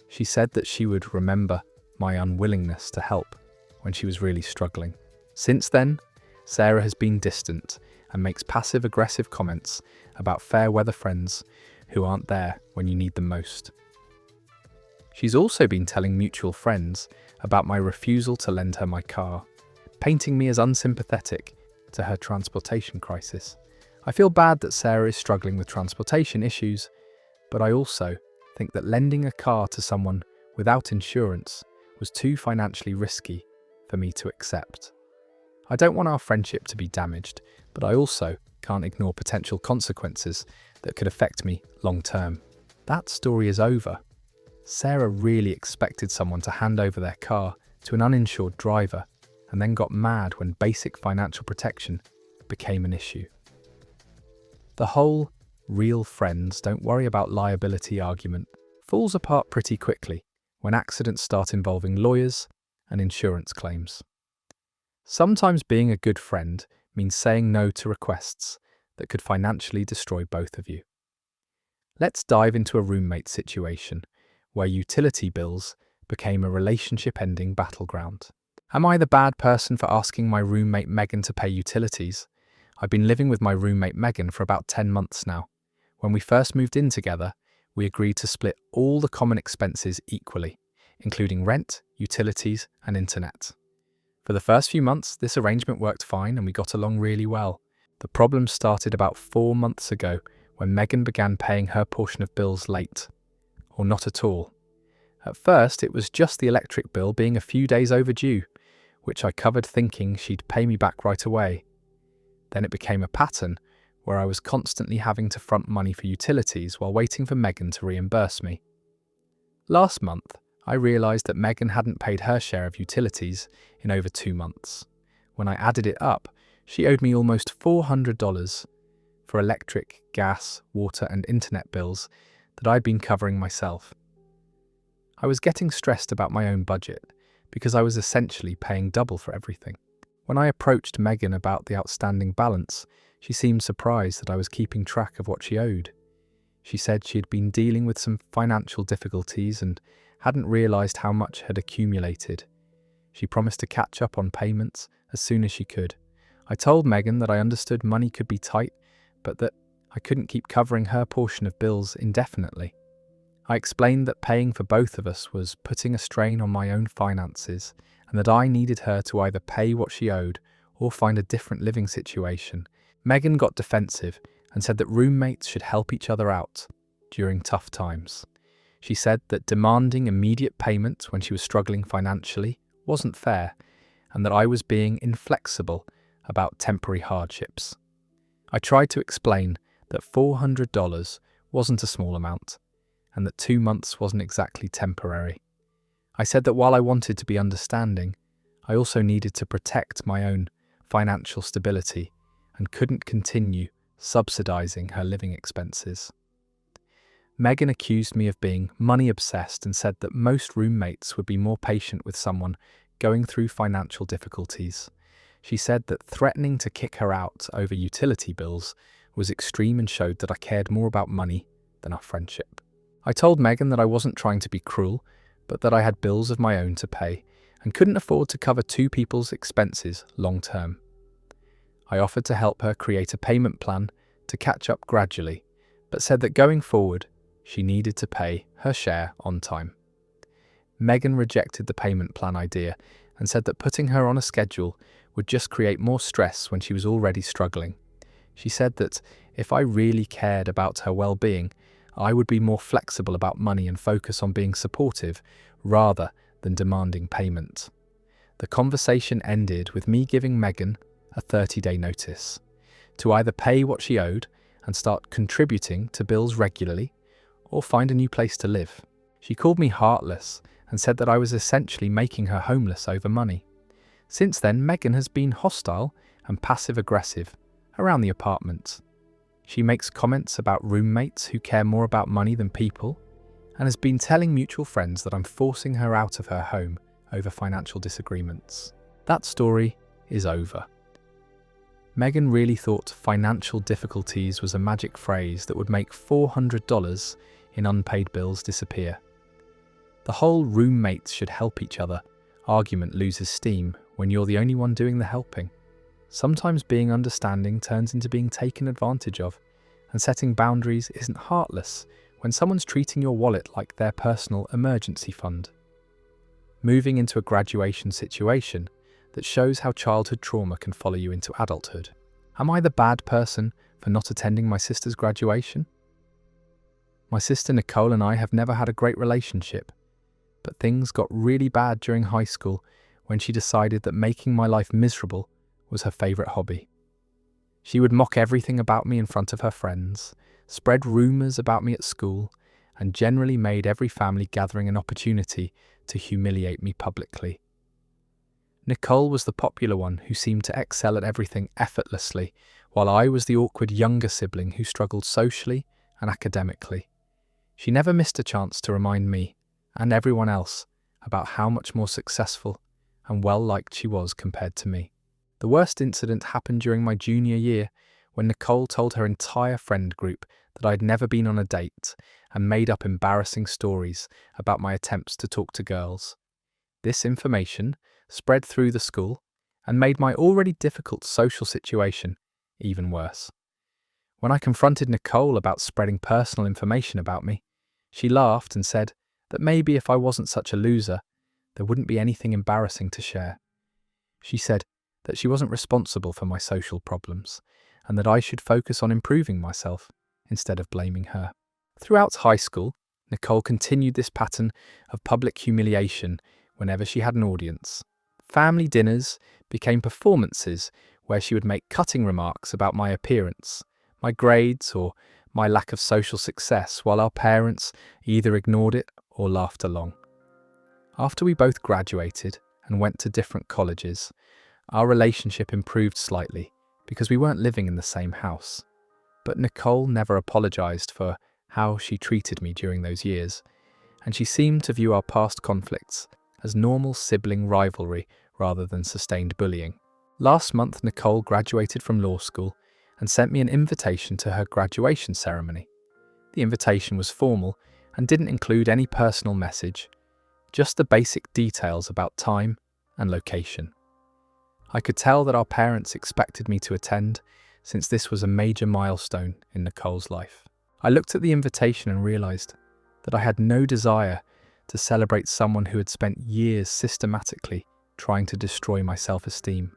She said that she would remember my unwillingness to help when she was really struggling. Since then, Sarah has been distant and makes passive-aggressive comments about fair-weather friends who aren't there when you need them most. She's also been telling mutual friends about my refusal to lend her my car, painting me as unsympathetic to her transportation crisis. I feel bad that Sarah is struggling with transportation issues, but I also think that lending a car to someone without insurance was too financially risky for me to accept. I don't want our friendship to be damaged, but I also can't ignore potential consequences that could affect me long term. That story is over. Sarah really expected someone to hand over their car to an uninsured driver and then got mad when basic financial protection became an issue. The whole real friends don't worry about liability argument falls apart pretty quickly when accidents start involving lawyers and insurance claims. Sometimes being a good friend means saying no to requests that could financially destroy both of you. Let's dive into a roommate situation where utility bills became a relationship-ending battleground. Am I the bad person for asking my roommate Megan to pay utilities? I've been living with my roommate Megan for about 10 months now. When we first moved in together, we agreed to split all the common expenses equally, including rent, utilities, and internet. For the first few months, this arrangement worked fine and we got along really well. The problem started about 4 months ago when Megan began paying her portion of bills late, or not at all. At first, it was just the electric bill being a few days overdue, which I covered thinking she'd pay me back right away. Then it became a pattern where I was constantly having to front money for utilities while waiting for Megan to reimburse me. Last month, I realised that Megan hadn't paid her share of utilities in over 2 months. When I added it up, she owed me almost $400 for electric, gas, water and internet bills that I'd been covering myself. I was getting stressed about my own budget because I was essentially paying double for everything. When I approached Megan about the outstanding balance, she seemed surprised that I was keeping track of what she owed. She said she had been dealing with some financial difficulties and hadn't realised how much had accumulated. She promised to catch up on payments as soon as she could. I told Megan that I understood money could be tight, but that I couldn't keep covering her portion of bills indefinitely. I explained that paying for both of us was putting a strain on my own finances and that I needed her to either pay what she owed or find a different living situation. Megan got defensive and said that roommates should help each other out during tough times. She said that demanding immediate payment when she was struggling financially wasn't fair and that I was being inflexible about temporary hardships. I tried to explain that $400 wasn't a small amount and that 2 months wasn't exactly temporary. I said that while I wanted to be understanding, I also needed to protect my own financial stability and couldn't continue subsidizing her living expenses. Megan accused me of being money obsessed and said that most roommates would be more patient with someone going through financial difficulties. She said that threatening to kick her out over utility bills was extreme and showed that I cared more about money than our friendship. I told Megan that I wasn't trying to be cruel, but that I had bills of my own to pay and couldn't afford to cover 2 people's expenses long term. I offered to help her create a payment plan to catch up gradually, but said that going forward, she needed to pay her share on time. Megan rejected the payment plan idea and said that putting her on a schedule would just create more stress when she was already struggling. She said that if I really cared about her well-being, I would be more flexible about money and focus on being supportive rather than demanding payment. The conversation ended with me giving Megan a 30-day notice to either pay what she owed and start contributing to bills regularly or find a new place to live. She called me heartless and said that I was essentially making her homeless over money. Since then, Megan has been hostile and passive-aggressive around the apartment. She makes comments about roommates who care more about money than people and has been telling mutual friends that I'm forcing her out of her home over financial disagreements. That story is over. Megan really thought financial difficulties was a magic phrase that would make $400 in unpaid bills disappear. The whole roommates should help each other argument loses steam when you're the only one doing the helping. Sometimes being understanding turns into being taken advantage of, and setting boundaries isn't heartless when someone's treating your wallet like their personal emergency fund. Moving into a graduation situation that shows how childhood trauma can follow you into adulthood. Am I the bad person for not attending my sister's graduation? My sister Nicole and I have never had a great relationship, but things got really bad during high school when she decided that making my life miserable was her favourite hobby. She would mock everything about me in front of her friends, spread rumours about me at school, and generally made every family gathering an opportunity to humiliate me publicly. Nicole was the popular one who seemed to excel at everything effortlessly, while I was the awkward younger sibling who struggled socially and academically. She never missed a chance to remind me, and everyone else, about how much more successful and well-liked she was compared to me. The worst incident happened during my junior year when Nicole told her entire friend group that I'd never been on a date and made up embarrassing stories about my attempts to talk to girls. This information spread through the school and made my already difficult social situation even worse. When I confronted Nicole about spreading personal information about me, she laughed and said that maybe if I wasn't such a loser, there wouldn't be anything embarrassing to share. She said that she wasn't responsible for my social problems and that I should focus on improving myself instead of blaming her. Throughout high school, Nicole continued this pattern of public humiliation whenever she had an audience. Family dinners became performances where she would make cutting remarks about my appearance, my grades, or my lack of social success, while our parents either ignored it or laughed along. After we both graduated and went to different colleges, our relationship improved slightly because we weren't living in the same house. But Nicole never apologized for how she treated me during those years, and she seemed to view our past conflicts as normal sibling rivalry rather than sustained bullying. Last month, Nicole graduated from law school and sent me an invitation to her graduation ceremony. The invitation was formal and didn't include any personal message, just the basic details about time and location. I could tell that our parents expected me to attend, since this was a major milestone in Nicole's life. I looked at the invitation and realized that I had no desire to celebrate someone who had spent years systematically trying to destroy my self-esteem.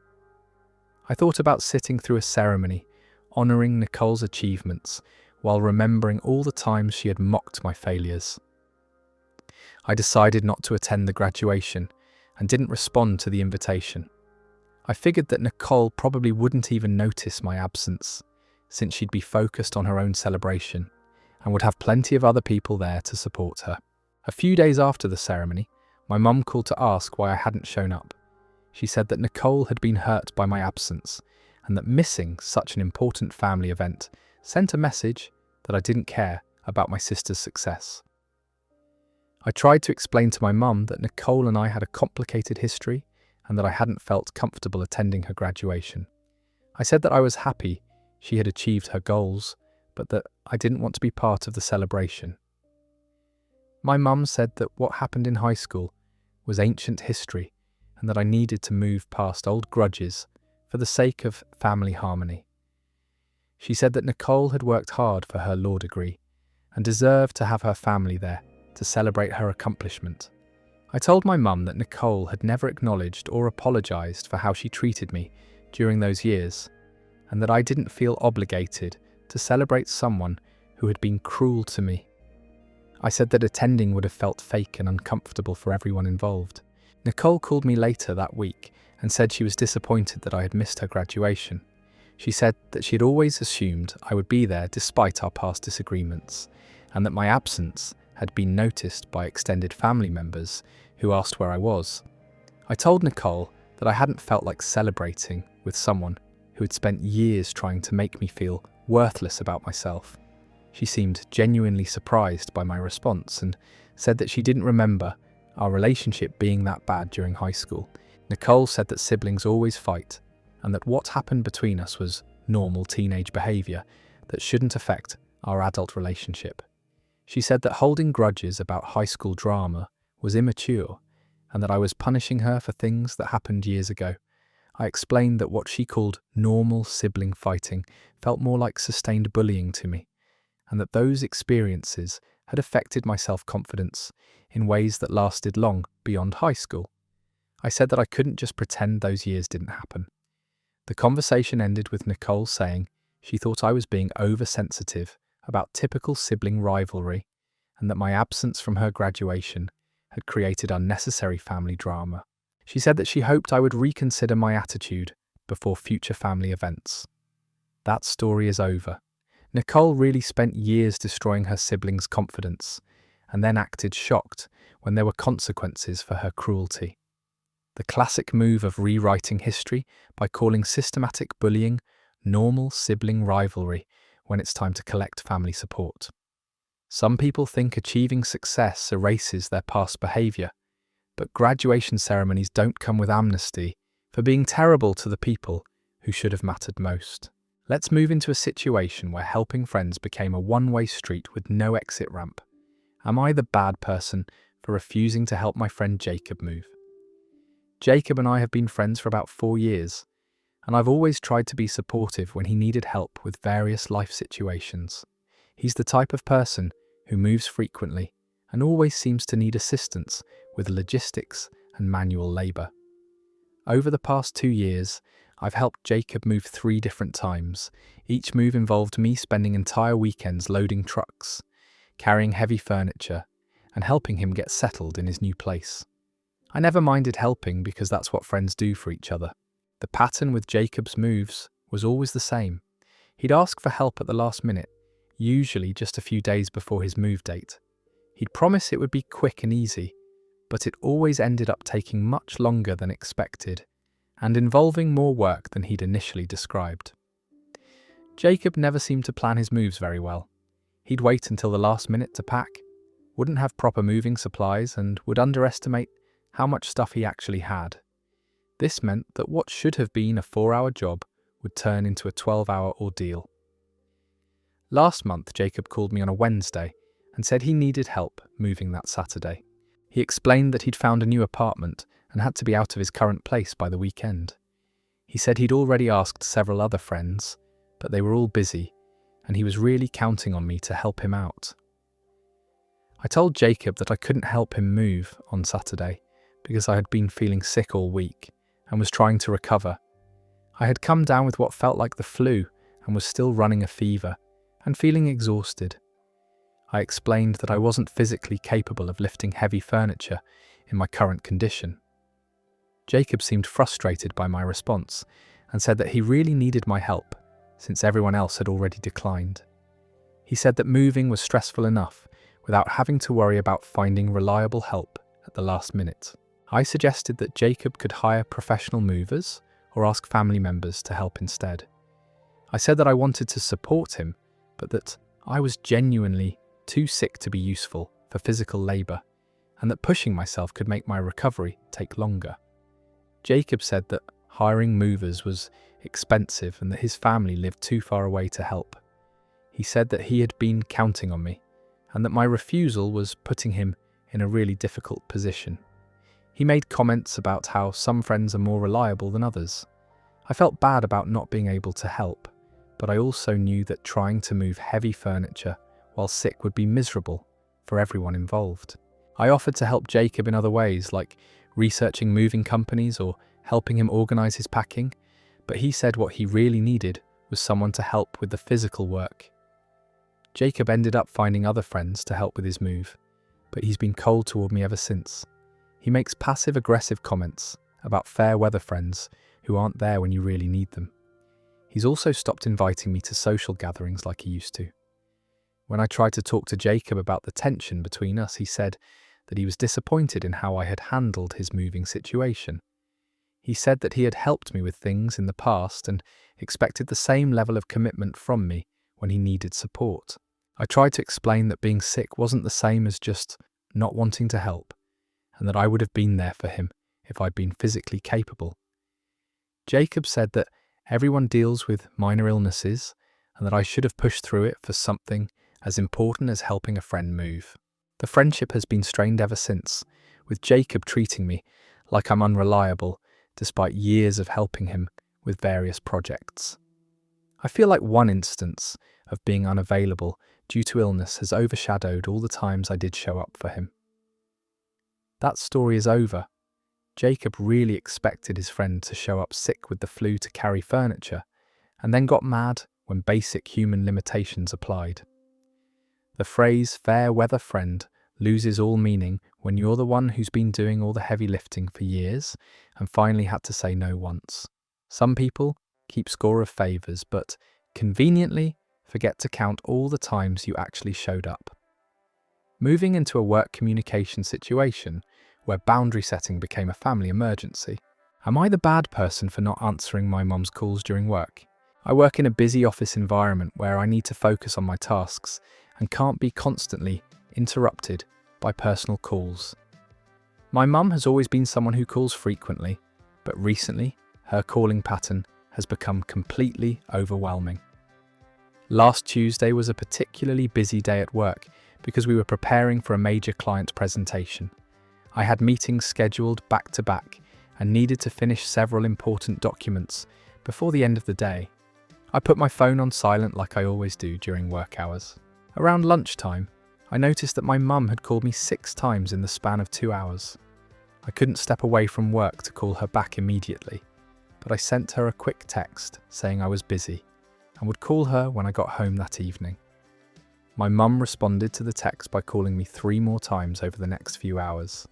I thought about sitting through a ceremony, honoring Nicole's achievements while remembering all the times she had mocked my failures. I decided not to attend the graduation and didn't respond to the invitation. I figured that Nicole probably wouldn't even notice my absence, since she'd be focused on her own celebration and would have plenty of other people there to support her. A few days after the ceremony, my mum called to ask why I hadn't shown up. She said that Nicole had been hurt by my absence and that missing such an important family event sent a message that I didn't care about my sister's success. I tried to explain to my mum that Nicole and I had a complicated history and that I hadn't felt comfortable attending her graduation. I said that I was happy she had achieved her goals, but that I didn't want to be part of the celebration. My mum said that what happened in high school was ancient history and that I needed to move past old grudges for the sake of family harmony. She said that Nicole had worked hard for her law degree and deserved to have her family there to celebrate her accomplishment. I told my mum that Nicole had never acknowledged or apologised for how she treated me during those years, and that I didn't feel obligated to celebrate someone who had been cruel to me. I said that attending would have felt fake and uncomfortable for everyone involved. Nicole called me later that week and said she was disappointed that I had missed her graduation. She said that she had always assumed I would be there despite our past disagreements, and that my absence had been noticed by extended family members who asked where I was. I told Nicole that I hadn't felt like celebrating with someone who had spent years trying to make me feel worthless about myself. She seemed genuinely surprised by my response and said that she didn't remember our relationship being that bad during high school. Nicole said that siblings always fight and that what happened between us was normal teenage behaviour that shouldn't affect our adult relationship. She said that holding grudges about high school drama was immature and that I was punishing her for things that happened years ago. I explained that what she called normal sibling fighting felt more like sustained bullying to me, and that those experiences had affected my self-confidence in ways that lasted long beyond high school. I said that I couldn't just pretend those years didn't happen. The conversation ended with Nicole saying she thought I was being oversensitive about typical sibling rivalry and that my absence from her graduation had created unnecessary family drama. She said that she hoped I would reconsider my attitude before future family events. That story is over. Nicole really spent years destroying her siblings' confidence and then acted shocked when there were consequences for her cruelty. The classic move of rewriting history by calling systematic bullying normal sibling rivalry when it's time to collect family support. Some people think achieving success erases their past behaviour, but graduation ceremonies don't come with amnesty for for being terrible to the people who should have mattered most. Let's move into a situation where helping friends became a one-way street with no exit ramp. Am I the bad person for refusing to help my friend Jacob move? Jacob and I have been friends for about 4 years, and I've always tried to be supportive when he needed help with various life situations. He's the type of person who moves frequently and always seems to need assistance with logistics and manual labour. Over the past 2 years, I've helped Jacob move 3 different times. Each move involved me spending entire weekends loading trucks, carrying heavy furniture, and helping him get settled in his new place. I never minded helping because that's what friends do for each other. The pattern with Jacob's moves was always the same. He'd ask for help at the last minute, usually just a few days before his move date. He'd promise it would be quick and easy, but it always ended up taking much longer than expected and involving more work than he'd initially described. Jacob never seemed to plan his moves very well. He'd wait until the last minute to pack, wouldn't have proper moving supplies, and would underestimate how much stuff he actually had. This meant that what should have been a 4-hour job would turn into a 12-hour ordeal. Last month, Jacob called me on a Wednesday and said he needed help moving that Saturday. He explained that he'd found a new apartment and had to be out of his current place by the weekend. He said he'd already asked several other friends, but they were all busy, and he was really counting on me to help him out. I told Jacob that I couldn't help him move on Saturday because I had been feeling sick all week and was trying to recover. I had come down with what felt like the flu and was still running a fever and feeling exhausted. I explained that I wasn't physically capable of lifting heavy furniture in my current condition. Jacob seemed frustrated by my response and said that he really needed my help since everyone else had already declined. He said that moving was stressful enough without having to worry about finding reliable help at the last minute. I suggested that Jacob could hire professional movers or ask family members to help instead. I said that I wanted to support him, but that I was genuinely too sick to be useful for physical labour, and that pushing myself could make my recovery take longer. Jacob said that hiring movers was expensive and that his family lived too far away to help. He said that he had been counting on me, and that my refusal was putting him in a really difficult position. He made comments about how some friends are more reliable than others. I felt bad about not being able to help, but I also knew that trying to move heavy furniture while sick would be miserable for everyone involved. I offered to help Jacob in other ways, like researching moving companies or helping him organise his packing, but he said what he really needed was someone to help with the physical work. Jacob ended up finding other friends to help with his move, but he's been cold toward me ever since. He makes passive-aggressive comments about fair weather friends who aren't there when you really need them. He's also stopped inviting me to social gatherings like he used to. When I tried to talk to Jacob about the tension between us, he said that he was disappointed in how I had handled his moving situation. He said that he had helped me with things in the past and expected the same level of commitment from me when he needed support. I tried to explain that being sick wasn't the same as just not wanting to help, and that I would have been there for him if I'd been physically capable. Jacob said that everyone deals with minor illnesses and that I should have pushed through it for something as important as helping a friend move. The friendship has been strained ever since, with Jacob treating me like I'm unreliable despite years of helping him with various projects. I feel like one instance of being unavailable due to illness has overshadowed all the times I did show up for him. That story is over. Jacob really expected his friend to show up sick with the flu to carry furniture, and then got mad when basic human limitations applied. The phrase fair weather friend loses all meaning when you're the one who's been doing all the heavy lifting for years and finally had to say no once. Some people keep score of favours, but conveniently forget to count all the times you actually showed up. Moving into a work communication situation where boundary setting became a family emergency. Am I the bad person for not answering my mum's calls during work? I work in a busy office environment where I need to focus on my tasks and can't be constantly interrupted by personal calls. My mum has always been someone who calls frequently, but recently her calling pattern has become completely overwhelming. Last Tuesday was a particularly busy day at work because we were preparing for a major client presentation. I had meetings scheduled back to back and needed to finish several important documents before the end of the day. I put my phone on silent like I always do during work hours. Around lunchtime, I noticed that my mum had called me 6 times in the span of 2 hours. I couldn't step away from work to call her back immediately, but I sent her a quick text saying I was busy and would call her when I got home that evening. My mum responded to the text by calling me 3 more times over the next few hours.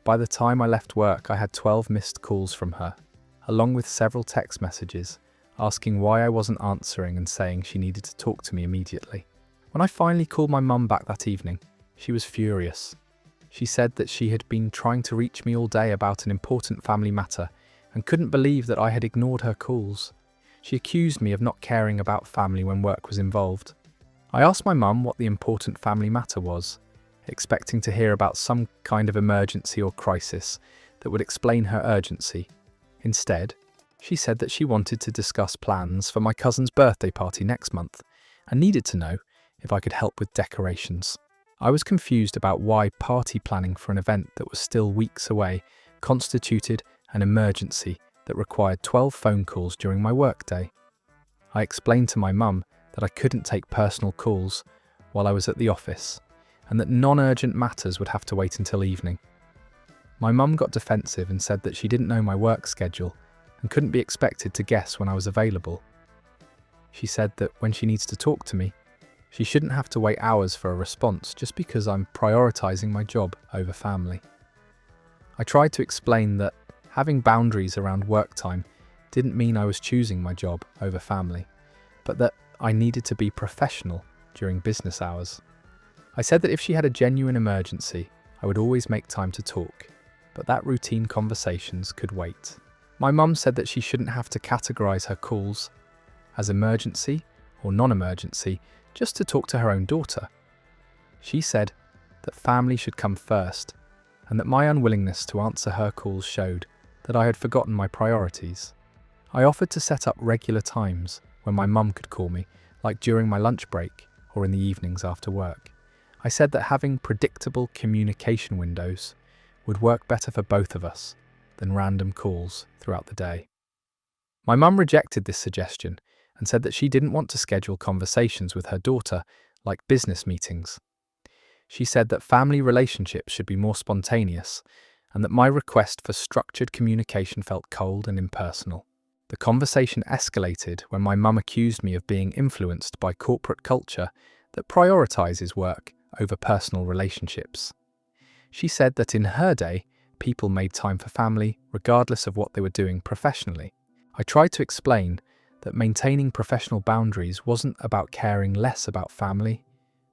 By the time I left work, I had 12 missed calls from her, along with several text messages asking why I wasn't answering and saying she needed to talk to me immediately. When I finally called my mum back that evening, she was furious. She said that she had been trying to reach me all day about an important family matter and couldn't believe that I had ignored her calls. She accused me of not caring about family when work was involved. I asked my mum what the important family matter was, expecting to hear about some kind of emergency or crisis that would explain her urgency. Instead, she said that she wanted to discuss plans for my cousin's birthday party next month and needed to know if I could help with decorations. I was confused about why party planning for an event that was still weeks away constituted an emergency that required 12 phone calls during my workday. I explained to my mum that I couldn't take personal calls while I was at the office and that non-urgent matters would have to wait until evening. My mum got defensive and said that she didn't know my work schedule and couldn't be expected to guess when I was available. She said that when she needs to talk to me, she shouldn't have to wait hours for a response just because I'm prioritizing my job over family. I tried to explain that having boundaries around work time didn't mean I was choosing my job over family, but that I needed to be professional during business hours. I said that if she had a genuine emergency, I would always make time to talk, but that routine conversations could wait. My mum said that she shouldn't have to categorize her calls as emergency or non-emergency just to talk to her own daughter. She said that family should come first and that my unwillingness to answer her calls showed that I had forgotten my priorities. I offered to set up regular times when my mum could call me, like during my lunch break or in the evenings after work. I said that having predictable communication windows would work better for both of us than random calls throughout the day. My mum rejected this suggestion and said that she didn't want to schedule conversations with her daughter like business meetings. She said that family relationships should be more spontaneous and that my request for structured communication felt cold and impersonal. The conversation escalated when my mum accused me of being influenced by corporate culture that prioritizes work over personal relationships. She said that in her day, people made time for family regardless of what they were doing professionally. I tried to explain that maintaining professional boundaries wasn't about caring less about family,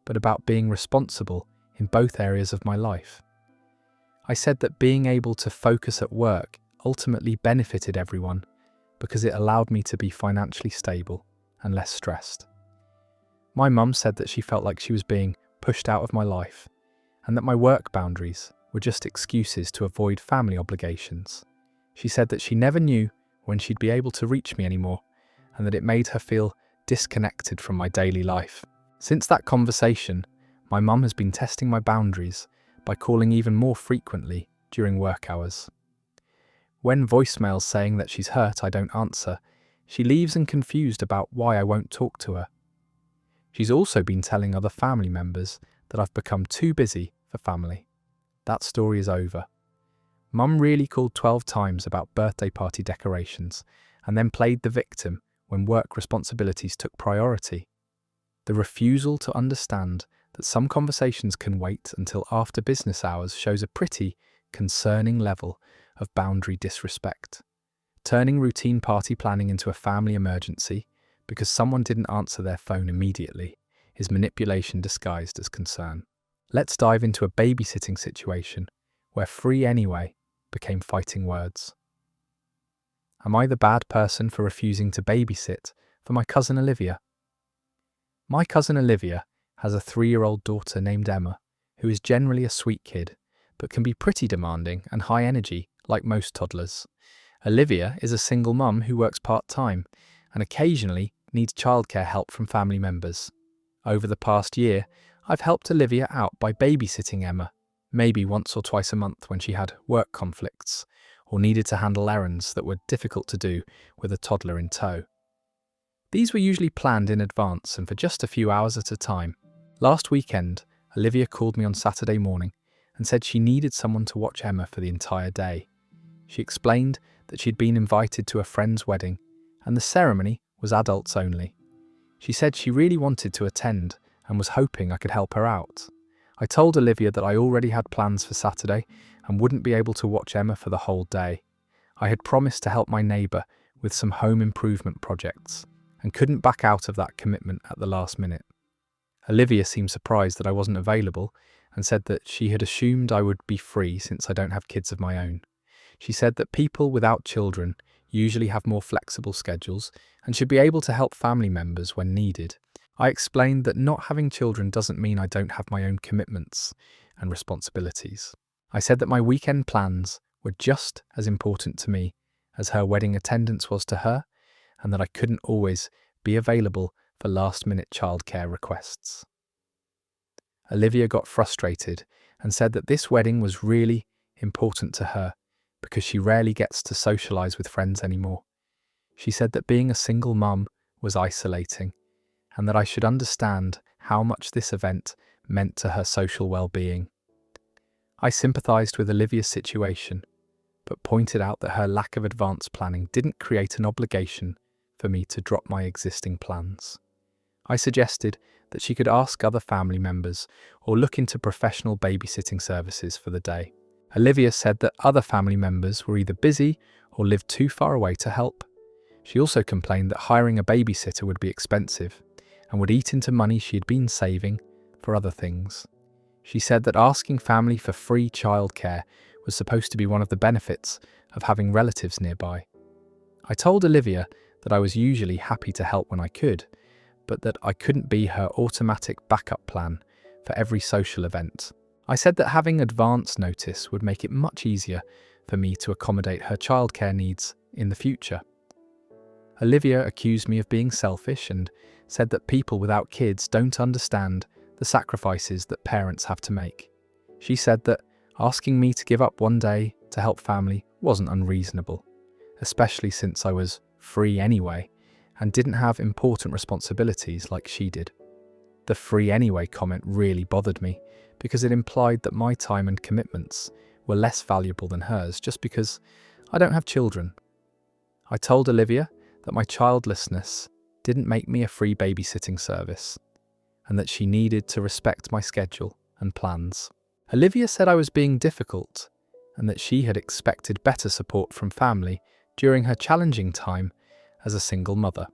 but about being responsible in both areas of my life. I said that being able to focus at work ultimately benefited everyone because it allowed me to be financially stable and less stressed. My mum said that she felt like she was being pushed out of my life and that my work boundaries were just excuses to avoid family obligations. She said that she never knew when she'd be able to reach me anymore and that it made her feel disconnected from my daily life. Since that conversation, my mum has been testing my boundaries by calling even more frequently during work hours. When voicemails saying that she's hurt I don't answer, she leaves and confused about why I won't talk to her. She's also been telling other family members that I've become too busy for family. That story is over. Mum really called 12 times about birthday party decorations and then played the victim when work responsibilities took priority. The refusal to understand that some conversations can wait until after business hours shows a pretty concerning level of boundary disrespect. Turning routine party planning into a family emergency because someone didn't answer their phone immediately is manipulation disguised as concern. Let's dive into a babysitting situation where free anyway became fighting words. Am I the bad person for refusing to babysit for my cousin Olivia? My cousin Olivia has a 3-year-old daughter named Emma, who is generally a sweet kid, but can be pretty demanding and high energy like most toddlers. Olivia is a single mum who works part-time and occasionally needs childcare help from family members. Over the past year, I've helped Olivia out by babysitting Emma, maybe once or twice a month when she had work conflicts or needed to handle errands that were difficult to do with a toddler in tow. These were usually planned in advance and for just a few hours at a time. Last weekend, Olivia called me on Saturday morning and said she needed someone to watch Emma for the entire day. She explained that she'd been invited to a friend's wedding and the ceremony was adults only. She said she really wanted to attend and was hoping I could help her out. I told Olivia that I already had plans for Saturday and wouldn't be able to watch Emma for the whole day. I had promised to help my neighbour with some home improvement projects and couldn't back out of that commitment at the last minute. Olivia seemed surprised that I wasn't available and said that she had assumed I would be free since I don't have kids of my own. She said that people without children usually have more flexible schedules and should be able to help family members when needed. I explained that not having children doesn't mean I don't have my own commitments and responsibilities. I said that my weekend plans were just as important to me as her wedding attendance was to her, and that I couldn't always be available for last-minute childcare requests. Olivia got frustrated and said that this wedding was really important to her because she rarely gets to socialise with friends anymore. She said that being a single mum was isolating and that I should understand how much this event meant to her social well-being. I sympathised with Olivia's situation, but pointed out that her lack of advance planning didn't create an obligation for me to drop my existing plans. I suggested that she could ask other family members or look into professional babysitting services for the day. Olivia said that other family members were either busy or lived too far away to help. She also complained that hiring a babysitter would be expensive and would eat into money she had been saving for other things. She said that asking family for free childcare was supposed to be one of the benefits of having relatives nearby. I told Olivia that I was usually happy to help when I could, but that I couldn't be her automatic backup plan for every social event. I said that having advance notice would make it much easier for me to accommodate her childcare needs in the future. Olivia accused me of being selfish and said that people without kids don't understand the sacrifices that parents have to make. She said that asking me to give up one day to help family wasn't unreasonable, especially since I was free anyway and didn't have important responsibilities like she did. The free anyway comment really bothered me because it implied that my time and commitments were less valuable than hers just because I don't have children. I told Olivia that my childlessness didn't make me a free babysitting service and that she needed to respect my schedule and plans. Olivia said I was being difficult and that she had expected better support from family during her challenging time as a single mother.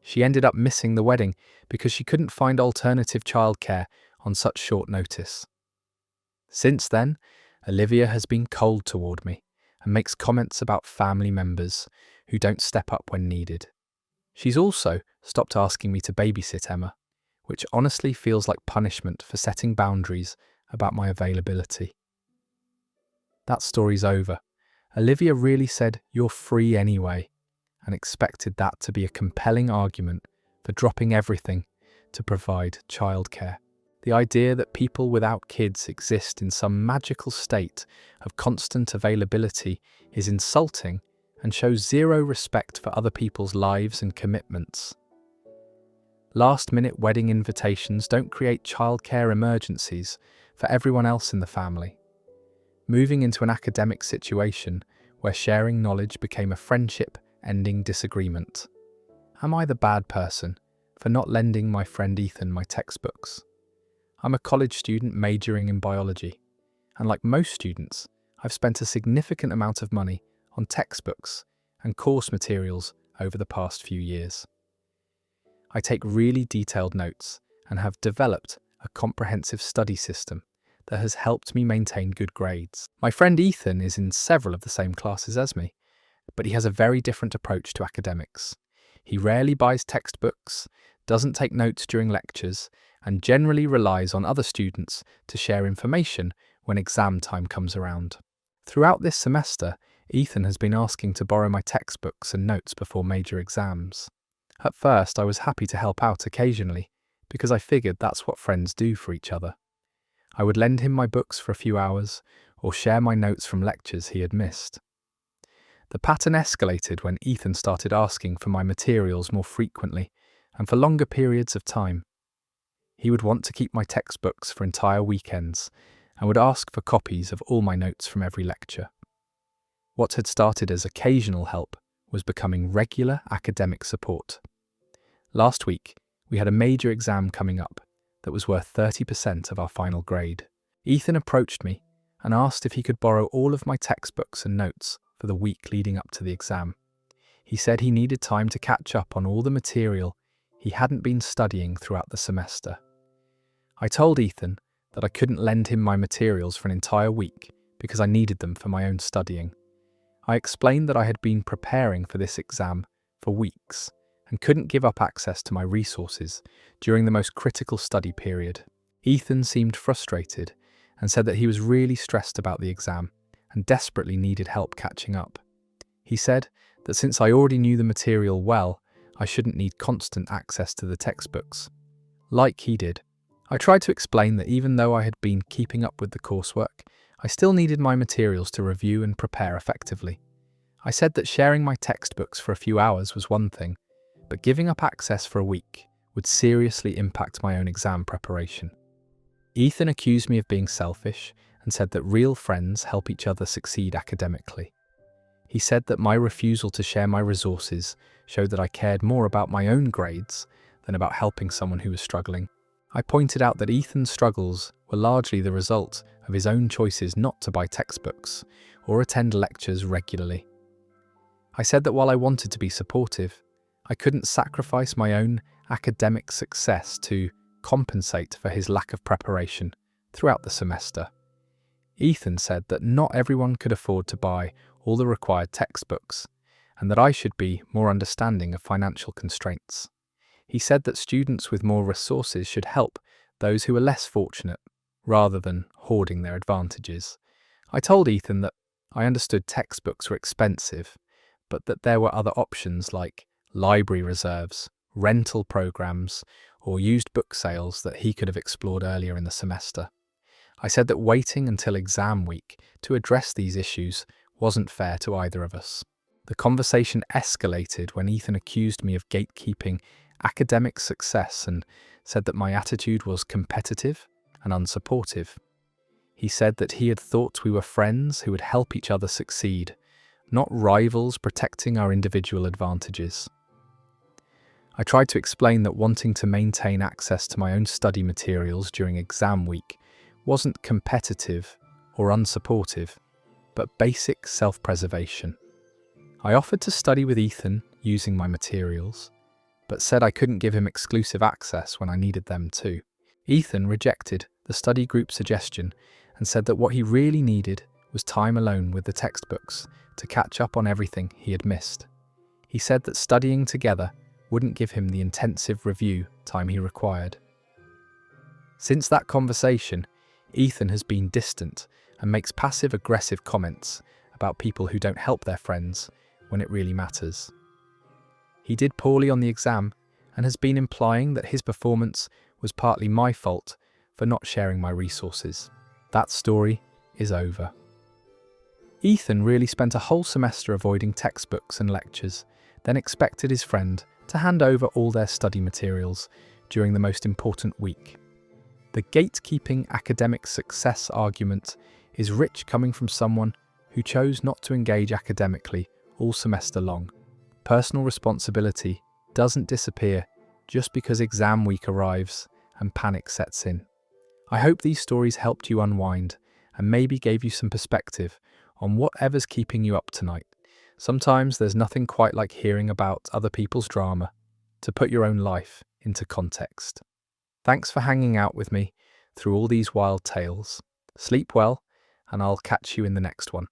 She ended up missing the wedding because she couldn't find alternative childcare on such short notice. Since then, Olivia has been cold toward me and makes comments about family members who don't step up when needed. She's also stopped asking me to babysit Emma, which honestly feels like punishment for setting boundaries about my availability. That story's over. Olivia really said, "You're free anyway," and expected that to be a compelling argument for dropping everything to provide childcare. The idea that people without kids exist in some magical state of constant availability is insulting and shows zero respect for other people's lives and commitments. Last-minute wedding invitations don't create childcare emergencies for everyone else in the family. Moving into an academic situation where sharing knowledge became a friendship-ending disagreement. Am I the bad person for not lending my friend Ethan my textbooks? I'm a college student majoring in biology, and like most students, I've spent a significant amount of money on textbooks and course materials over the past few years. I take really detailed notes and have developed a comprehensive study system that has helped me maintain good grades. My friend Ethan is in several of the same classes as me, but he has a very different approach to academics. He rarely buys textbooks, doesn't take notes during lectures, and generally relies on other students to share information when exam time comes around. Throughout this semester, Ethan has been asking to borrow my textbooks and notes before major exams. At first, I was happy to help out occasionally, because I figured that's what friends do for each other. I would lend him my books for a few hours, or share my notes from lectures he had missed. The pattern escalated when Ethan started asking for my materials more frequently and for longer periods of time. He would want to keep my textbooks for entire weekends and would ask for copies of all my notes from every lecture. What had started as occasional help was becoming regular academic support. Last week, we had a major exam coming up that was worth 30% of our final grade. Ethan approached me and asked if he could borrow all of my textbooks and notes for the week leading up to the exam. He said he needed time to catch up on all the material he hadn't been studying throughout the semester. I told Ethan that I couldn't lend him my materials for an entire week because I needed them for my own studying. I explained that I had been preparing for this exam for weeks and couldn't give up access to my resources during the most critical study period. Ethan seemed frustrated and said that he was really stressed about the exam and desperately needed help catching up. He said that since I already knew the material well, I shouldn't need constant access to the textbooks, like he did. I tried to explain that even though I had been keeping up with the coursework, I still needed my materials to review and prepare effectively. I said that sharing my textbooks for a few hours was one thing, but giving up access for a week would seriously impact my own exam preparation. Ethan accused me of being selfish and said that real friends help each other succeed academically. He said that my refusal to share my resources showed that I cared more about my own grades than about helping someone who was struggling. I pointed out that Ethan's struggles were largely the result of his own choices not to buy textbooks or attend lectures regularly. I said that while I wanted to be supportive, I couldn't sacrifice my own academic success to compensate for his lack of preparation throughout the semester. Ethan said that not everyone could afford to buy all the required textbooks, and that I should be more understanding of financial constraints. He said that students with more resources should help those who are less fortunate, rather than hoarding their advantages. I told Ethan that I understood textbooks were expensive, but that there were other options like library reserves, rental programs, or used book sales that he could have explored earlier in the semester. I said that waiting until exam week to address these issues wasn't fair to either of us. The conversation escalated when Ethan accused me of gatekeeping academic success and said that my attitude was competitive and unsupportive. He said that he had thought we were friends who would help each other succeed, not rivals protecting our individual advantages. I tried to explain that wanting to maintain access to my own study materials during exam week wasn't competitive or unsupportive, but basic self-preservation. I offered to study with Ethan using my materials, but said I couldn't give him exclusive access when I needed them too. Ethan rejected the study group suggestion and said that what he really needed was time alone with the textbooks to catch up on everything he had missed. He said that studying together wouldn't give him the intensive review time he required. Since that conversation, Ethan has been distant and makes passive-aggressive comments about people who don't help their friends when it really matters. He did poorly on the exam and has been implying that his performance was partly my fault for not sharing my resources. That story is over. Ethan really spent a whole semester avoiding textbooks and lectures, then expected his friend to hand over all their study materials during the most important week. The gatekeeping academic success argument is rich coming from someone who chose not to engage academically all semester long. Personal responsibility doesn't disappear just because exam week arrives and panic sets in. I hope these stories helped you unwind and maybe gave you some perspective on whatever's keeping you up tonight. Sometimes there's nothing quite like hearing about other people's drama to put your own life into context. Thanks for hanging out with me through all these wild tales. Sleep well, and I'll catch you in the next one.